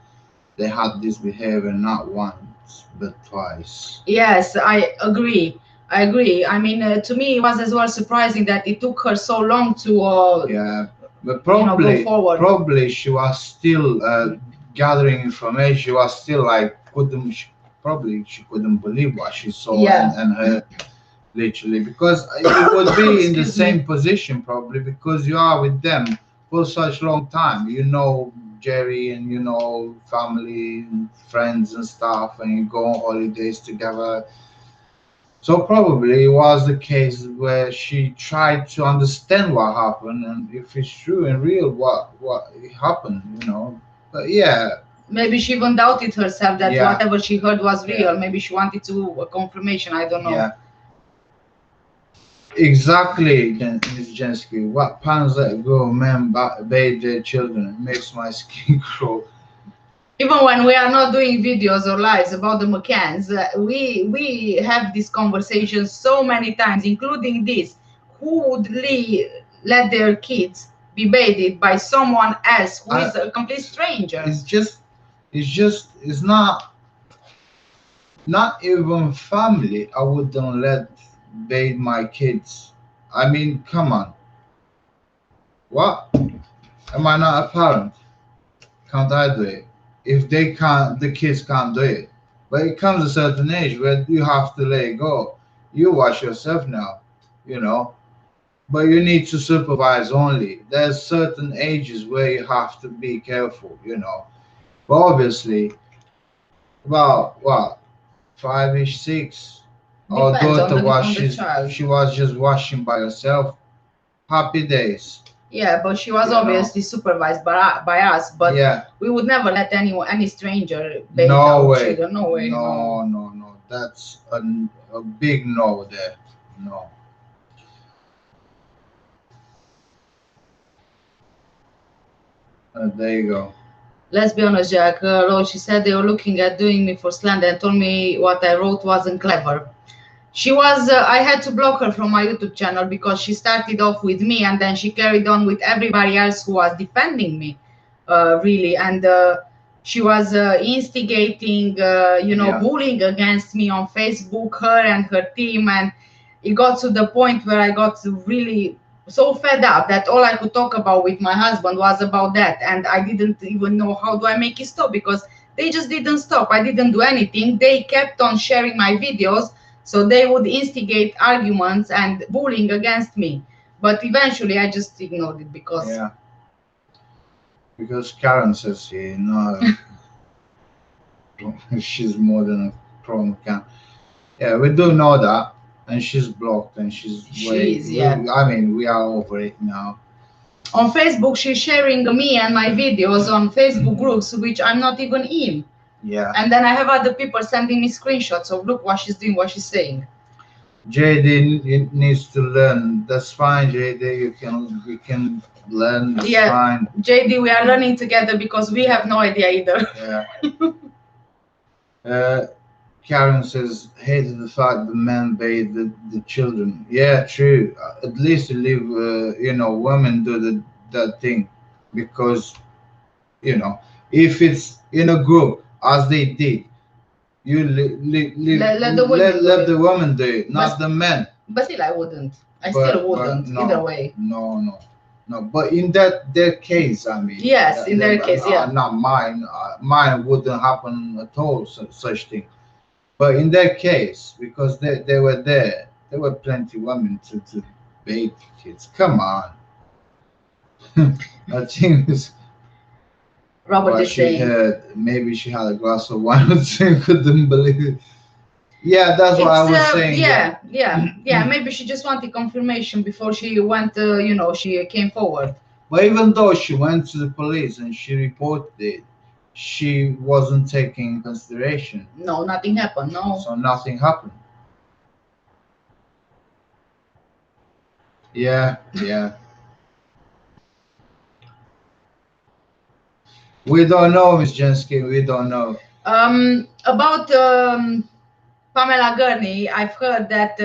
They had this behavior not once but twice. Yes, I agree. I mean, to me, it was as well surprising that it took her so long to yeah, but probably go forward. Probably she was still gathering information. She was still like she couldn't believe what she saw and her literally, because you would be in the same position probably, because you are with them for such long time. Jerry, and family and friends and stuff, and you go on holidays together. So probably it was the case where she tried to understand what happened, and if it's true and real what happened, But yeah, maybe she even doubted herself that whatever she heard was real. Yeah. Maybe she wanted a confirmation. I don't know. Yeah. Exactly, Ms. Jensky. What parents let go men bathe their children? It makes my skin crawl. Even when we are not doing videos or lives about the McCanns, we have these conversations so many times, including this. Who would let their kids be bathed by someone else who is a complete stranger? It's not even family. I wouldn't let bathe my kids. I mean, come on. What? Am I not a parent? Can't I do it? If they can't, the kids can't do it. But it comes a certain age where you have to let it go. You watch yourself now, But you need to supervise only. There's certain ages where you have to be careful, But obviously, about what, 5-ish, 6. Our daughter she was just washing by herself. Happy days. Yeah, but she was obviously supervised by us. But we would never let any stranger bathe our children. No way. No. That's a big no there. No. There you go. Let's be honest, Jack. She said they were looking at doing me for slander and told me what I wrote wasn't clever. She was, I had to block her from my YouTube channel because she started off with me and then she carried on with everybody else who was defending me, really. And she was instigating, bullying against me on Facebook, her and her team. And it got to the point where I got really so fed up that all I could talk about with my husband was about that. And I didn't even know how do I make it stop, because they just didn't stop. I didn't do anything. They kept on sharing my videos. So they would instigate arguments and bullying against me. But eventually I just ignored it because... Yeah. Because Karen says, she's more than a pro McCann. Yeah, we do know that. and she's blocked, and she's yeah. I mean, we are over it now. On Facebook, she's sharing me and my videos on Facebook groups, which I'm not even in. Yeah. And then I have other people sending me screenshots of look what she's doing, what she's saying. JD needs to learn. That's fine, JD. You can learn. That's fine. JD, we are learning together because we have no idea either. Yeah. Karen says, hated the fact the men bathe the children. Yeah, true. At least you leave, women do that thing, because, if it's in a group as they did, you let the woman do it, not the men. But still, I wouldn't. I still wouldn't. No, either way. No. But in their case, I mean. Yes, in their case, yeah. Not mine. Mine wouldn't happen at all. Such thing. But in their case, because they were there were plenty of women to bathe kids. Come on. I think this. Robert is saying. Maybe she had a glass of wine or two, couldn't believe it. Yeah, that's what I was saying. Yeah. Maybe she just wanted confirmation before she went, she came forward. But even though she went to the police and she reported it, she wasn't taken in consideration. No, nothing happened. No. So nothing happened. Yeah. We don't know, Miss Jensky. We don't know. About Pamela Gurney, I've heard that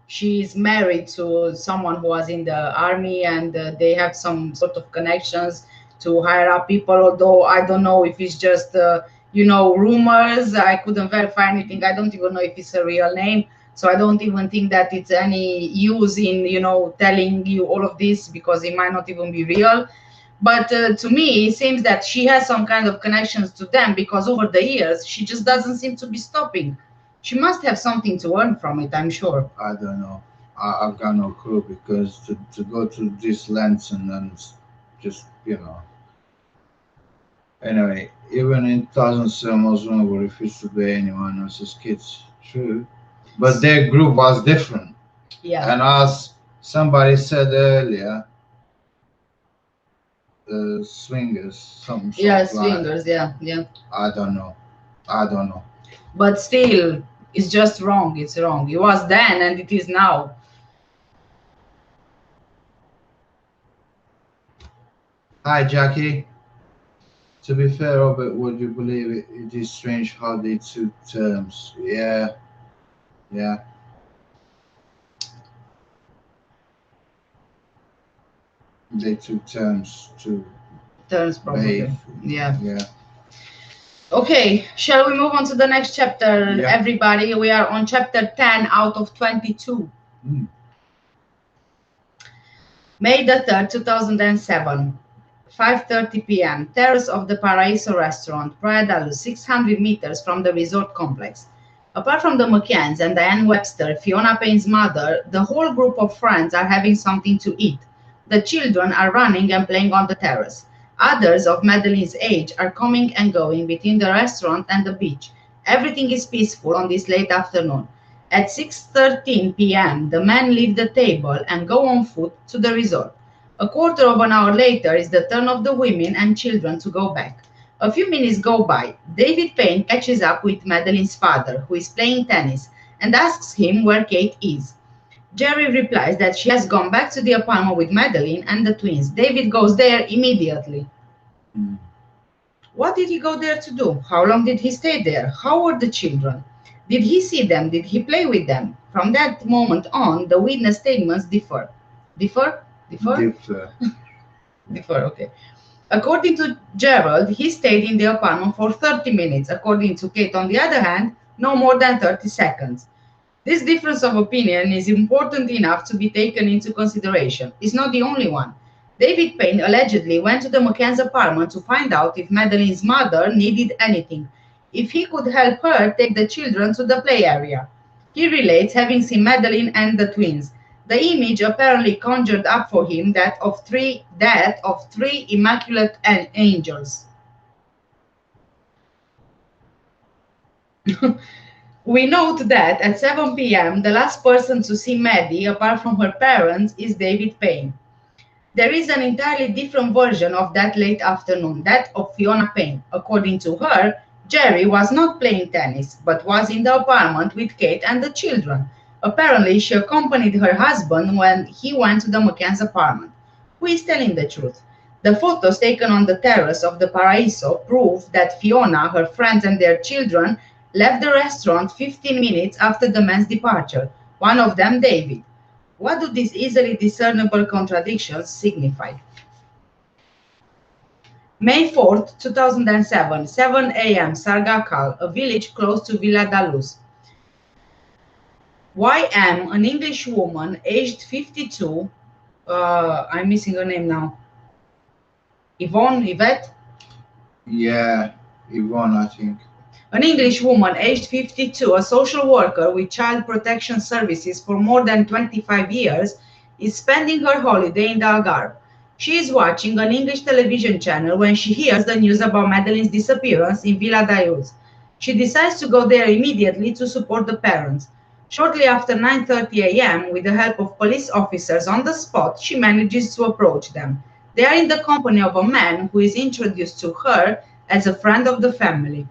she's married to someone who was in the army, and they have some sort of connections to hire up people, although I don't know if it's just rumors. I couldn't verify anything. I don't even know if it's a real name, so I don't even think that it's any use in telling you all of this, because it might not even be real. But to me, it seems that she has some kind of connections to them, because over the years she just doesn't seem to be stopping. She must have something to earn from it, I'm sure. I don't know. I've got no clue, because to go to this lengths and then just Anyway, even in 2007, most women were refused to obey anyone else's kids. True. But their group was different. Yeah. And as somebody said earlier, swingers, something. Yeah, swingers, yeah. I don't know. But still, it's just wrong. It's wrong. It was then and it is now. Hi, Jackie. To be fair, Robert, would you believe it is strange how they took terms? Yeah. They took terms probably. Yeah. Okay, shall we move on to the next chapter, everybody? We are on chapter 10 out of 22. May the 3rd, 2007. 5:30 p.m. Terrace of the Paraíso restaurant, Praia da Luz, 600 meters from the resort complex. Apart from the McCanns and Diane Webster, Fiona Payne's mother, the whole group of friends are having something to eat. The children are running and playing on the terrace. Others of Madeleine's age are coming and going between the restaurant and the beach. Everything is peaceful on this late afternoon. At 6:13 p.m., the men leave the table and go on foot to the resort. A quarter of an hour later is the turn of the women and children to go back. A few minutes go by. David Payne catches up with Madeleine's father, who is playing tennis, and asks him where Kate is. Jerry replies that she has gone back to the apartment with Madeleine and the twins. David goes there immediately. What did he go there to do? How long did he stay there? How were the children? Did he see them? Did he play with them? From that moment on, the witness statements differ. Differ, okay. According to Gerald, he stayed in the apartment for 30 minutes. According to Kate, on the other hand, no more than 30 seconds. This difference of opinion is important enough to be taken into consideration. It's not the only one. David Payne allegedly went to the McCann's apartment to find out if Madeleine's mother needed anything, if he could help her take the children to the play area. He relates having seen Madeleine and the twins. The image apparently conjured up for him that of three immaculate angels. We note that at 7 p.m., the last person to see Maddie, apart from her parents, is David Payne. There is an entirely different version of that late afternoon, that of Fiona Payne. According to her, Jerry was not playing tennis, but was in the apartment with Kate and the children. Apparently, she accompanied her husband when he went to the McCann's apartment. Who is telling the truth? The photos taken on the terrace of the Paraiso prove that Fiona, her friends, and their children left the restaurant 15 minutes after the men's departure, one of them David. What do these easily discernible contradictions signify? May 4th, 2007, 7 a.m., Sargakal, a village close to Villa da Luz. YM, an English woman, aged 52, I'm missing her name now. Yvette? Yeah, Yvonne, I think. An English woman, aged 52, a social worker with child protection services for more than 25 years, is spending her holiday in the Algarve. She is watching an English television channel when she hears the news about Madeleine's disappearance in Villa da Luz. She decides to go there immediately to support the parents. Shortly after 9:30 a.m., with the help of police officers on the spot, she manages to approach them. They are in the company of a man who is introduced to her as a friend of the family.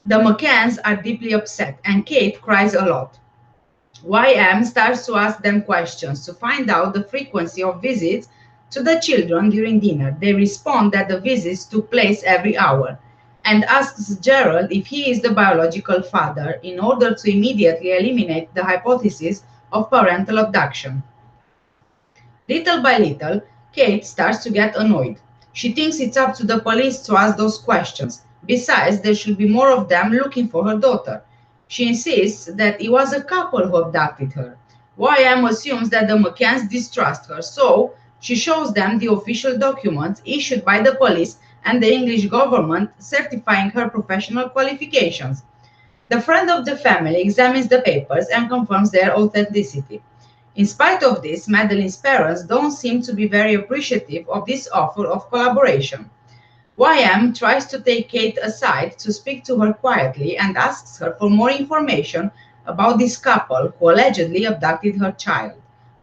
The McCanns are deeply upset, and Kate cries a lot. YM starts to ask them questions to find out the frequency of visits to the children during dinner. They respond that the visits took place every hour, and asks Gerald if he is the biological father in order to immediately eliminate the hypothesis of parental abduction. Little by little, Kate starts to get annoyed. She thinks it's up to the police to ask those questions. Besides, there should be more of them looking for her daughter. She insists that it was a couple who abducted her. YM assumes that the McCanns distrust her, so she shows them the official documents issued by the police and the English government certifying her professional qualifications. The friend of the family examines the papers and confirms their authenticity. In spite of this, Madeleine's parents don't seem to be very appreciative of this offer of collaboration. YM tries to take Kate aside to speak to her quietly and asks her for more information about this couple who allegedly abducted her child.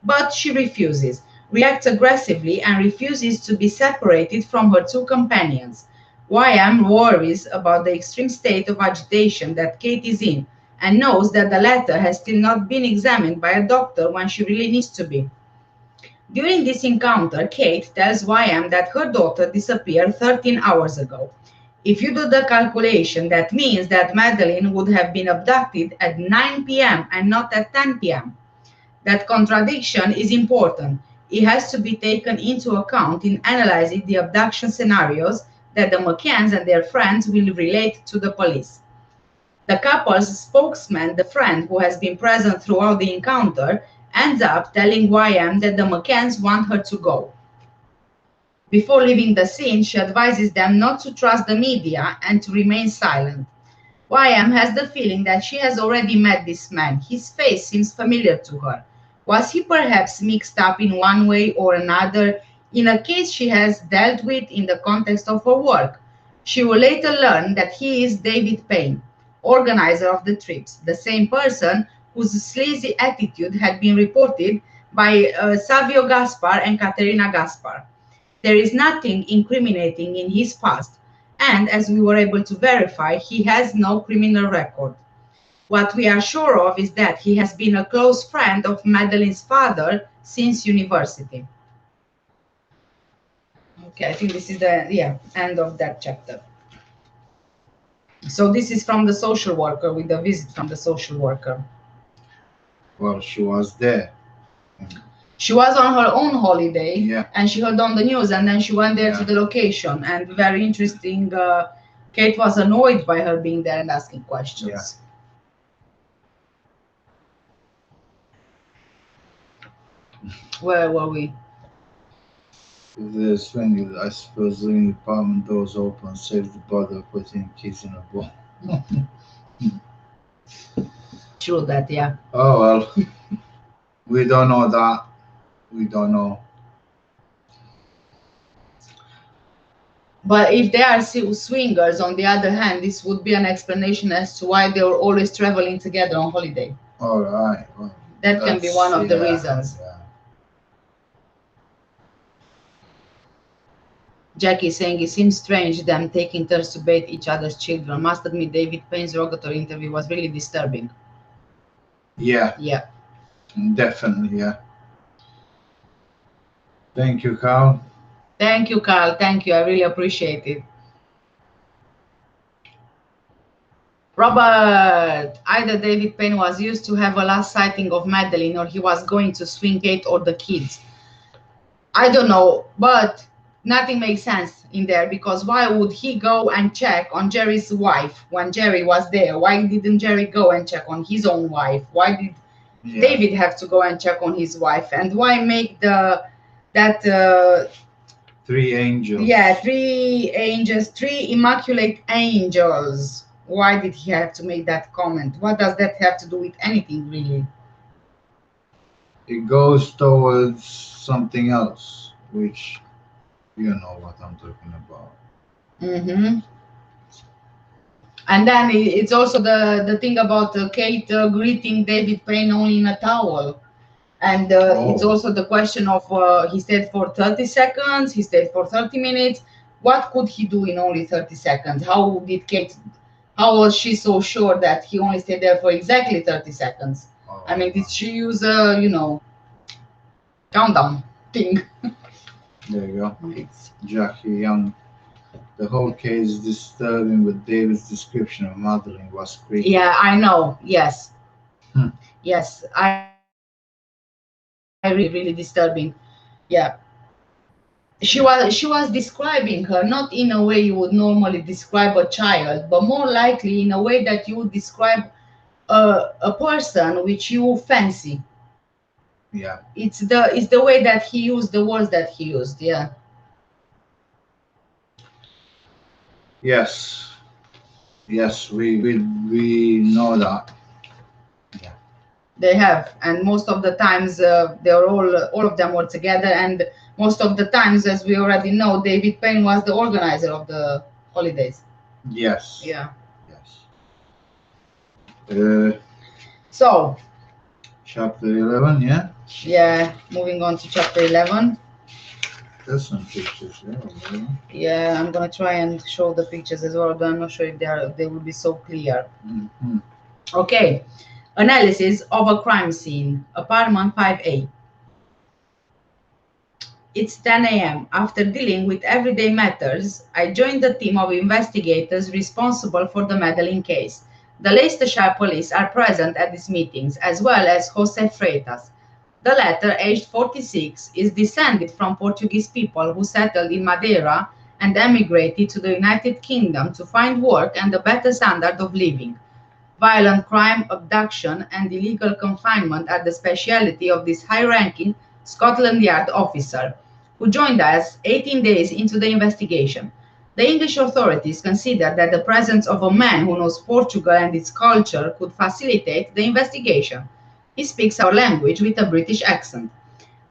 But she refuses, reacts aggressively, and refuses to be separated from her two companions. YM worries about the extreme state of agitation that Kate is in and knows that the latter has still not been examined by a doctor when she really needs to be. During this encounter, Kate tells YM that her daughter disappeared 13 hours ago. If you do the calculation, that means that Madeleine would have been abducted at 9 p.m. and not at 10 p.m. That contradiction is important. It has to be taken into account in analyzing the abduction scenarios that the McCanns and their friends will relate to the police. The couple's spokesman, the friend who has been present throughout the encounter, ends up telling YM that the McCanns want her to go. Before leaving the scene, she advises them not to trust the media and to remain silent. YM has the feeling that she has already met this man. His face seems familiar to her. Was he perhaps mixed up in one way or another in a case she has dealt with in the context of her work? She will later learn that he is David Payne, organizer of the trips, the same person whose sleazy attitude had been reported by Savio Gaspar and Catalina Gaspar. There is nothing incriminating in his past, and as we were able to verify, he has no criminal record. What we are sure of is that he has been a close friend of Madeleine's father since university. Okay, I think this is the end of that chapter. So this is from the social worker, with the visit from the social worker. Well, she was there. She was on her own holiday, yeah, and she heard on the news, and then she went there to the location. And very interesting, Kate was annoyed by her being there and asking questions. Yeah. Where were we? The swing, I suppose, leaving the apartment doors open saves the bother of putting kids in a bowl. True that, yeah. Oh well, we don't know that. We don't know. But if they are swingers, on the other hand, this would be an explanation as to why they were always traveling together on holiday. All right. Well, that can be one of the reasons. Yeah. Jackie saying it seems strange them taking turns to bathe each other's children. Must admit, David Payne's derogatory interview was really disturbing. Yeah. Yeah. Definitely, yeah. Thank you, Carl. Thank you, Carl. Thank you. I really appreciate it. Robert, either David Payne was used to have a last sighting of Madeleine or he was going to swing Kate or the kids. I don't know, but nothing makes sense in there, because why would he go and check on Jerry's wife when Jerry was there? Why didn't Jerry go and check on his own wife? Why did David have to go and check on his wife? And why make three angels? Yeah, three angels, three immaculate angels. Why did he have to make that comment? What does that have to do with anything, really? It goes towards something else, which you know what I'm talking about. Mm-hmm. And then it's also the thing about Kate greeting David Payne only in a towel. And it's also the question of he stayed for 30 seconds, he stayed for 30 minutes. What could he do in only 30 seconds? How was she so sure that he only stayed there for exactly 30 seconds? I mean, did she use a, countdown thing? There you go. Jackie Young. The whole case is disturbing, but David's description of Madeleine was creepy. Yeah, I know. Yes. Yes, I really disturbing. Yeah. She was describing her not in a way you would normally describe a child, but more likely in a way that you would describe a person which you fancy. Yeah. It's the way that he used the words that he used. Yeah. Yes. Yes, we know that. Yeah. They have, and most of the times they're all of them were together, and most of the times, as we already know, David Payne was the organizer of the holidays. Yes. Yeah. Yes. So. Chapter 11, yeah? Yeah, moving on to chapter 11. There's some pictures there. Yeah, I'm gonna try and show the pictures as well, but I'm not sure if they will be so clear. Mm-hmm. Okay. Analysis of a crime scene, apartment 5A. It's 10 a.m. After dealing with everyday matters, I joined the team of investigators responsible for the Madeleine case. The Leicestershire police are present at these meetings, as well as Jose Freitas. The latter, aged 46, is descended from Portuguese people who settled in Madeira and emigrated to the United Kingdom to find work and a better standard of living. Violent crime, abduction, and illegal confinement are the speciality of this high-ranking Scotland Yard officer, who joined us 18 days into the investigation. The English authorities considered that the presence of a man who knows Portugal and its culture could facilitate the investigation. He speaks our language with a British accent.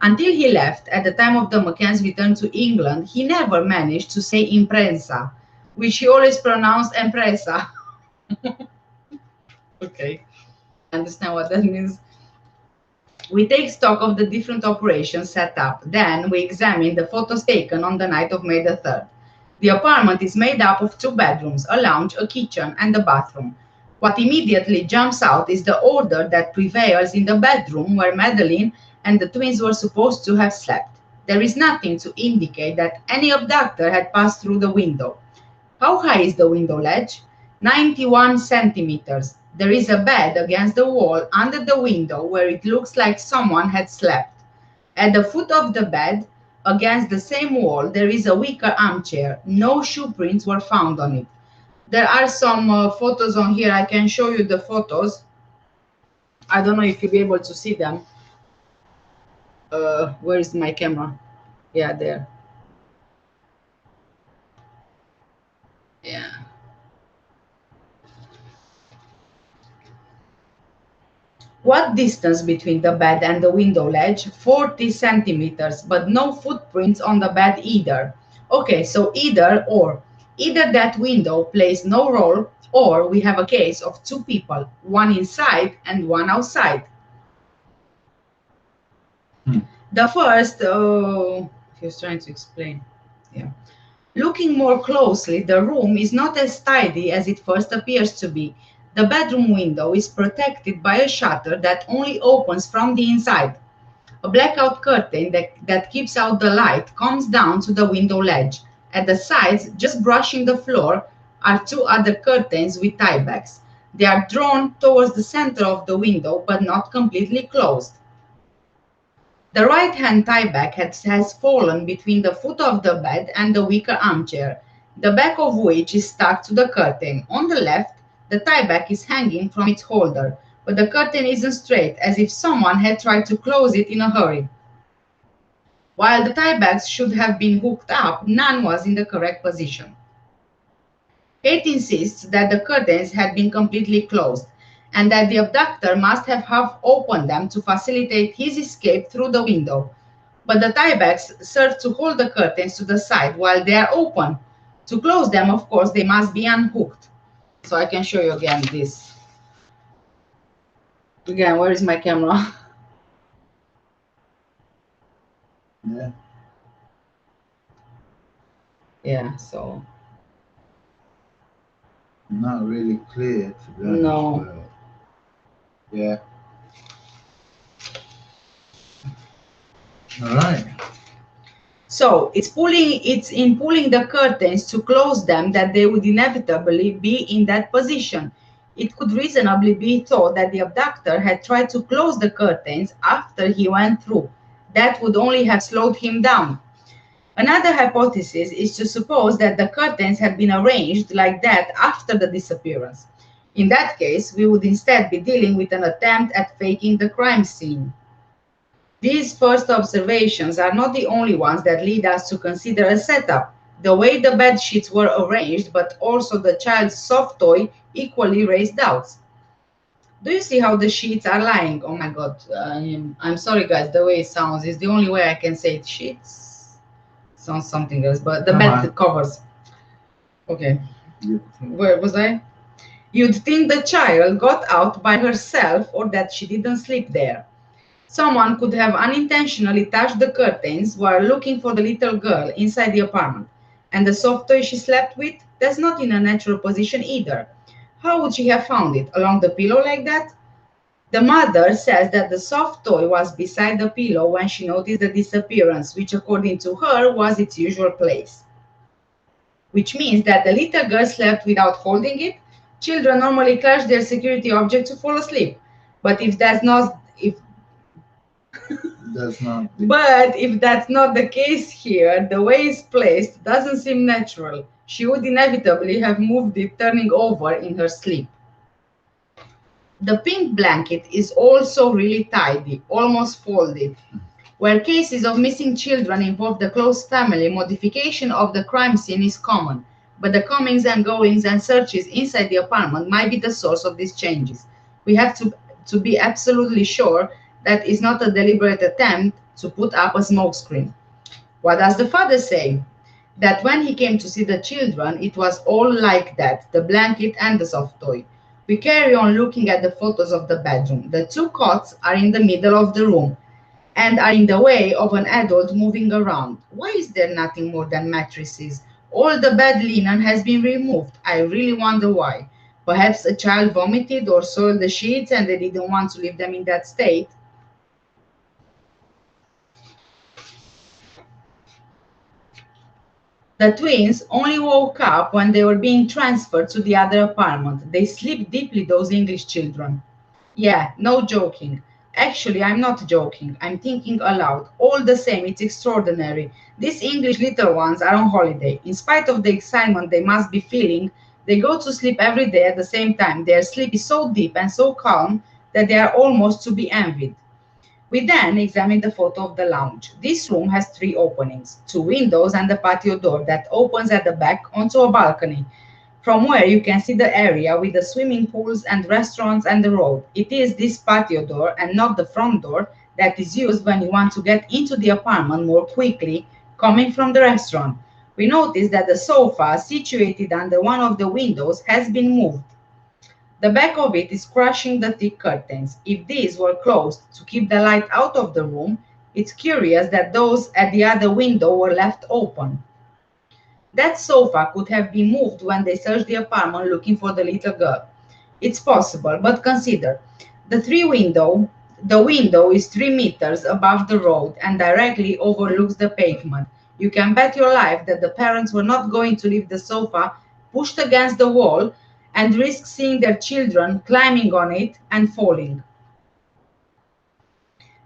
Until he left, at the time of the McCann's return to England, he never managed to say imprensa, which he always pronounced empresa. Okay, I understand what that means. We take stock of the different operations set up. Then we examine the photos taken on the night of May the 3rd. The apartment is made up of 2 bedrooms, a lounge, a kitchen, and a bathroom. What immediately jumps out is the order that prevails in the bedroom where Madeleine and the twins were supposed to have slept. There is nothing to indicate that any abductor had passed through the window. How high is the window ledge? 91 centimeters. There is a bed against the wall under the window where it looks like someone had slept. At the foot of the bed, against the same wall, there is a wicker armchair. No shoe prints were found on it. There are some photos on here. I can show you the photos. I don't know if you'll be able to see them. Where is my camera? Yeah, there. Yeah. What distance between the bed and the window ledge? 40 centimeters, but no footprints on the bed either. Okay, so either or. Either that window plays no role, or we have a case of two people, one inside and one outside. The first, he was trying to explain. Yeah. Looking more closely, the room is not as tidy as it first appears to be. The bedroom window is protected by a shutter that only opens from the inside. A blackout curtain that keeps out the light comes down to the window ledge. At the sides, just brushing the floor, are two other curtains with tiebacks. They are drawn towards the center of the window, but not completely closed. The right-hand tieback has fallen between the foot of the bed and the wicker armchair, the back of which is stuck to the curtain. On the left, the tieback is hanging from its holder, but the curtain isn't straight, as if someone had tried to close it in a hurry. While the tiebacks should have been hooked up, none was in the correct position. Kate insists that the curtains had been completely closed, and that the abductor must have half opened them to facilitate his escape through the window. But the tiebacks serve to hold the curtains to the side while they are open. To close them, of course, they must be unhooked. So I can show you again this. Again, where is my camera? Yeah. Yeah, so. Not really clear, to be honest. No. Yeah. All right. So it's in pulling the curtains to close them that they would inevitably be in that position. It could reasonably be thought that the abductor had tried to close the curtains after he went through. That would only have slowed him down. Another hypothesis is to suppose that the curtains had been arranged like that after the disappearance. In that case, we would instead be dealing with an attempt at faking the crime scene. These first observations are not the only ones that lead us to consider a setup. The way the bed sheets were arranged, but also the child's soft toy, equally raised doubts. Do you see how the sheets are lying? Oh my god, I'm sorry guys, the way it sounds is the only way I can say it. Sheets sounds something else, but the bed covers. Okay, where was I? You'd think the child got out by herself or that she didn't sleep there. Someone could have unintentionally touched the curtains while looking for the little girl inside the apartment. And the soft toy she slept with, that's not in a natural position either. How would she have found it? Along the pillow like that? The mother says that the soft toy was beside the pillow when she noticed the disappearance, which according to her was its usual place. Which means that the little girl slept without holding it. Children normally clutch their security object to fall asleep. But if that's not But if that's not the case here, the way it's placed doesn't seem natural. She would inevitably have moved it turning over in her sleep. The pink blanket is also really tidy, almost folded. Where cases of missing children involve the close family, modification of the crime scene is common, but the comings and goings and searches inside the apartment might be the source of these changes. We have to be absolutely sure that is not a deliberate attempt to put up a smokescreen. What does the father say? That when he came to see the children, it was all like that, the blanket and the soft toy. We carry on looking at the photos of the bedroom. The two cots are in the middle of the room and are in the way of an adult moving around. Why is there nothing more than mattresses? All the bed linen has been removed. I really wonder why. Perhaps a child vomited or soiled the sheets and they didn't want to leave them in that state. The twins only woke up when they were being transferred to the other apartment. They sleep deeply, those English children. Yeah, no joking. Actually, I'm not joking. I'm thinking aloud. All the same, it's extraordinary. These English little ones are on holiday. In spite of the excitement they must be feeling, they go to sleep every day at the same time. Their sleep is so deep and so calm that they are almost to be envied. We then examine the photo of the lounge. This room has 3 openings, 2 windows and a patio door that opens at the back onto a balcony, from where you can see the area with the swimming pools and restaurants and the road. It is this patio door and not the front door that is used when you want to get into the apartment more quickly, coming from the restaurant. We notice that the sofa situated under one of the windows has been moved. The back of it is crushing the thick curtains. If these were closed to keep the light out of the room, it's curious that those at the other window were left open. That sofa could have been moved when they searched the apartment looking for the little girl. It's possible, but consider, the window is 3 meters above the road and directly overlooks the pavement. You can bet your life that the parents were not going to leave the sofa pushed against the wall and risk seeing their children climbing on it and falling.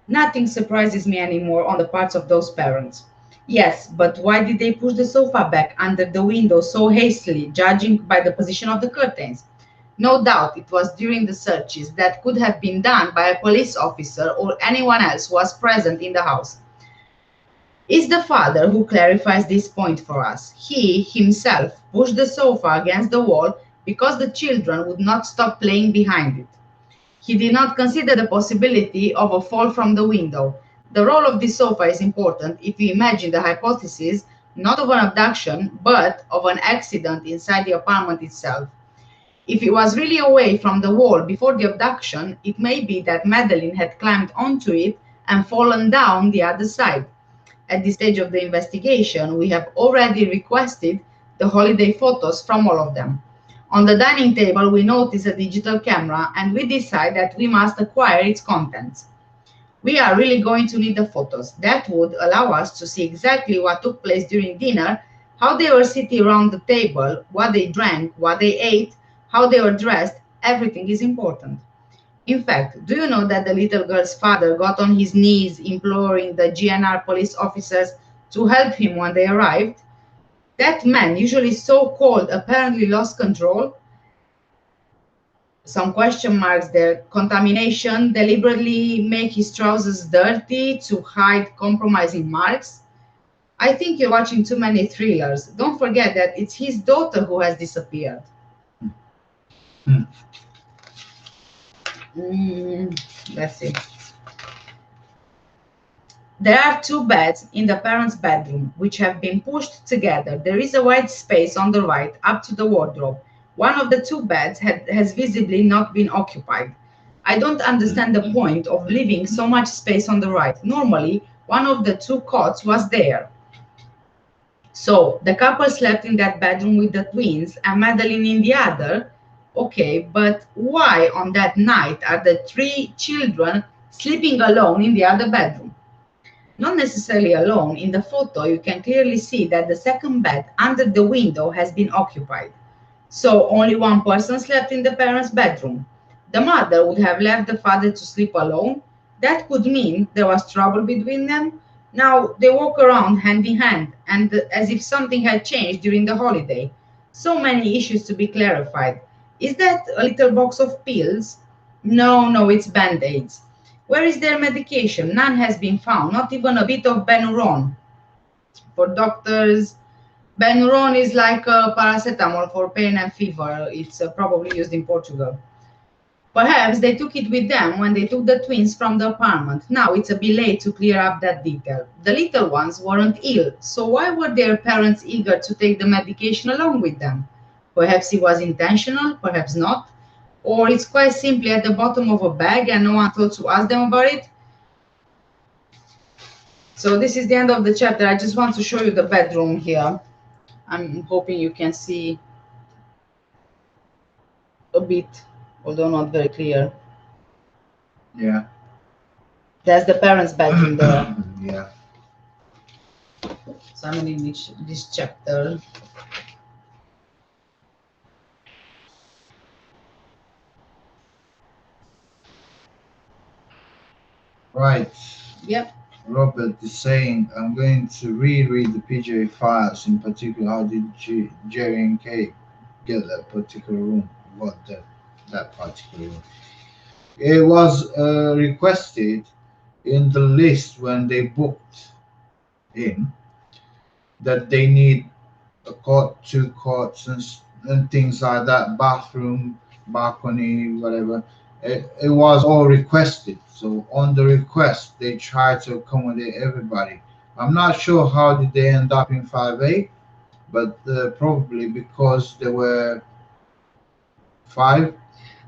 Nothing surprises me anymore on the parts of those parents. Yes, but why did they push the sofa back under the window so hastily, judging by the position of the curtains? No doubt it was during the searches that could have been done by a police officer or anyone else who was present in the house. It's the father who clarifies this point for us. He himself pushed the sofa against the wall because the children would not stop playing behind it. He did not consider the possibility of a fall from the window. The role of this sofa is important if you imagine the hypothesis not of an abduction, but of an accident inside the apartment itself. If it was really away from the wall before the abduction, it may be that Madeleine had climbed onto it and fallen down the other side. At this stage of the investigation, we have already requested the holiday photos from all of them. On the dining table, we notice a digital camera and we decide that we must acquire its contents. We are really going to need the photos. That would allow us to see exactly what took place during dinner, how they were sitting around the table, what they drank, what they ate, how they were dressed. Everything is important. In fact, do you know that the little girl's father got on his knees imploring the GNR police officers to help him when they arrived? That man, usually so cold, apparently lost control. Some question marks there. Contamination, deliberately make his trousers dirty to hide compromising marks. I think you're watching too many thrillers. Don't forget that it's his daughter who has disappeared. Let's see. There are 2 beds in the parents' bedroom, which have been pushed together. There is a wide space on the right up to the wardrobe. One of the 2 beds has visibly not been occupied. I don't understand the point of leaving so much space on the right. Normally, one of the 2 cots was there. So, the couple slept in that bedroom with the twins and Madeleine in the other. Okay, but why on that night are the 3 children sleeping alone in the other bedroom? Not necessarily alone. In the photo, you can clearly see that the second bed under the window has been occupied. So only one person slept in the parents' bedroom. The mother would have left the father to sleep alone. That could mean there was trouble between them. Now they walk around hand in hand and as if something had changed during the holiday. So many issues to be clarified. Is that a little box of pills? No, it's band-aids. Where is their medication? None has been found, not even a bit of Benuron. For doctors, Benuron is like a paracetamol for pain and fever. It's probably used in Portugal. Perhaps they took it with them when they took the twins from the apartment. Now it's a bit late to clear up that detail. The little ones weren't ill, so why were their parents eager to take the medication along with them? Perhaps it was intentional, perhaps not. Or it's quite simply at the bottom of a bag and no one thought to ask them about it. So this is the end of the chapter. I just want to show you the bedroom here. I'm hoping you can see a bit, although not very clear. Yeah. That's the parents' bedroom there. Yeah. So I'm in this chapter. Right. Yep. Robert is saying, I'm going to reread the PJ files, in particular, how did Jerry and Kay get that particular room, that particular room. It was requested in the list when they booked in that they need a cot, 2 cots, and things like that, bathroom, balcony, whatever. It was all requested. So on the request, they tried to accommodate everybody. I'm not sure how did they end up in 5A, but probably because there were five.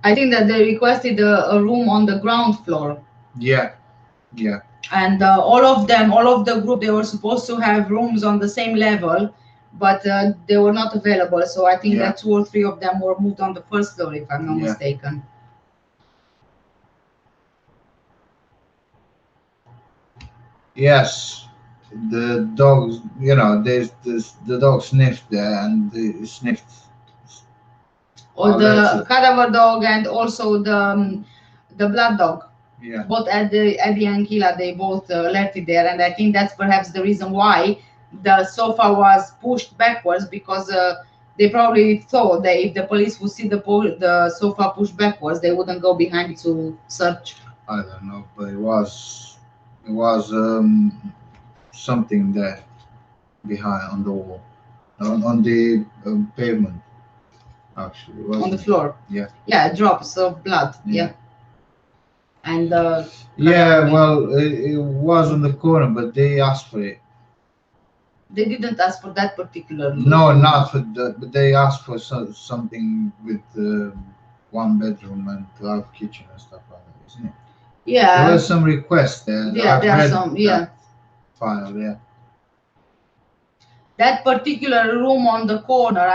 I think that they requested a room on the ground floor. Yeah, yeah, And all of them, all of the group, they were supposed to have rooms on the same level, but they were not available. So I think yeah, that 2 or 3 of them were moved on the first floor, if I'm not yeah. mistaken. Yes, the dogs. You know, there's this. The dog sniffed there, and they sniffed. Or Alleged. the cadaver dog and also the blood dog. Yeah, Both Eddie and Kila, they both left it there, and I think that's perhaps the reason why the sofa was pushed backwards, because they probably thought that if the police would see the sofa pushed backwards, they wouldn't go behind it to search. I don't know, but it was something there behind on the wall, on the pavement. Actually, On the wasn't it? floor. Yeah. Yeah, drops of blood. Yeah. Yeah. And Yeah, well, it was on the corner, but they asked for it. they didn't ask for that particular No, room. not for that, but they asked for something with one bedroom and to have kitchen and stuff like that, isn't it? There Yeah. were some requests there. Yeah, I've there are read some. Yeah. that file. Yeah, That particular room on the corner,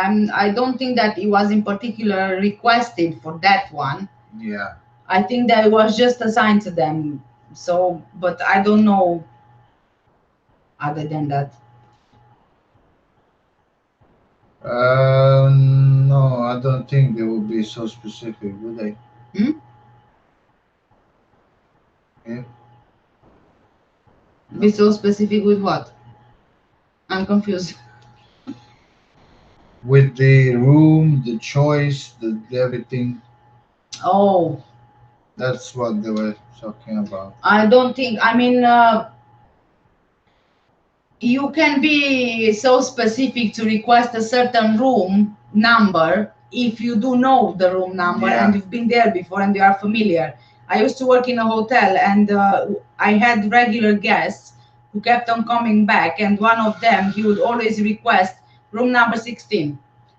I don't think that it was in particular requested for that one. yeah. I think that it was just assigned to them. So, but I don't know other than that. No, I don't think they would be so specific, would they? Hmm? Yeah. Be so specific with what? I'm confused. With the room, the choice, the everything. Oh, That's what they were talking about. I don't think. I mean, you can be so specific to request a certain room number if you do know the room number and Yeah. you've been there before and you are familiar. I used to work in a hotel, and I had regular guests who kept on coming back, and one of them, he would always request room number 16.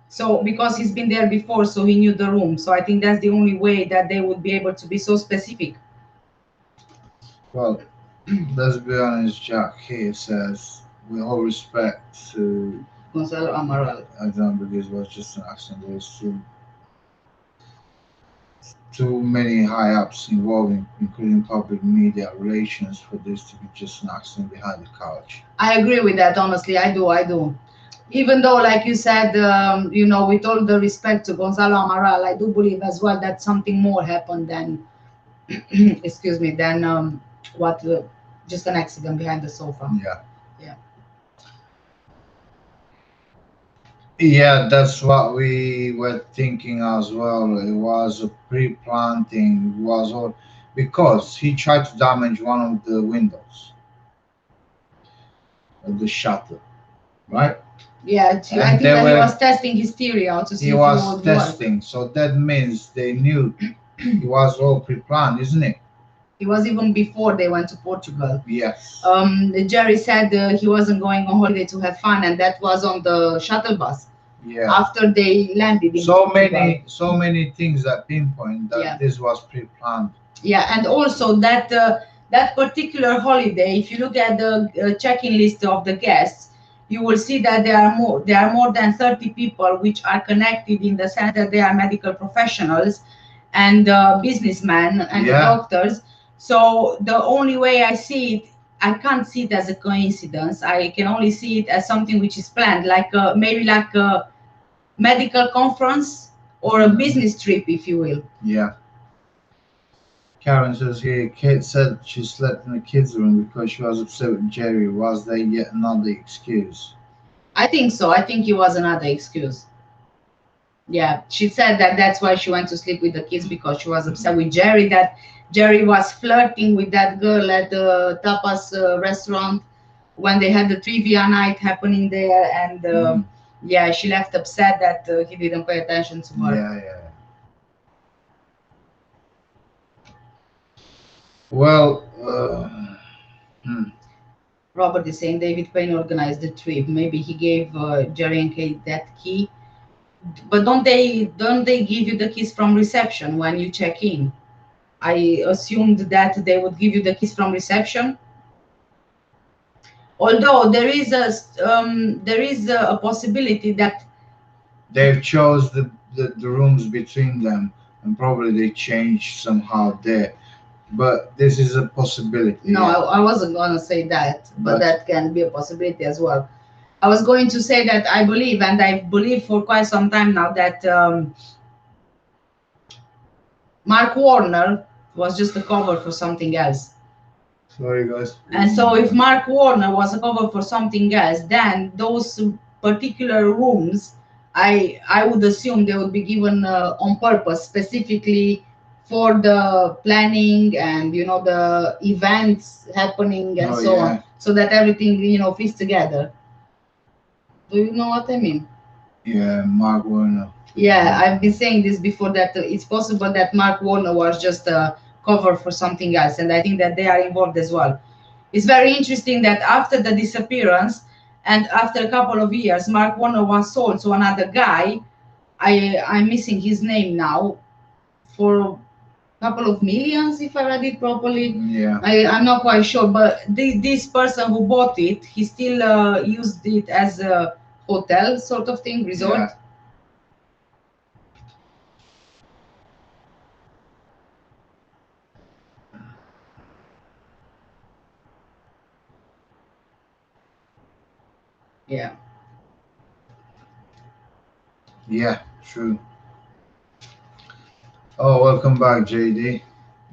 So because he's been there before, so he knew the room. So I think that's the only way that they would be able to be so specific. Well, let's be honest, Jack here says, with all respect to Gonzalo Amaral. I don't believe it was just an accident. There's too many high ups involved, including public media relations, for this to be just an accident behind the couch. I agree with that, honestly. I do. Even though, like you said, with all the respect to Gonzalo Amaral, I do believe as well that something more happened than, excuse me, than what just an accident behind the sofa. Yeah. Yeah. Yeah, that's what we were thinking as well. It was a pre-planting. It was all because he tried to damage one of the windows of the shutter, right? Yeah, I And think that they he were was testing his theory out to see he if it was would work. testing, so that means they knew it was all pre-planned, isn't it? It was even before they went to Portugal. Yes. Jerry said he wasn't going on holiday to have fun, and that was on the shuttle bus Yeah. after they landed in So Portugal. so many things that pinpoint that Yeah. this was pre-planned. Yeah, and also that that particular holiday, if you look at the check-in list of the guests, you will see that there are more than 30 people which are connected in the sense that they are medical professionals and businessmen and the Yeah. doctors. So the only way I see it, I can't see it as a coincidence. I can only see it as something which is planned, like maybe like a medical conference or a business trip, if you will. Yeah. Karen says here, Kate said she slept in the kids' room because she was upset with Jerry. Was there yet another excuse? I think so. I think it was another excuse. Yeah, she said that that's why she went to sleep with the kids, because she was upset with Jerry, that Jerry was flirting with that girl at the tapas restaurant when they had the trivia night happening there, and yeah, she left upset that he didn't pay attention to her. Yeah. Well, Robert is saying David Payne organized the trip. Maybe he gave Jerry and Kate that key. But don't they give you the keys from reception when you check in? I assumed that they would give you the keys from reception. Although there is a possibility that They've chose the rooms between them, and probably they changed somehow there. But this is a possibility. no, Yeah. I wasn't gonna say that, but But- that can be a possibility as well. I was going to say that I believe, and I believe for quite some time now, that Mark Warner was just a cover for something else. Sorry, guys. And so if Mark Warner was a cover for something else, then those particular rooms, I would assume they would be given on purpose, specifically for the planning and the events happening and so on, so that everything fits together. Do you know what I mean? Yeah, Mark Warner. Yeah, I've been saying this before, that it's possible that Mark Warner was just a cover for something else, and I think that they are involved as well. It's very interesting that after the disappearance and after a couple of years, Mark Warner was sold to another guy. I'm missing his name now, for a couple of millions, if I read it properly. Yeah. I'm not quite sure, but this person who bought it, he still used it as a hotel sort of thing, resort. Yeah. Yeah. Yeah, true. Oh, welcome back, JD.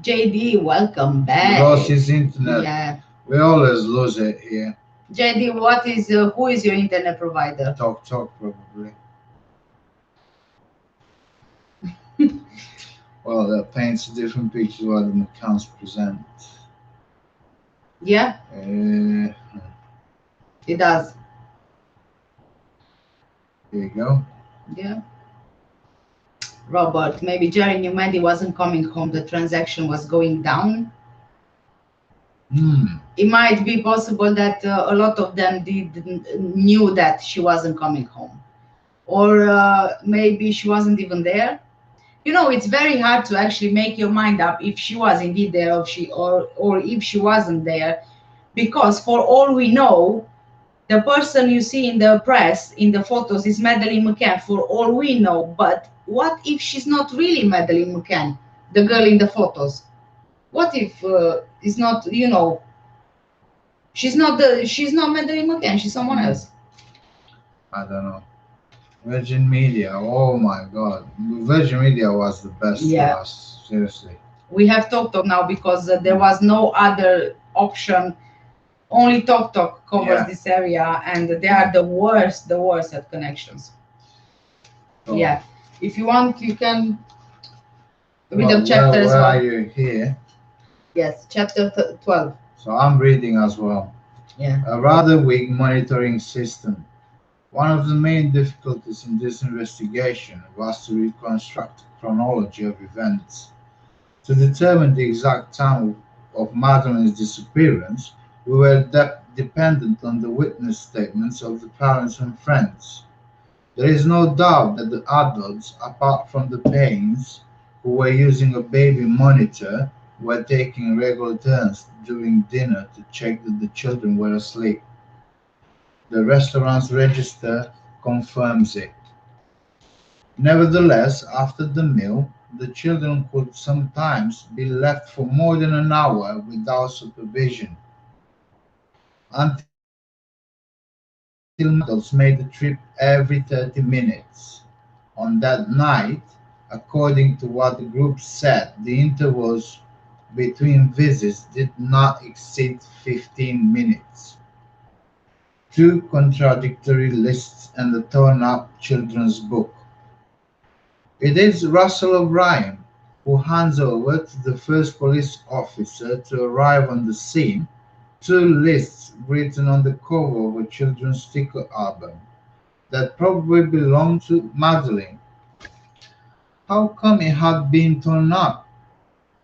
JD, welcome back. He lost his internet. Yeah. We always lose it here. JD, who is your internet provider? Talk, probably. Well, that paints a different picture what the McCanns present. Yeah, it does. Here you go. Yeah. Robert, maybe Jerry knew Mandy wasn't coming home. The transaction was going down. It might be possible that a lot of them knew that she wasn't coming home, or maybe she wasn't even there. It's very hard to actually make your mind up if she was indeed there, or if she wasn't there, because for all we know, the person you see in the press, in the photos, is Madeleine Mccann, for all we know. But what if she's not really Madeleine Mccann, the girl in the photos? What if it's not, she's not Madeleine Mccann, she's someone else? I don't know. Virgin Media, oh my god. Virgin Media was the best for us, seriously. We have TalkTalk now because there was no other option. Only TalkTalk covers this area, and they are the worst at connections. Oh. Yeah, if you want, you can read the chapter as well. Where are you here? Yes, chapter 12. So I'm reading as well. Yeah. A rather weak monitoring system. One of the main difficulties in this investigation was to reconstruct the chronology of events. To determine the exact time of Madeleine's disappearance, we were dependent on the witness statements of the parents and friends. There is no doubt that the adults, apart from the Paynes, who were using a baby monitor, were taking regular turns during dinner to check that the children were asleep. The restaurant's register confirms it. Nevertheless, after the meal, the children could sometimes be left for more than an hour without supervision, until adults made the trip every 30 minutes. On that night, according to what the group said, the intervals between visits did not exceed 15 minutes. Two contradictory lists and a torn-up children's book. It is Russell O'Brien who hands over to the first police officer to arrive on the scene two lists written on the cover of a children's sticker album that probably belonged to Madeleine. How come it had been torn up?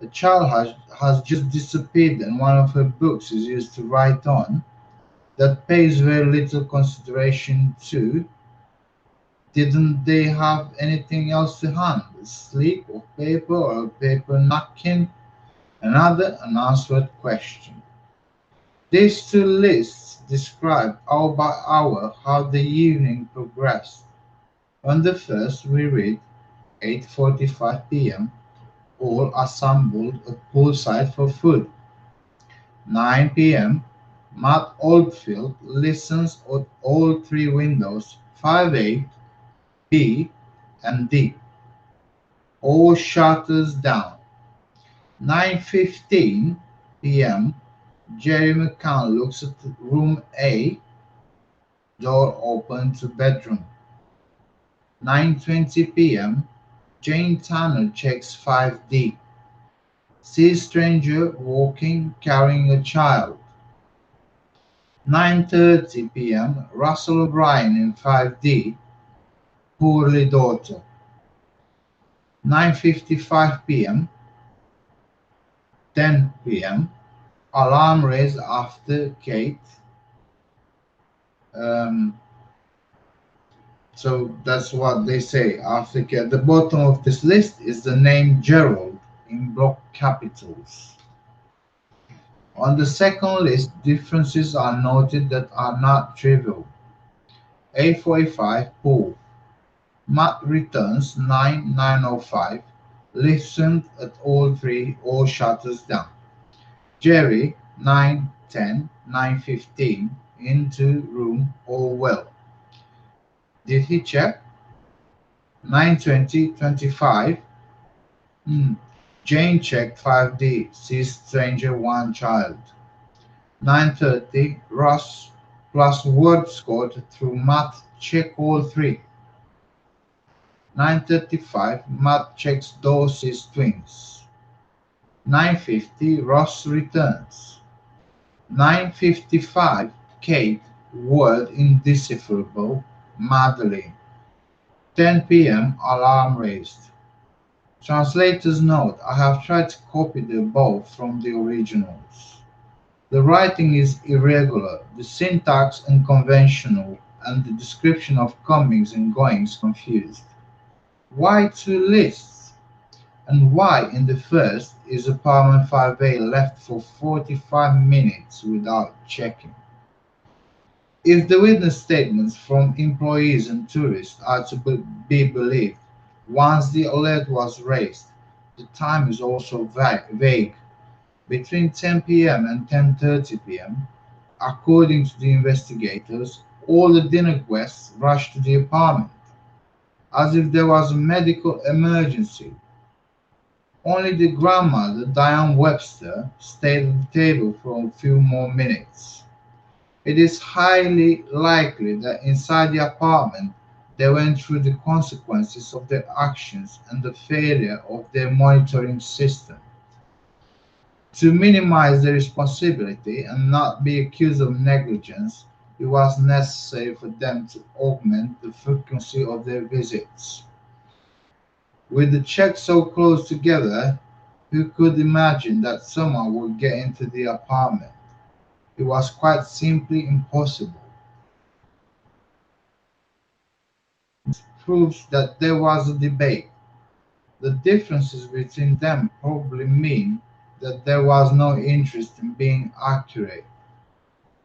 A child has just disappeared and one of her books is used to write on. that pays very little consideration to. Didn't they have anything else to hand? A slip of paper or a paper napkin? Another unanswered question. These two lists describe hour by hour how the evening progressed. On the first we read 8:45 p.m. all assembled at poolside for food. 9 p.m. Matt Oldfield listens at all three windows 5A, B, and D. All shutters down. 9:15 p.m. Jerry McCann looks at room A, door open to bedroom. 9:20 p.m. Jane Tanner checks 5D. Sees stranger walking carrying a child. 9:30 p.m. Russell O'Brien in 5D. Poorly daughter. 9:55 p.m. 10 p.m. Alarm raised after Kate. Um, so that's what they say after Kate. At the bottom of this list is the name Gerald in block capitals. On the second list, differences are noted that are not trivial. 8:45 Paul. Matt returns 9:05. Listened at all three, all shutters down. Jerry 9:10, 9:15 into room, all well. Did he check? 9:20, 25. Jane checked 5D, sees stranger one child. 9:30, Ross plus word scored through Matt check all three. 9:35, Matt checks Dorsey's twins. 9:50, Ross returns. 9:55, Kate, word indecipherable, Madeleine. 10 p.m. alarm raised. Translator's note: I have tried to copy the above from the originals. The writing is irregular, the syntax unconventional, and the description of comings and goings confused. Why two lists? And why in the first is apartment 5A left for 45 minutes without checking? If the witness statements from employees and tourists are to be believed, once the alert was raised, the time is also vague. Between 10 p.m. and 10:30 p.m., according to the investigators, all the dinner guests rushed to the apartment, as if there was a medical emergency. Only the grandmother, Diane Webster, stayed at the table for a few more minutes. It is highly likely that inside the apartment they went through the consequences of their actions and the failure of their monitoring system. To minimize their responsibility and not be accused of negligence, it was necessary for them to augment the frequency of their visits. With the checks so close together, who could imagine that someone would get into the apartment? It was quite simply impossible. Proves that there was a debate. The differences between them probably mean that there was no interest in being accurate,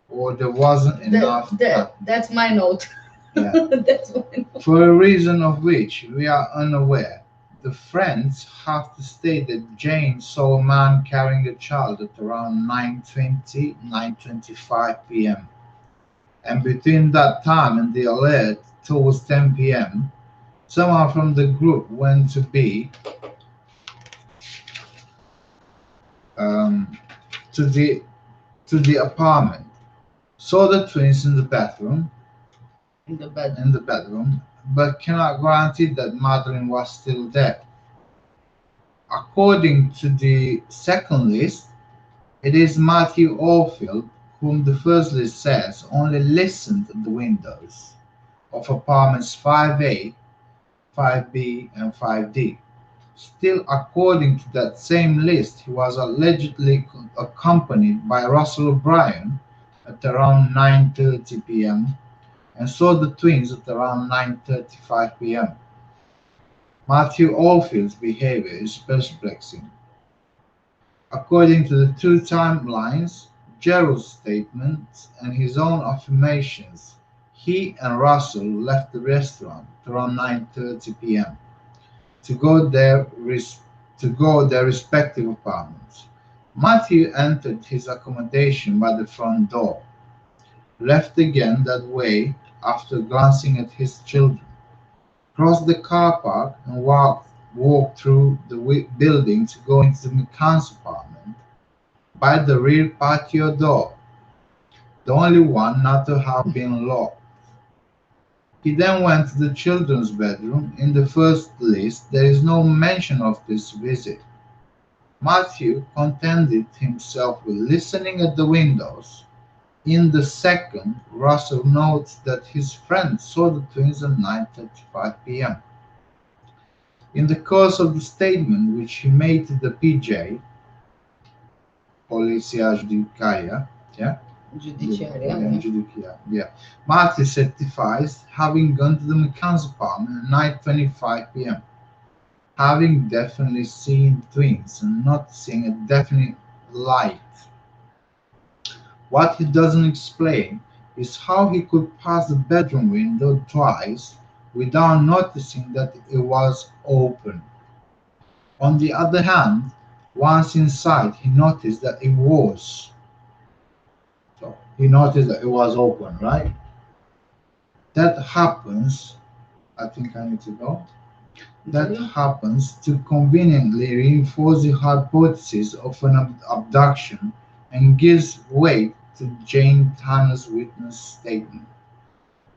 or there wasn't enough time. That's my note. Yeah. That's my note. For a reason of which we are unaware, the friends have to state that Jane saw a man carrying a child at around 9:20, 9:25 p.m. And between that time and the alert towards 10 p.m., someone from the group went to be to the apartment, saw the twins in the bedroom, but cannot guarantee that Madeleine was still there. According to the second list, it is Matthew Oldfield, whom the first list says only listened at the windows of apartments 5A, 5B, and 5D. Still, according to that same list, he was allegedly accompanied by Russell O'Brien, at around 9:30 p.m. and saw the twins at around 9:35 p.m. Matthew Oldfield's behavior is perplexing. According to the two timelines, Gerald's statements and his own affirmations, he and Russell left the restaurant at around 9:30 p.m. to go their respective apartments. Matthew entered his accommodation by the front door, left again that way after glancing at his children, crossed the car park and walked through the building to go into the McCann's apartment by the rear patio door, the only one not to have been locked. He then went to the children's bedroom. In the first list, there is no mention of this visit. Matthew contented himself with listening at the windows. In the second, Russell notes that his friend saw the twins at 9:35 p.m. In the course of the statement which he made to the PJ, Policia Judiciaria, yeah, Matthew certifies having gone to the McCann's apartment at 9:25 p.m., having definitely seen twins and not seeing a definite light. What he doesn't explain is how he could pass the bedroom window twice without noticing that it was open. On the other hand, once inside, he noticed that it was. So he noticed that it was open, right? That happens. I think I need to go. That happens to conveniently reinforce the hypothesis of an abduction and gives weight to Jane Tanner's witness statement.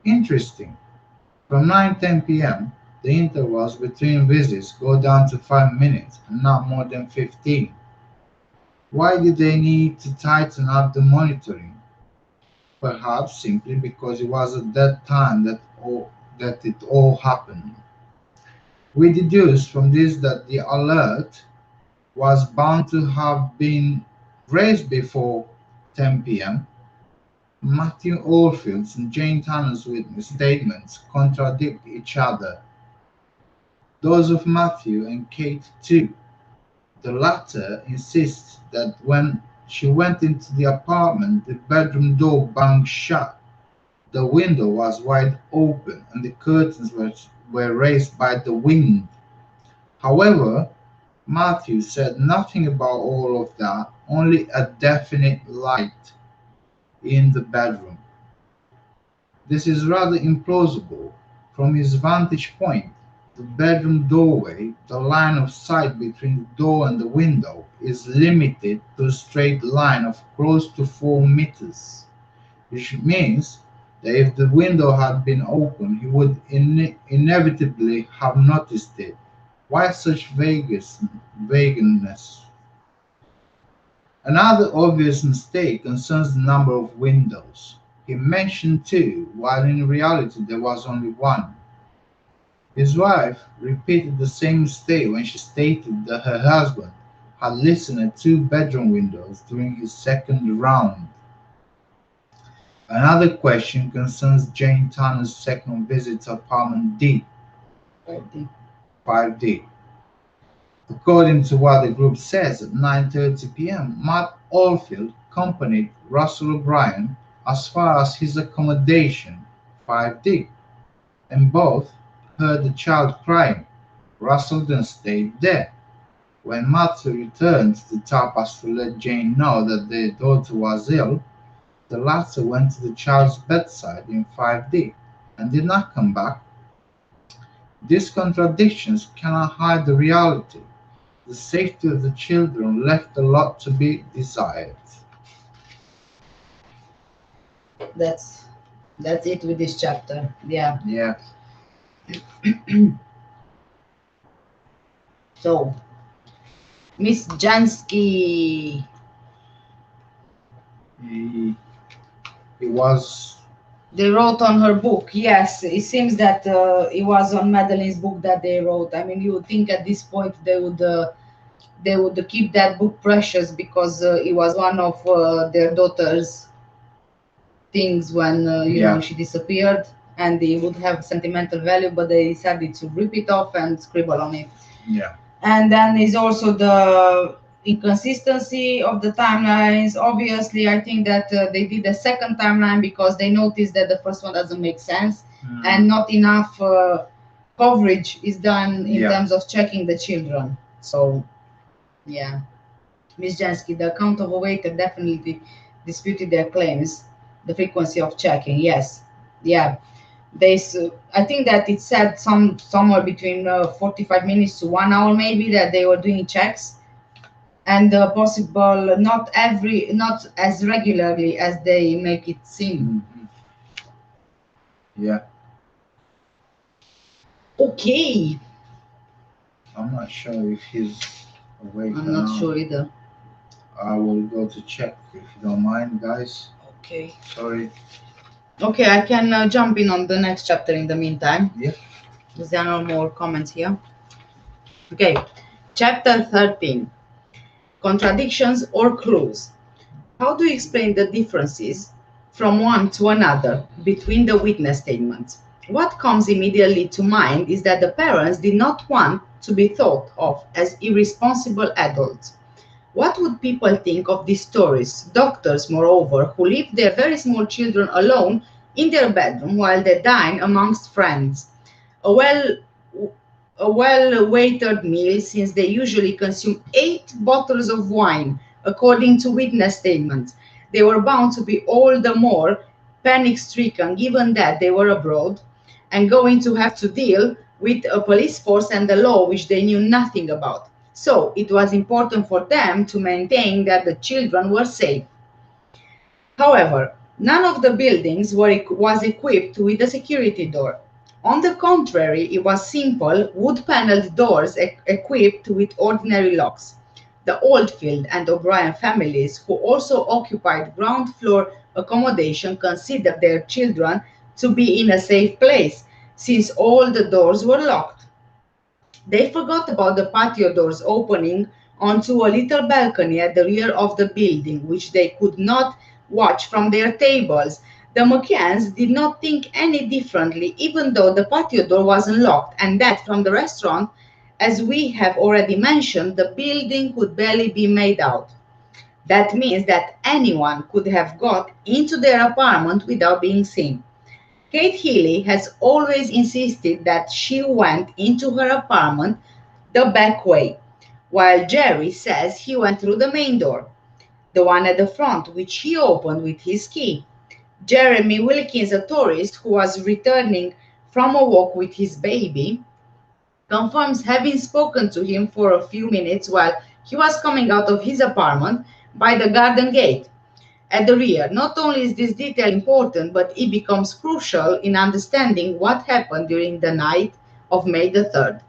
Interesting. From 9:10 p.m., the intervals between visits go down to 5 minutes and not more than 15. Why did they need to tighten up the monitoring? Perhaps simply because it was at that time that it all happened. We deduce from this that the alert was bound to have been raised before 10 p.m. Matthew Oldfield's and Jane Tanner's witness statements contradict each other. Those of Matthew and Kate too. The latter insists that when she went into the apartment, the bedroom door banged shut, the window was wide open, and the curtains were raised by the wind. However, Matthew said nothing about all of that, only a definite light in the bedroom. This is rather implausible. From his vantage point, the bedroom doorway, the line of sight between the door and the window, is limited to a straight line of close to 4 meters, which means that if the window had been open, he would inevitably have noticed it. Why such vagueness? Another obvious mistake concerns the number of windows. He mentioned two, while in reality there was only one. His wife repeated the same mistake when she stated that her husband had listened at two bedroom windows during his second round. Another question concerns Jane Tanner's second visit to apartment D. 5D. According to what the group says, at 9:30 p.m., Matt Oldfield accompanied Russell O'Brien as far as his accommodation, 5D, and both heard the child crying. Russell then stayed there. When Matthew returned to the tapas to let Jane know that their daughter was ill, the latter went to the child's bedside in 5D and did not come back. These contradictions cannot hide the reality. The safety of the children left a lot to be desired. That's it with this chapter. Yeah. Yeah. So, Miss Jansky. It was. They wrote on her book. Yes, it seems that it was on Madeleine's book that they wrote. I mean, you would think at this point they would keep that book precious because it was one of their daughters. things when you know, she disappeared, and they would have sentimental value, but they decided to rip it off and scribble on it. Yeah. And then is also the inconsistency of the timelines. Obviously, I think that they did a second timeline because they noticed that the first one doesn't make sense, and not enough coverage is done in terms of checking the children. So, yeah. Ms. Jansky, the account of a waiter definitely disputed their claims, the frequency of checking. Yes, yeah. I think that it said somewhere between 45 minutes to 1 hour, maybe, that they were doing checks, and possible not as regularly as they make it seem. Yeah. Okay. I'm not sure if he's awake. I'm not sure either. I will go to check if you don't mind, guys. Okay. Sorry. Okay, I can jump in on the next chapter in the meantime. Yeah. Is there no more comments here? Okay, chapter 13. Contradictions or clues. How do you explain the differences from one to another between the witness statements? What comes immediately to mind is that the parents did not want to be thought of as irresponsible adults. What would people think of these stories? Doctors, moreover, who leave their very small children alone in their bedroom while they dine amongst friends. A well-waitered meal, since they usually consume 8 bottles of wine, according to witness statements. They were bound to be all the more panic-stricken given that they were abroad and going to have to deal with a police force and the law which they knew nothing about. So it was important for them to maintain that the children were safe. However, none of the buildings was equipped with a security door. On the contrary, it was simple, wood-paneled doors equipped with ordinary locks. The Oldfield and O'Brien families, who also occupied ground floor accommodation, considered their children to be in a safe place, since all the doors were locked. They forgot about the patio doors opening onto a little balcony at the rear of the building, which they could not watch from their tables. The McCanns did not think any differently, even though the patio door was unlocked, and that from the restaurant, as we have already mentioned, the building could barely be made out. That means that anyone could have got into their apartment without being seen. Kate Healy has always insisted that she went into her apartment the back way, while Jerry says he went through the main door, the one at the front, which he opened with his key. Jeremy Wilkins, a tourist who was returning from a walk with his baby, confirms having spoken to him for a few minutes while he was coming out of his apartment by the garden gate at the rear. Not only is this detail important, but it becomes crucial in understanding what happened during the night of May the 3rd.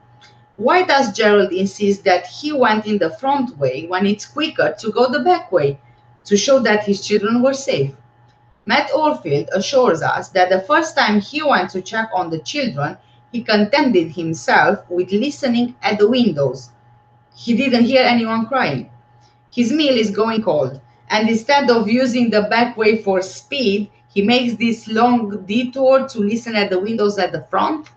Why does Gerald insist that he went in the front way when it's quicker to go the back way? To show that his children were safe. Matt Oldfield assures us that the first time he went to check on the children, he contented himself with listening at the windows. He didn't hear anyone crying. His meal is going cold, and instead of using the back way for speed, he makes this long detour to listen at the windows at the front.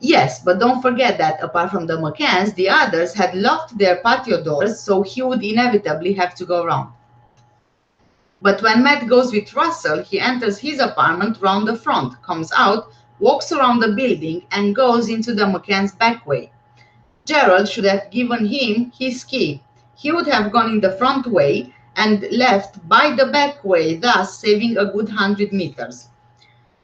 Yes, but don't forget that apart from the McCanns, the others had locked their patio doors, so he would inevitably have to go around. But when Matt goes with Russell, he enters his apartment round the front, comes out, walks around the building, and goes into the McCann's back way. Gerald should have given him his key. He would have gone in the front way and left by the back way, thus saving a good 100 meters.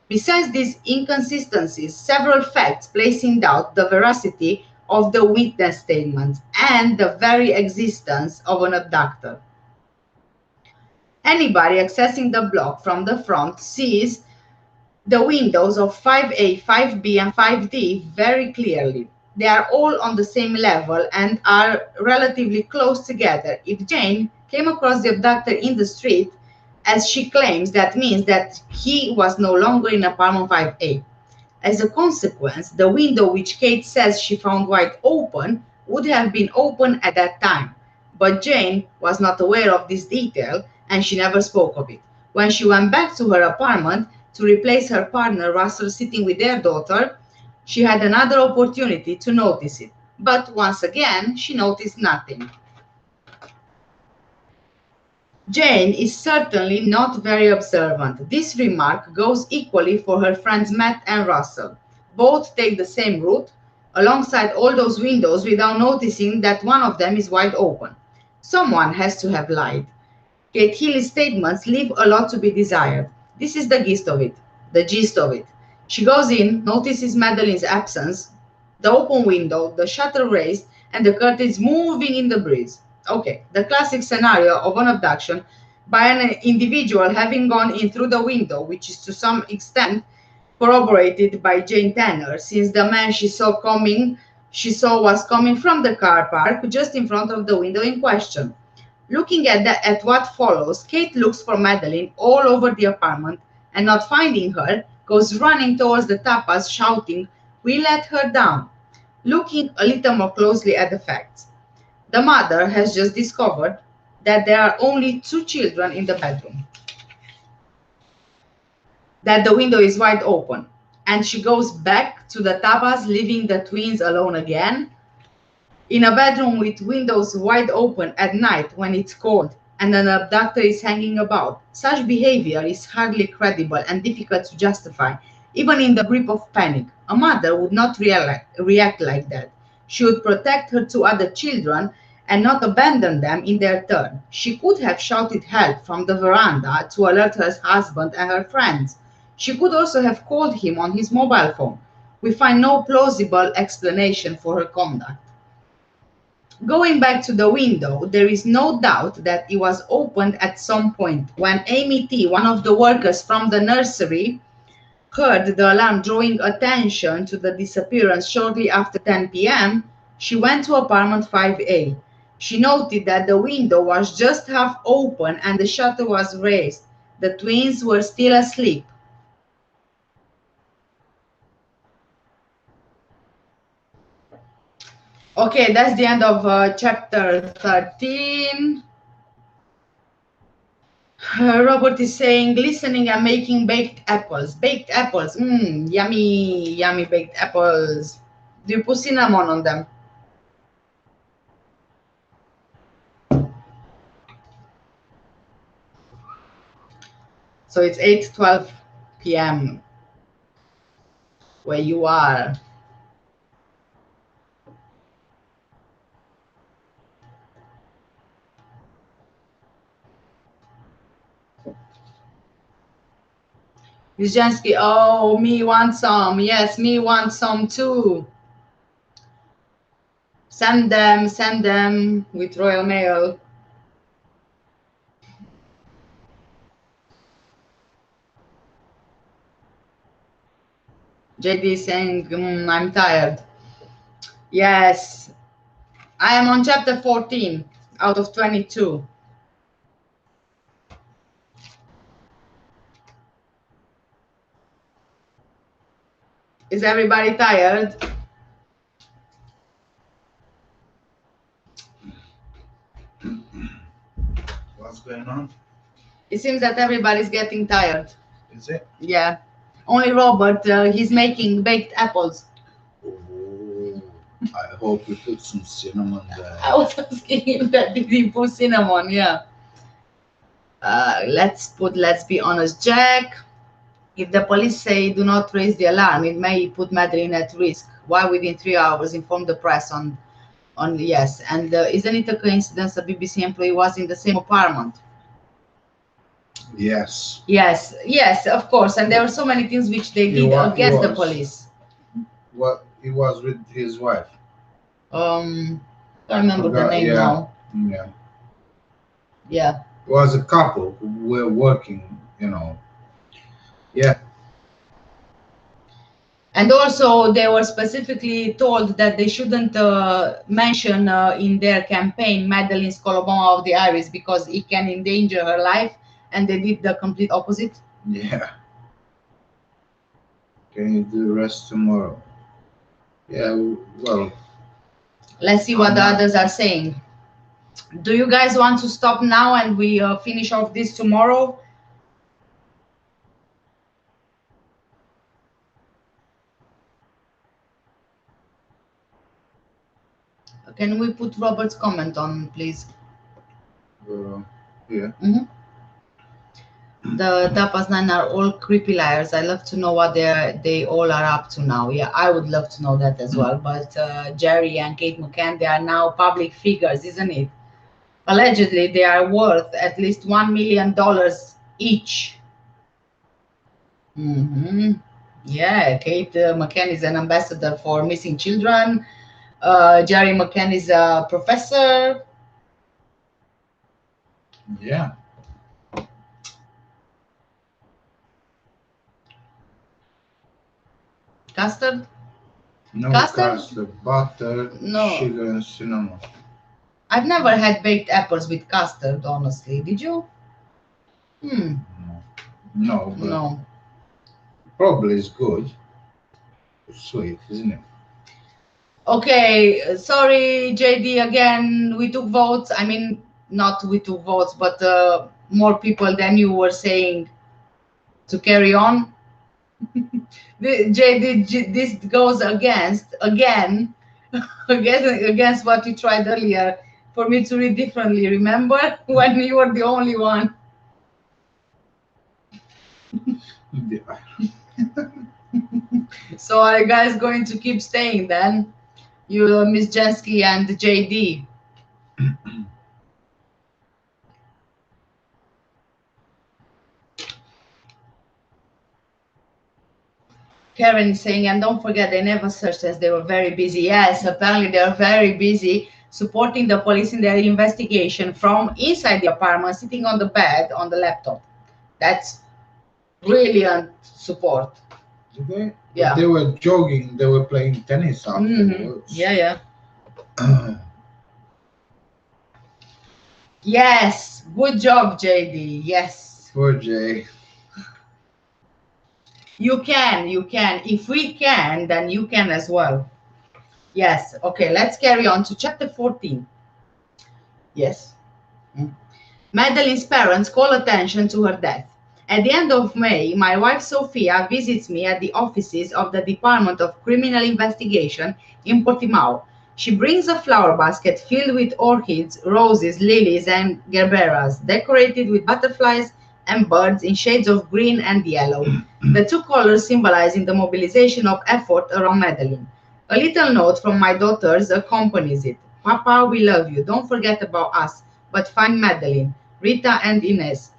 Besides these inconsistencies, several facts place in doubt the veracity of the witness statements and the very existence of an abductor. Anybody accessing the block from the front sees the windows of 5A, 5B, and 5D very clearly. They are all on the same level and are relatively close together. If Jane came across the abductor in the street, as she claims, that means that he was no longer in apartment 5A. As a consequence, the window which Kate says she found wide open would have been open at that time. But Jane was not aware of this detail, and she never spoke of it. When she went back to her apartment to replace her partner Russell sitting with their daughter, she had another opportunity to notice it. But once again, she noticed nothing. Jane is certainly not very observant. This remark goes equally for her friends Matt and Russell. Both take the same route, alongside all those windows, without noticing that one of them is wide open. Someone has to have lied. Kate Healy's statements leave a lot to be desired. This is the gist of it. She goes in, notices Madeleine's absence, the open window, the shutter raised, and the curtains moving in the breeze. Okay, the classic scenario of an abduction by an individual having gone in through the window, which is to some extent corroborated by Jane Tanner, since the man she saw was coming from the car park just in front of the window in question. Looking at what follows, Kate looks for Madeleine all over the apartment and, not finding her, goes running towards the tapas shouting, "We let her down." Looking a little more closely at the facts, the mother has just discovered that there are only 2 children in the bedroom, that the window is wide open, and she goes back to the tapas, leaving the twins alone again. In a bedroom with windows wide open at night when it's cold and an abductor is hanging about, such behavior is hardly credible and difficult to justify, even in the grip of panic. A mother would not react like that. She would protect her 2 other children and not abandon them in their turn. She could have shouted help from the veranda to alert her husband and her friends. She could also have called him on his mobile phone. We find no plausible explanation for her conduct. Going back to the window, there is no doubt that it was opened at some point. When Amy T., one of the workers from the nursery, heard the alarm drawing attention to the disappearance shortly after 10 p.m., she went to apartment 5A. She noted that the window was just half open and the shutter was raised. The twins were still asleep. Okay, that's the end of chapter 13. Robert is saying, listening and making baked apples. Baked apples, yummy, yummy baked apples. Do you put cinnamon on them? So it's 8:12 p.m. where you are. Vizhansky, oh, me want some. Yes, me want some too. Send them with Royal Mail. JD saying, I'm tired. Yes, I am on chapter 14 out of 22. Is everybody tired? What's going on? It seems that everybody's getting tired. Is it? Yeah. Only Robert, he's making baked apples. Oh, I hope we put some cinnamon there. I was asking him that did he put cinnamon, yeah. Let's be honest, Jack. If the police say do not raise the alarm, it may put Madeleine at risk. Why within 3 hours inform the press on yes? And isn't it a coincidence a BBC employee was in the same apartment? Yes. Yes, of course. And there were so many things which they did against the police. What he was with his wife. I remember the name now. Yeah. Yeah. It was a couple who were working, Yeah. And also, they were specifically told that they shouldn't mention in their campaign Madeleine Coloboma of the Iris because it can endanger her life, and they did the complete opposite. Yeah. Can you do the rest tomorrow? Yeah, well. Let's see what the others are saying. Do you guys want to stop now and we finish off this tomorrow? Can we put Robert's comment on, please? Yeah. The Tapas 9 are all creepy liars. I love to know what they all are up to now. Yeah, I would love to know that as well. But Jerry and Kate McCann, they are now public figures, isn't it? Allegedly, they are worth at least $1 million each. Yeah, Kate McCann is an ambassador for missing children. Jerry McCann is a professor. Yeah. Custard? No Custard? butter, No. sugar, and cinnamon. I've never had baked apples with custard, honestly. Did you? No, but No. probably it's good. It's sweet, isn't it? Okay, sorry, JD, again, we took votes. I mean, not we took votes, but more people than you were saying to carry on. JD, this goes against, again, against what you tried earlier for me to read differently. Remember when you were the only one? Yeah. So are you guys going to keep staying then? You, Miss Jensky and JD. Karen is saying, and don't forget, they never searched us. They were very busy. Yes, apparently they are very busy supporting the police in their investigation from inside the apartment, sitting on the bed on the laptop. That's brilliant support. Okay. Yeah. They were jogging. They were playing tennis afterwards. Yeah. Yes. Good job, JD. Yes. Poor Jay. You can. If we can, then you can as well. Yes. Okay, let's carry on to chapter 14. Yes. Madeleine's parents call attention to her death. At the end of May, my wife Sophia visits me at the offices of the Department of Criminal Investigation in Portimao. She brings a flower basket filled with orchids, roses, lilies, and gerberas, decorated with butterflies and birds in shades of green and yellow, the two colors symbolizing the mobilization of effort around Madeleine. A little note from my daughters accompanies it. Papa, we love you. Don't forget about us, but find Madeleine, Rita, and Inez.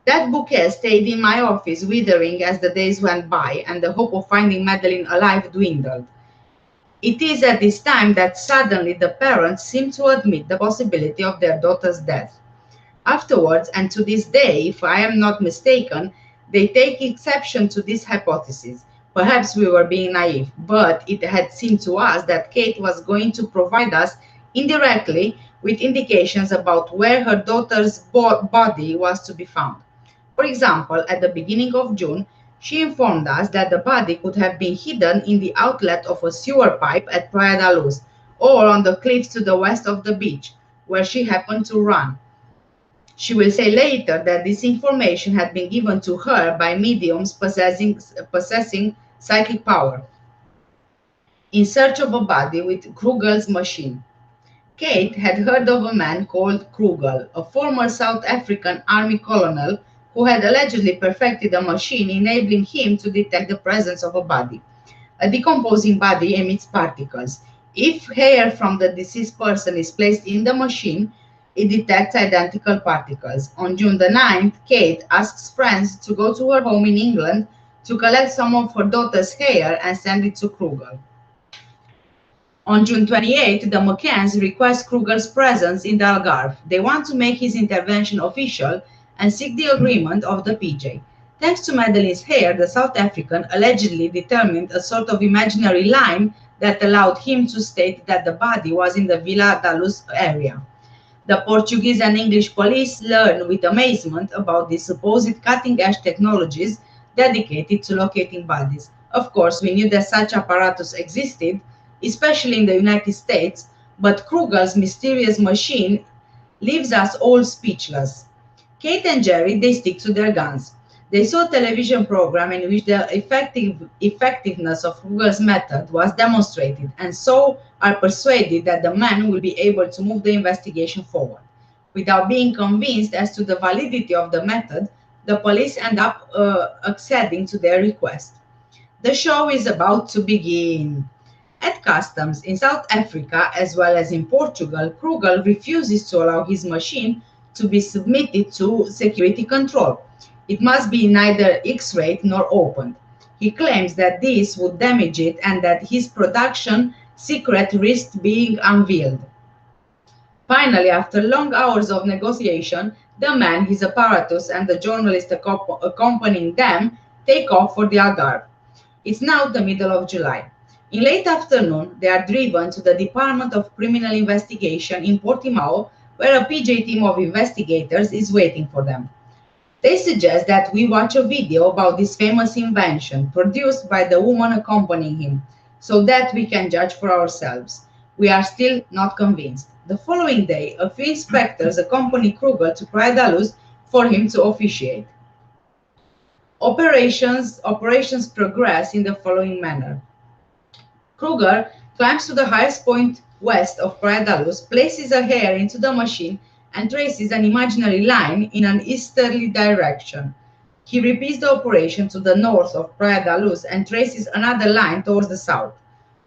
That bouquet stayed in my office, withering as the days went by, and the hope of finding Madeleine alive dwindled. It is at this time that suddenly the parents seem to admit the possibility of their daughter's death. Afterwards, and to this day, if I am not mistaken, they take exception to this hypothesis. Perhaps we were being naive, but it had seemed to us that Kate was going to provide us indirectly with indications about where her daughter's body was to be found. For example, at the beginning of June, she informed us that the body could have been hidden in the outlet of a sewer pipe at Praia da Luz, or on the cliffs to the west of the beach, where she happened to run. She will say later that this information had been given to her by mediums possessing psychic power, in search of a body with Krugel's machine. Kate had heard of a man called Krugel, a former South African army colonel who had allegedly perfected a machine enabling him to detect the presence of a body. A decomposing body emits particles. If hair from the deceased person is placed in the machine, it detects identical particles. On June the 9th, Kate asks friends to go to her home in England to collect some of her daughter's hair and send it to Krugel. On June 28th, the McCanns request Kruger's presence in the Algarve. They want to make his intervention official and seek the agreement of the PJ. Thanks to Madeleine's hair, the South African allegedly determined a sort of imaginary line that allowed him to state that the body was in the Vila da Luz area. The Portuguese and English police learn with amazement about these supposed cutting-edge technologies dedicated to locating bodies. Of course, we knew that such apparatus existed, especially in the United States, but Krugel's mysterious machine leaves us all speechless. Kate and Jerry, they stick to their guns. They saw a television program in which the effectiveness of Kruger's method was demonstrated, and so are persuaded that the man will be able to move the investigation forward. Without being convinced as to the validity of the method, the police end up acceding to their request. The show is about to begin. At customs in South Africa, as well as in Portugal, Kruger refuses to allow his machine to be submitted to security control. It must be neither X-rayed nor opened. He claims that this would damage it and that his production secret risked being unveiled. Finally, after long hours of negotiation, the man, his apparatus, and the journalist accompanying them take off for the Algarve. It's now the middle of July. In late afternoon, they are driven to the Department of Criminal Investigation in Portimao, where a PJ team of investigators is waiting for them. They suggest that we watch a video about this famous invention produced by the woman accompanying him, so that we can judge for ourselves. We are still not convinced. The following day, a few inspectors accompany Kruger to Praia da Luz for him to officiate. Operations progress in the following manner. Kruger climbs to the highest point west of Praia da Luz, places a hair into the machine, and traces an imaginary line in an easterly direction. He repeats the operation to the north of Praia da Luz and traces another line towards the south.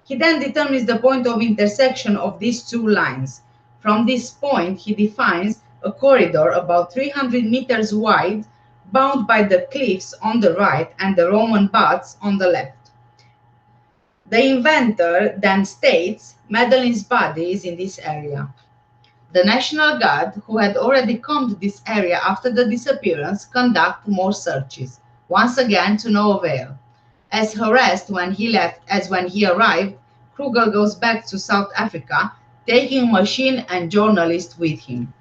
He then determines the point of intersection of these two lines. From this point, he defines a corridor about 300 meters wide, bound by the cliffs on the right and the Roman baths on the left. The inventor then states Madeleine's body is in this area. The National Guard, who had already combed this area after the disappearance, conduct more searches, once again to no avail. As harassed when he left as when he arrived, Kruger goes back to South Africa, taking machine and journalist with him.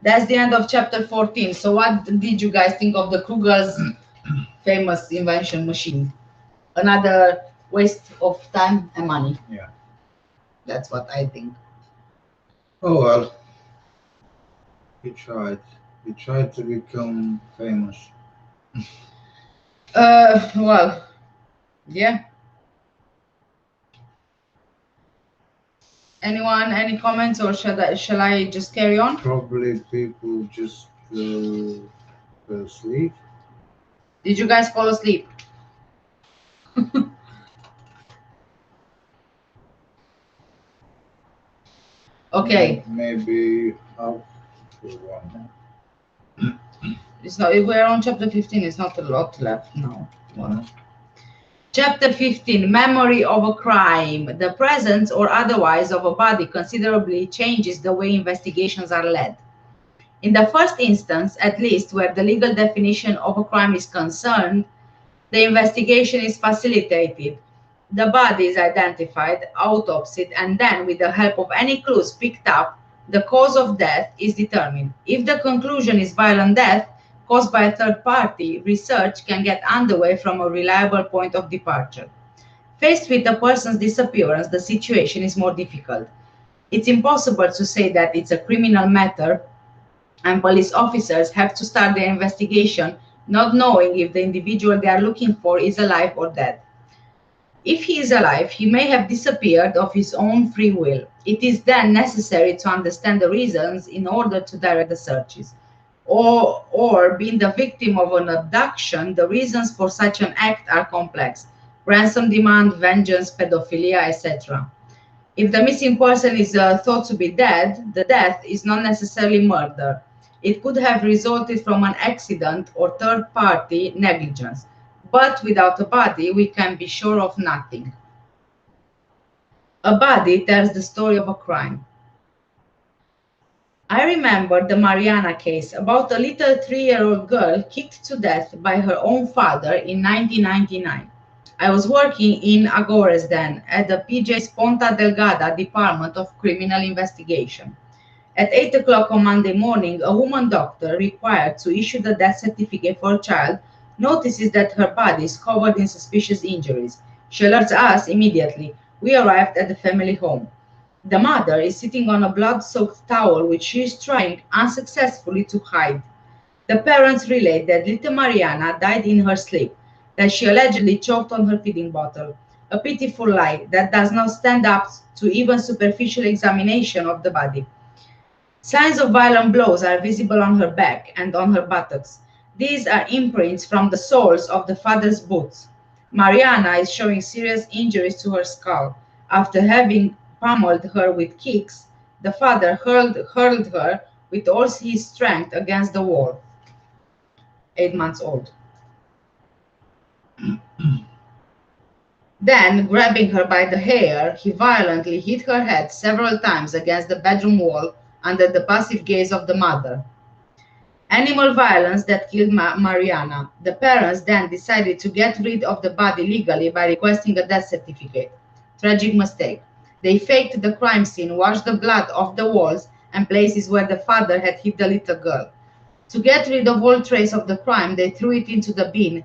That's the end of chapter 14. So what did you guys think of the Kruger's famous invention machine? Another waste of time and money. Yeah. That's what I think. Oh well. He tried. He tried to become famous. Well, yeah. Anyone, any comments, or shall I just carry on? Probably people just fell asleep. Did you guys fall asleep? Okay. Maybe half for one. It's not. We're on chapter 15. It's not a lot left now. Well, Chapter 15, Memory of a Crime. The presence or otherwise of a body considerably changes the way investigations are led. In the first instance, at least where the legal definition of a crime is concerned, the investigation is facilitated. The body is identified, autopsied, and then, with the help of any clues picked up, the cause of death is determined. If the conclusion is violent death caused by a third party, research can get underway from a reliable point of departure. Faced with a person's disappearance, the situation is more difficult. It's impossible to say that it's a criminal matter, and police officers have to start their investigation not knowing if the individual they are looking for is alive or dead. If he is alive, he may have disappeared of his own free will. It is then necessary to understand the reasons in order to direct the searches. Or being the victim of an abduction, the reasons for such an act are complex: ransom demand, vengeance, pedophilia, etc. If the missing person is thought to be dead, the death is not necessarily murder. It could have resulted from an accident or third-party negligence. But without a body, we can be sure of nothing. A body tells the story of a crime. I remember the Mariana case about a little 3-year-old girl kicked to death by her own father in 1999. I was working in Agores then at the PJ's Ponta Delgada Department of Criminal Investigation. At 8 o'clock on Monday morning, a woman doctor required to issue the death certificate for a child notices that her body is covered in suspicious injuries. She alerts us immediately. We arrived at the family home. The mother is sitting on a blood-soaked towel which she is trying unsuccessfully to hide. The parents relate that little Mariana died in her sleep, that she allegedly choked on her feeding bottle. A pitiful lie that does not stand up to even superficial examination of the body. Signs of violent blows are visible on her back and on her buttocks. These are imprints from the soles of the father's boots. Mariana is showing serious injuries to her skull. After having pummeled her with kicks, the father hurled her with all his strength against the wall. 8 months old. Then, grabbing her by the hair, he violently hit her head several times against the bedroom wall under the passive gaze of the mother. Animal violence that killed Mariana. The parents then decided to get rid of the body legally by requesting a death certificate. Tragic mistake. They faked the crime scene, washed the blood off the walls and places where the father had hit the little girl. To get rid of all trace of the crime, they threw it into the bin.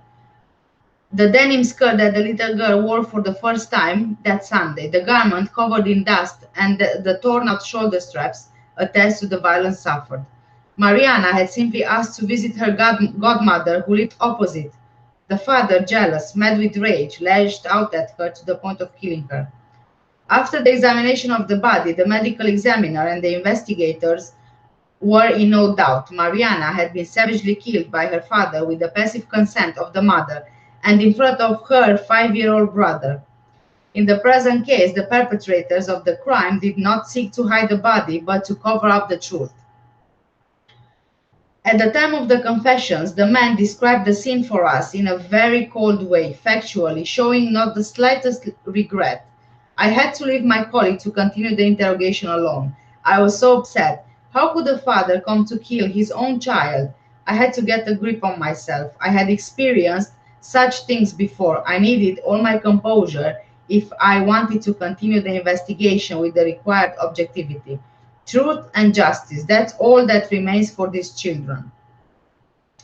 The denim skirt that the little girl wore for the first time that Sunday, the garment covered in dust, and the torn-out shoulder straps attest to the violence suffered. Mariana had simply asked to visit her godmother, who lived opposite. The father, jealous, mad with rage, lashed out at her to the point of killing her. After the examination of the body, the medical examiner and the investigators were in no doubt. Mariana had been savagely killed by her father with the passive consent of the mother and in front of her 5-year-old brother. In the present case, the perpetrators of the crime did not seek to hide the body, but to cover up the truth. At the time of the confessions, the man described the scene for us in a very cold way, factually, showing not the slightest regret. I had to leave my colleague to continue the interrogation alone. I was so upset. How could a father come to kill his own child? I had to get a grip on myself. I had experienced such things before. I needed all my composure if I wanted to continue the investigation with the required objectivity. Truth and justice, that's all that remains for these children.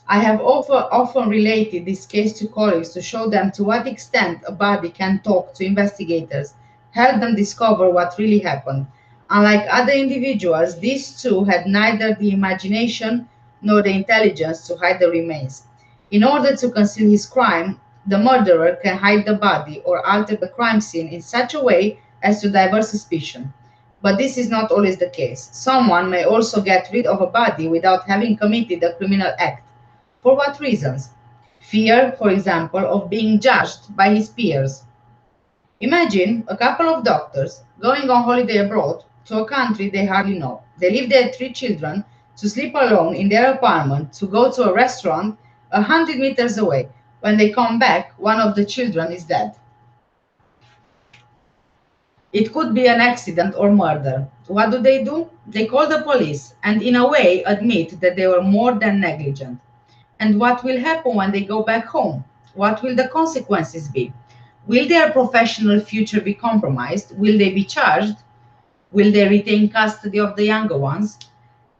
I have often related this case to colleagues to show them to what extent a body can talk to investigators, help them discover what really happened. Unlike other individuals, these two had neither the imagination nor the intelligence to hide the remains. In order to conceal his crime, the murderer can hide the body or alter the crime scene in such a way as to divert suspicion. But this is not always the case. Someone may also get rid of a body without having committed a criminal act. For what reasons? Fear, for example, of being judged by his peers. Imagine a couple of doctors going on holiday abroad to a country they hardly know. They leave their 3 children to sleep alone in their apartment, to go to a restaurant 100 meters away. When they come back, one of the children is dead. It could be an accident or murder. What do? They call the police and in a way admit that they were more than negligent. And what will happen when they go back home? What will the consequences be? Will their professional future be compromised? Will they be charged? Will they retain custody of the younger ones?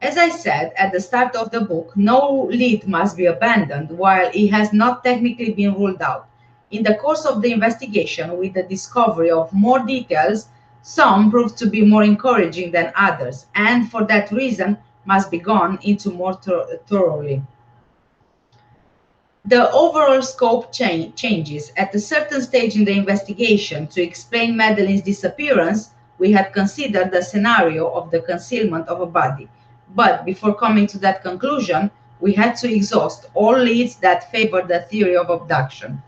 As I said at the start of the book, no lead must be abandoned while it has not technically been ruled out. In the course of the investigation, with the discovery of more details, some proved to be more encouraging than others, and for that reason must be gone into more thoroughly. The overall scope changes. At a certain stage in the investigation, to explain Madeleine's disappearance, we had considered the scenario of the concealment of a body. But before coming to that conclusion, we had to exhaust all leads that favored the theory of abduction.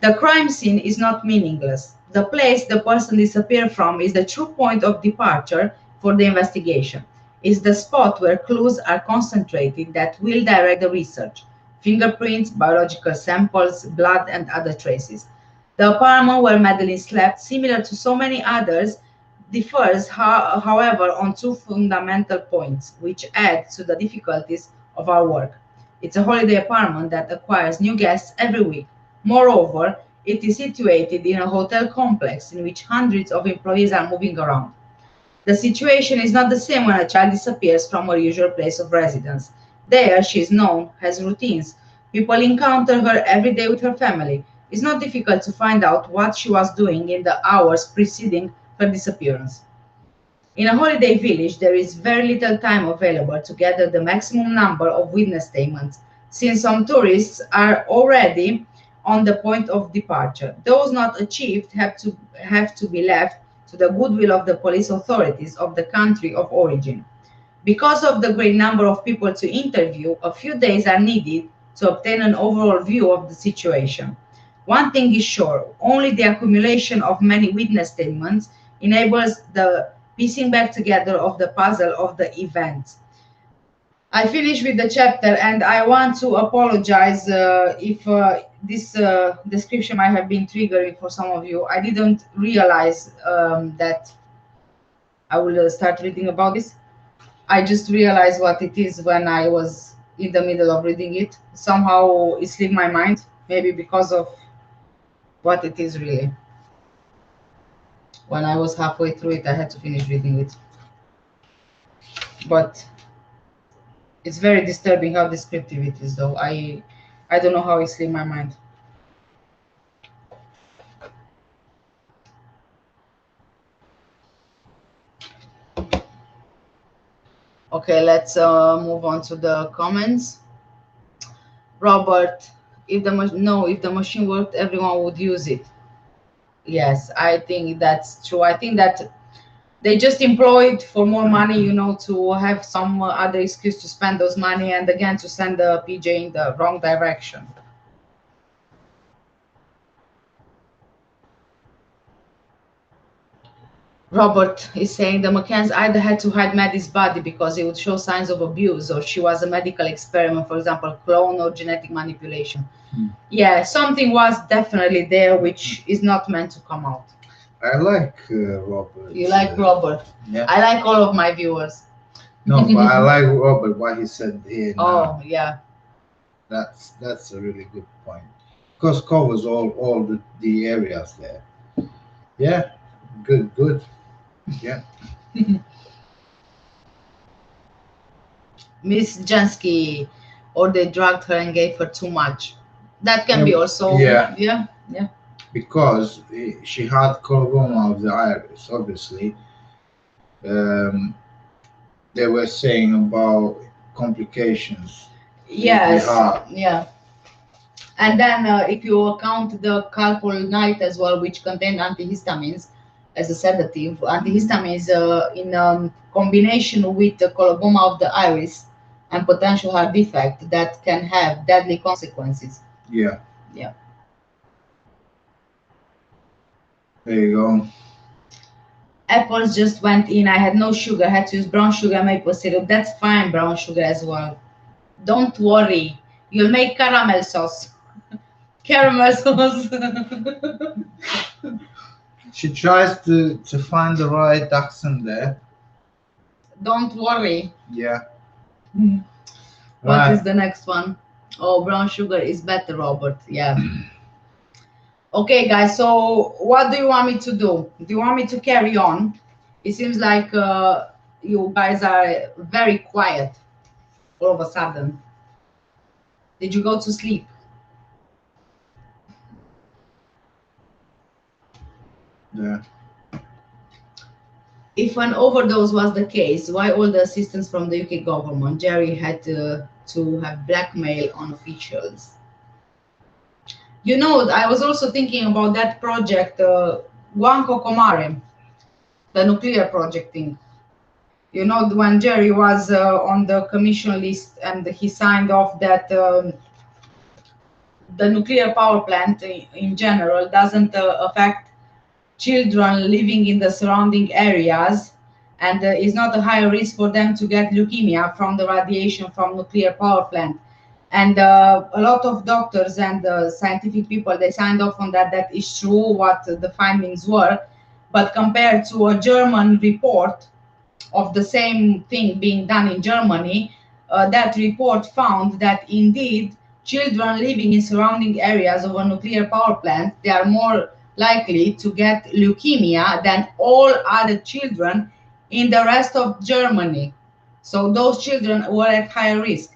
The crime scene is not meaningless. The place the person disappeared from is the true point of departure for the investigation. It's the spot where clues are concentrated that will direct the research. Fingerprints, biological samples, blood, and other traces. The apartment where Madeleine slept, similar to so many others, differs, however, on 2 fundamental points, which add to the difficulties of our work. It's a holiday apartment that acquires new guests every week. Moreover, it is situated in a hotel complex in which hundreds of employees are moving around. The situation is not the same when a child disappears from her usual place of residence. There, she is known, has routines. People encounter her every day with her family. It's not difficult to find out what she was doing in the hours preceding her disappearance. In a holiday village, there is very little time available to gather the maximum number of witness statements, since some tourists are already on the point of departure. Those not achieved have to be left to the goodwill of the police authorities of the country of origin. Because of the great number of people to interview, a few days are needed to obtain an overall view of the situation. One thing is sure, only the accumulation of many witness statements enables the piecing back together of the puzzle of the events. I finished with the chapter, and I want to apologize if this description might have been triggering for some of you. I didn't realize that I will start reading about this. I just realized what it is when I was in the middle of reading it. Somehow it slipped my mind, maybe because of what it is really. When I was halfway through it, I had to finish reading it. But it's very disturbing how descriptive it is, though. I don't know how it slipped my mind. Okay, let's move on to the comments. Robert, if the machine worked, everyone would use it. Yes, I think that's true. I think that they just employed for more money, you know, to have some other excuse to spend those money, and again to send the PJ in the wrong direction. Robert is saying the McCanns either had to hide Maddie's body because it would show signs of abuse, or she was a medical experiment, for example, clone or genetic manipulation. Yeah, something was definitely there which is not meant to come out. I like Robert. You like Robert? Yeah. I like all of my viewers. No, but I like Robert, what he said here. Oh, yeah. That's a really good point. Because covers all the areas there. Yeah, good. Yeah. Miss Jansky, or they drugged her and gave her too much. That can be also. Yeah. Because she had coloboma of the iris, obviously. They were saying about complications. Yes. Yeah. And then if you account the calpol night as well, which contained antihistamines as a sedative, antihistamines in combination with the coloboma of the iris and potential heart defect that can have deadly consequences. Yeah. Yeah. There you go. Apples just went in. I had no sugar. Had to use brown sugar maple syrup. That's fine, brown sugar as well. Don't worry. You'll make caramel sauce. Caramel sauce. She tries to find the right accent there. Don't worry. Yeah. What is the next one? Oh, brown sugar is better, Robert. Yeah. Okay, guys, so what do you want me to do? Do you want me to carry on? It seems like you guys are very quiet all of a sudden. Did you go to sleep? Yeah. If an overdose was the case, why all the assistance from the UK government? Jerry had to have blackmail on officials. You know, I was also thinking about that project, Guanco Comare, the nuclear project thing. You know, when Jerry was on the commission list and he signed off that the nuclear power plant in general doesn't affect children living in the surrounding areas, and is not a high risk for them to get leukemia from the radiation from nuclear power plant. And a lot of doctors and scientific people, they signed off on that. That is true, what the findings were. But compared to a German report of the same thing being done in Germany, that report found that indeed children living in surrounding areas of a nuclear power plant, they are more likely to get leukemia than all other children in the rest of Germany. So those children were at higher risk.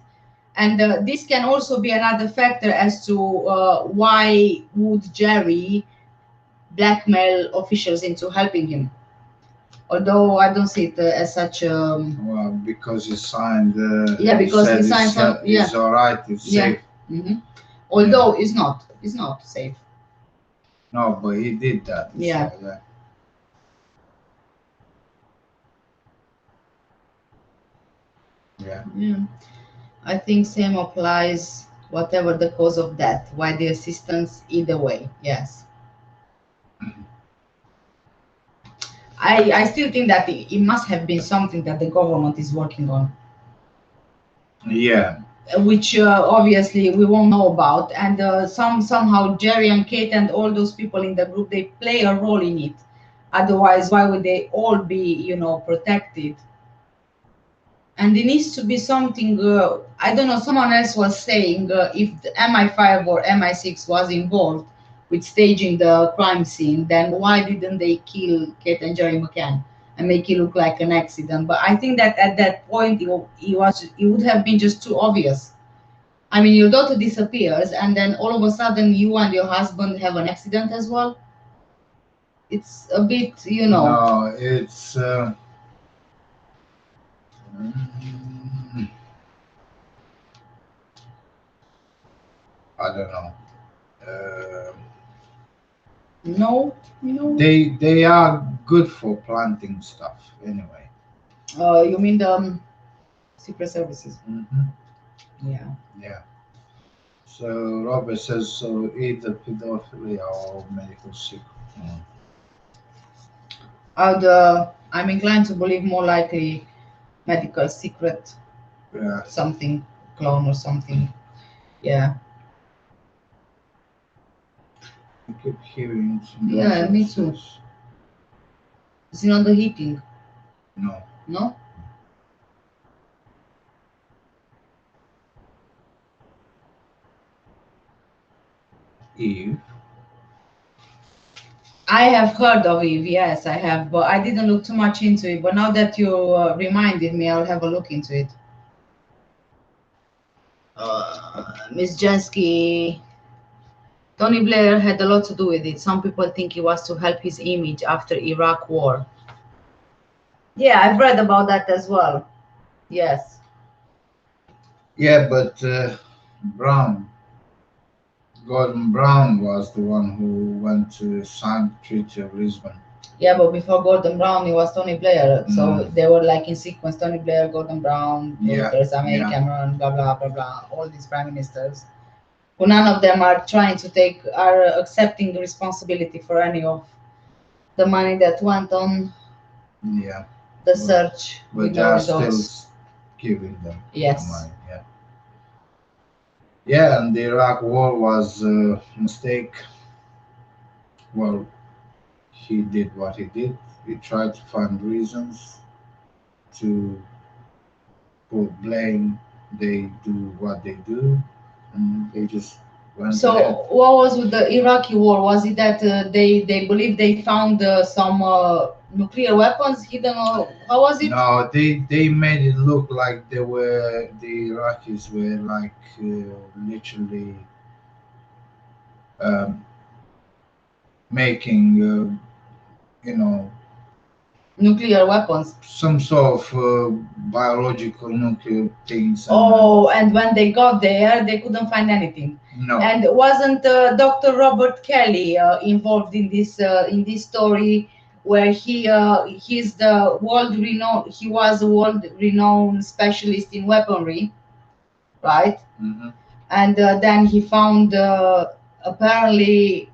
And this can also be another factor as to why would Jerry blackmail officials into helping him. Although I don't see it as such. Well, because he signed. Yeah, because he said signed some. Yeah. It's all right. It's Yeah. safe. Although it's not. It's not safe. No, but he did that. Yeah. So, yeah. Yeah. Yeah. I think same applies. Whatever the cause of death, why the assistance, either way. Yes. I still think that it must have been something that the government is working on. Yeah. Which obviously we won't know about, and somehow Jerry and Kate and all those people in the group, they play a role in it. Otherwise, why would they all be, protected? And there needs to be something. I don't know. Someone else was saying if the MI5 or MI6 was involved with staging the crime scene, then why didn't they kill Kate and Jerry McCann and make it look like an accident? But I think that at that point it would have been just too obvious. I mean, your daughter disappears, and then all of a sudden you and your husband have an accident as well. It's a bit, No, it's. Mm, I don't know. No. They are good for planting stuff anyway. You mean the secret services? Yeah. Yeah. So Robert says so either pedophilia or medical secret. I'm inclined to believe more likely medical secret, Yeah. something clone or something. Yeah. I keep hearing some Yeah, me too. noises. Is it not the heating? No. No? Eve. I have heard of Eve, yes, I have, but I didn't look too much into it. But now that you reminded me, I'll have a look into it. Miss Jansky, Tony Blair had a lot to do with it. Some people think it was to help his image after Iraq war. Yeah, I've read about that as well. Yes. Yeah, but Gordon Brown was the one who went to sign the Treaty of Lisbon. Yeah, but before Gordon Brown, it was Tony Blair. So they were like in sequence: Tony Blair, Gordon Brown, Theresa May, Cameron, blah blah blah blah. All these prime ministers, who none of them are accepting the responsibility for any of the money that went on. Yeah. The search. But they are still giving them the money. Yeah. Yeah, and the Iraq War was a mistake. Well, he did what he did. He tried to find reasons to put blame. They do what they do, and they just went. So ahead. what was with the Iraqi war? Was it that they believe they found some nuclear weapons hidden, or how was it? No, they made it look like the Iraqis were like literally making nuclear weapons, some sort of biological nuclear things. And when they got there, they couldn't find anything. No. And wasn't Dr. Robert Kelly involved in this story, where he's the world renowned? He was a world renowned specialist in weaponry, right? Mm-hmm. And then he found apparently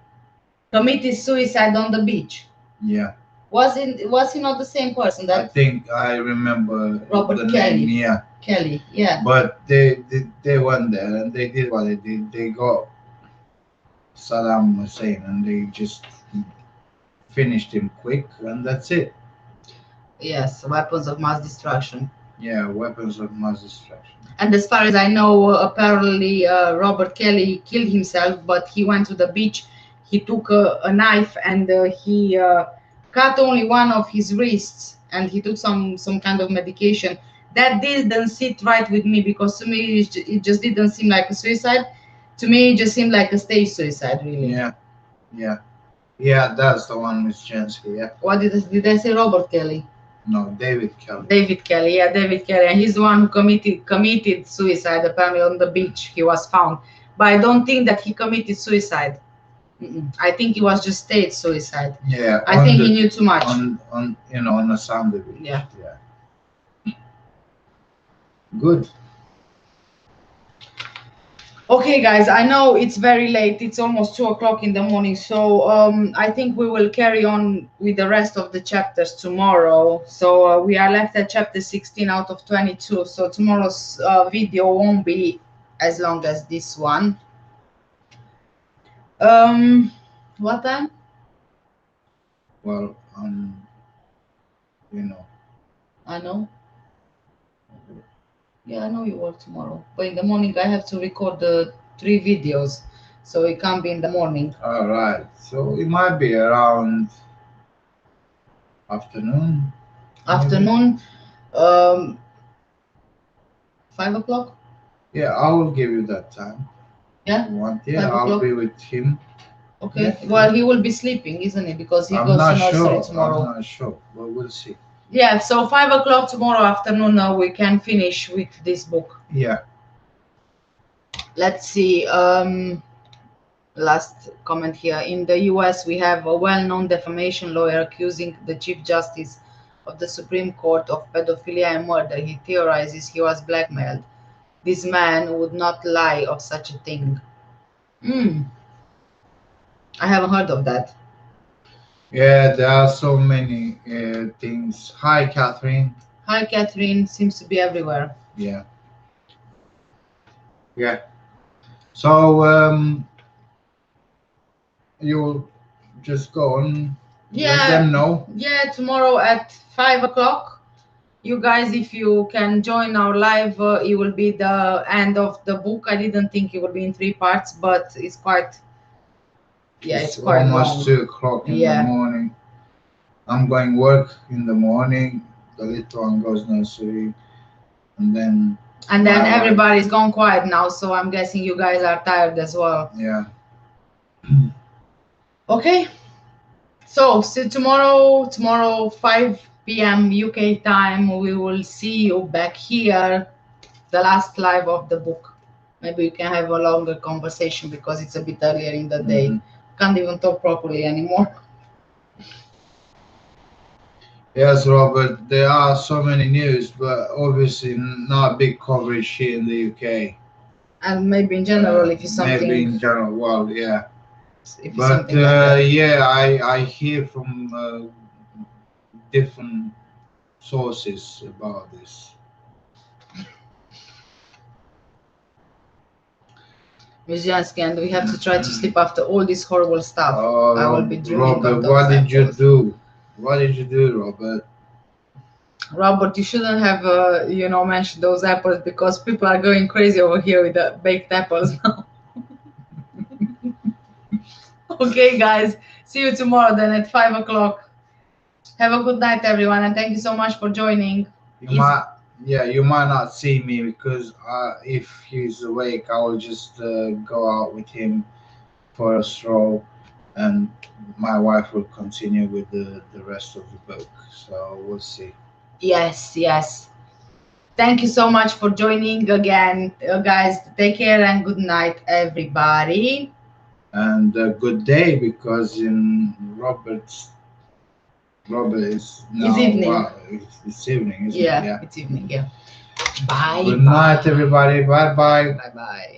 committed suicide on the beach. Yeah. Was he not the same person? I think I remember Robert the Kelly. name. Yeah. Kelly. Yeah. But they went there and they did what they did. They got Saddam Hussein and they just finished him quick, and that's it. Yes, weapons of mass destruction. Yeah, weapons of mass destruction. And as far as I know, apparently Robert Kelly killed himself, but he went to the beach. He took a knife and he cut only one of his wrists, and he took some kind of medication. That didn't sit right with me, because to me it just didn't seem like a suicide. To me, it just seemed like a stage suicide, really. Yeah, yeah. Yeah, that's the one with Jansky. Yeah. What did I say? Robert Kelly. No, David Kelly. David Kelly, yeah, David Kelly, and he's the one who committed suicide. Apparently on the beach he was found, but I don't think that he committed suicide. I think he was just stage suicide. Yeah. I think he knew too much. On on a Sunday beach. Yeah. Yeah. Good. Okay, guys, I know it's very late. It's almost 2 o'clock in the morning, so I think we will carry on with the rest of the chapters tomorrow. So we are left at chapter 16 out of 22. So tomorrow's video won't be as long as this one. What time? Well, I know. Yeah, I know you work tomorrow, but in the morning I have to record the 3 videos, so it can't be in the morning. All right. So it might be around afternoon. Afternoon, 5 o'clock. Yeah, I will give you that time. Yeah. If you want? 5 Yeah, I'll o'clock. be with him. Okay. Yeah. Well, he will be sleeping, isn't he? Because he I'm goes to not nursery sure. tomorrow. I'm not sure, but we'll see. Yeah. So 5 o'clock tomorrow afternoon, we can finish with this book. Yeah. Let's see. Last comment here. In the US, we have a well-known defamation lawyer accusing the Chief Justice of the Supreme Court of pedophilia and murder. He theorizes he was blackmailed. This man would not lie of such a thing. I haven't heard of that. Yeah, there are so many things. Hi, Catherine. Hi, Catherine. Seems to be everywhere. Yeah. Yeah. So you'll just go and let them know. Yeah, tomorrow at 5 o'clock. You guys, if you can join our live, it will be the end of the book. I didn't think it would be in 3 parts, but it's quite. Yeah, it's quite almost long. 2 o'clock in the morning. I'm going work in the morning. The little one goes nursery, and then everybody's gone quiet now. So I'm guessing you guys are tired as well. Yeah. Okay. So see tomorrow 5 p.m. UK time. We will see you back here. The last live of the book. Maybe we can have a longer conversation because it's a bit earlier in the day. Can't even talk properly anymore. Yes, Robert, there are so many news, but obviously not big coverage here in the UK. And maybe in general, if it's something. Maybe in general, well, yeah. But yeah, I hear from different sources about this. Ms. Jansky, and we have to try to sleep after all this horrible stuff. I will be dreaming Robert, of those what did you apples. do? What did you do, Robert? Robert, you shouldn't have, mentioned those apples because people are going crazy over here with the baked apples now. Okay, guys. See you tomorrow then at 5 o'clock. Have a good night, everyone, and thank you so much for joining. You might not see me because if he's awake, I will just go out with him for a stroll, and my wife will continue with the rest of the book. So we'll see. Yes. Thank you so much for joining again, guys. Take care and good night, everybody. And good day, because in Robert is now. It's evening. It's evening, isn't it? Yeah, it's evening. Yeah. Bye. Good night, everybody. Bye bye. Bye bye.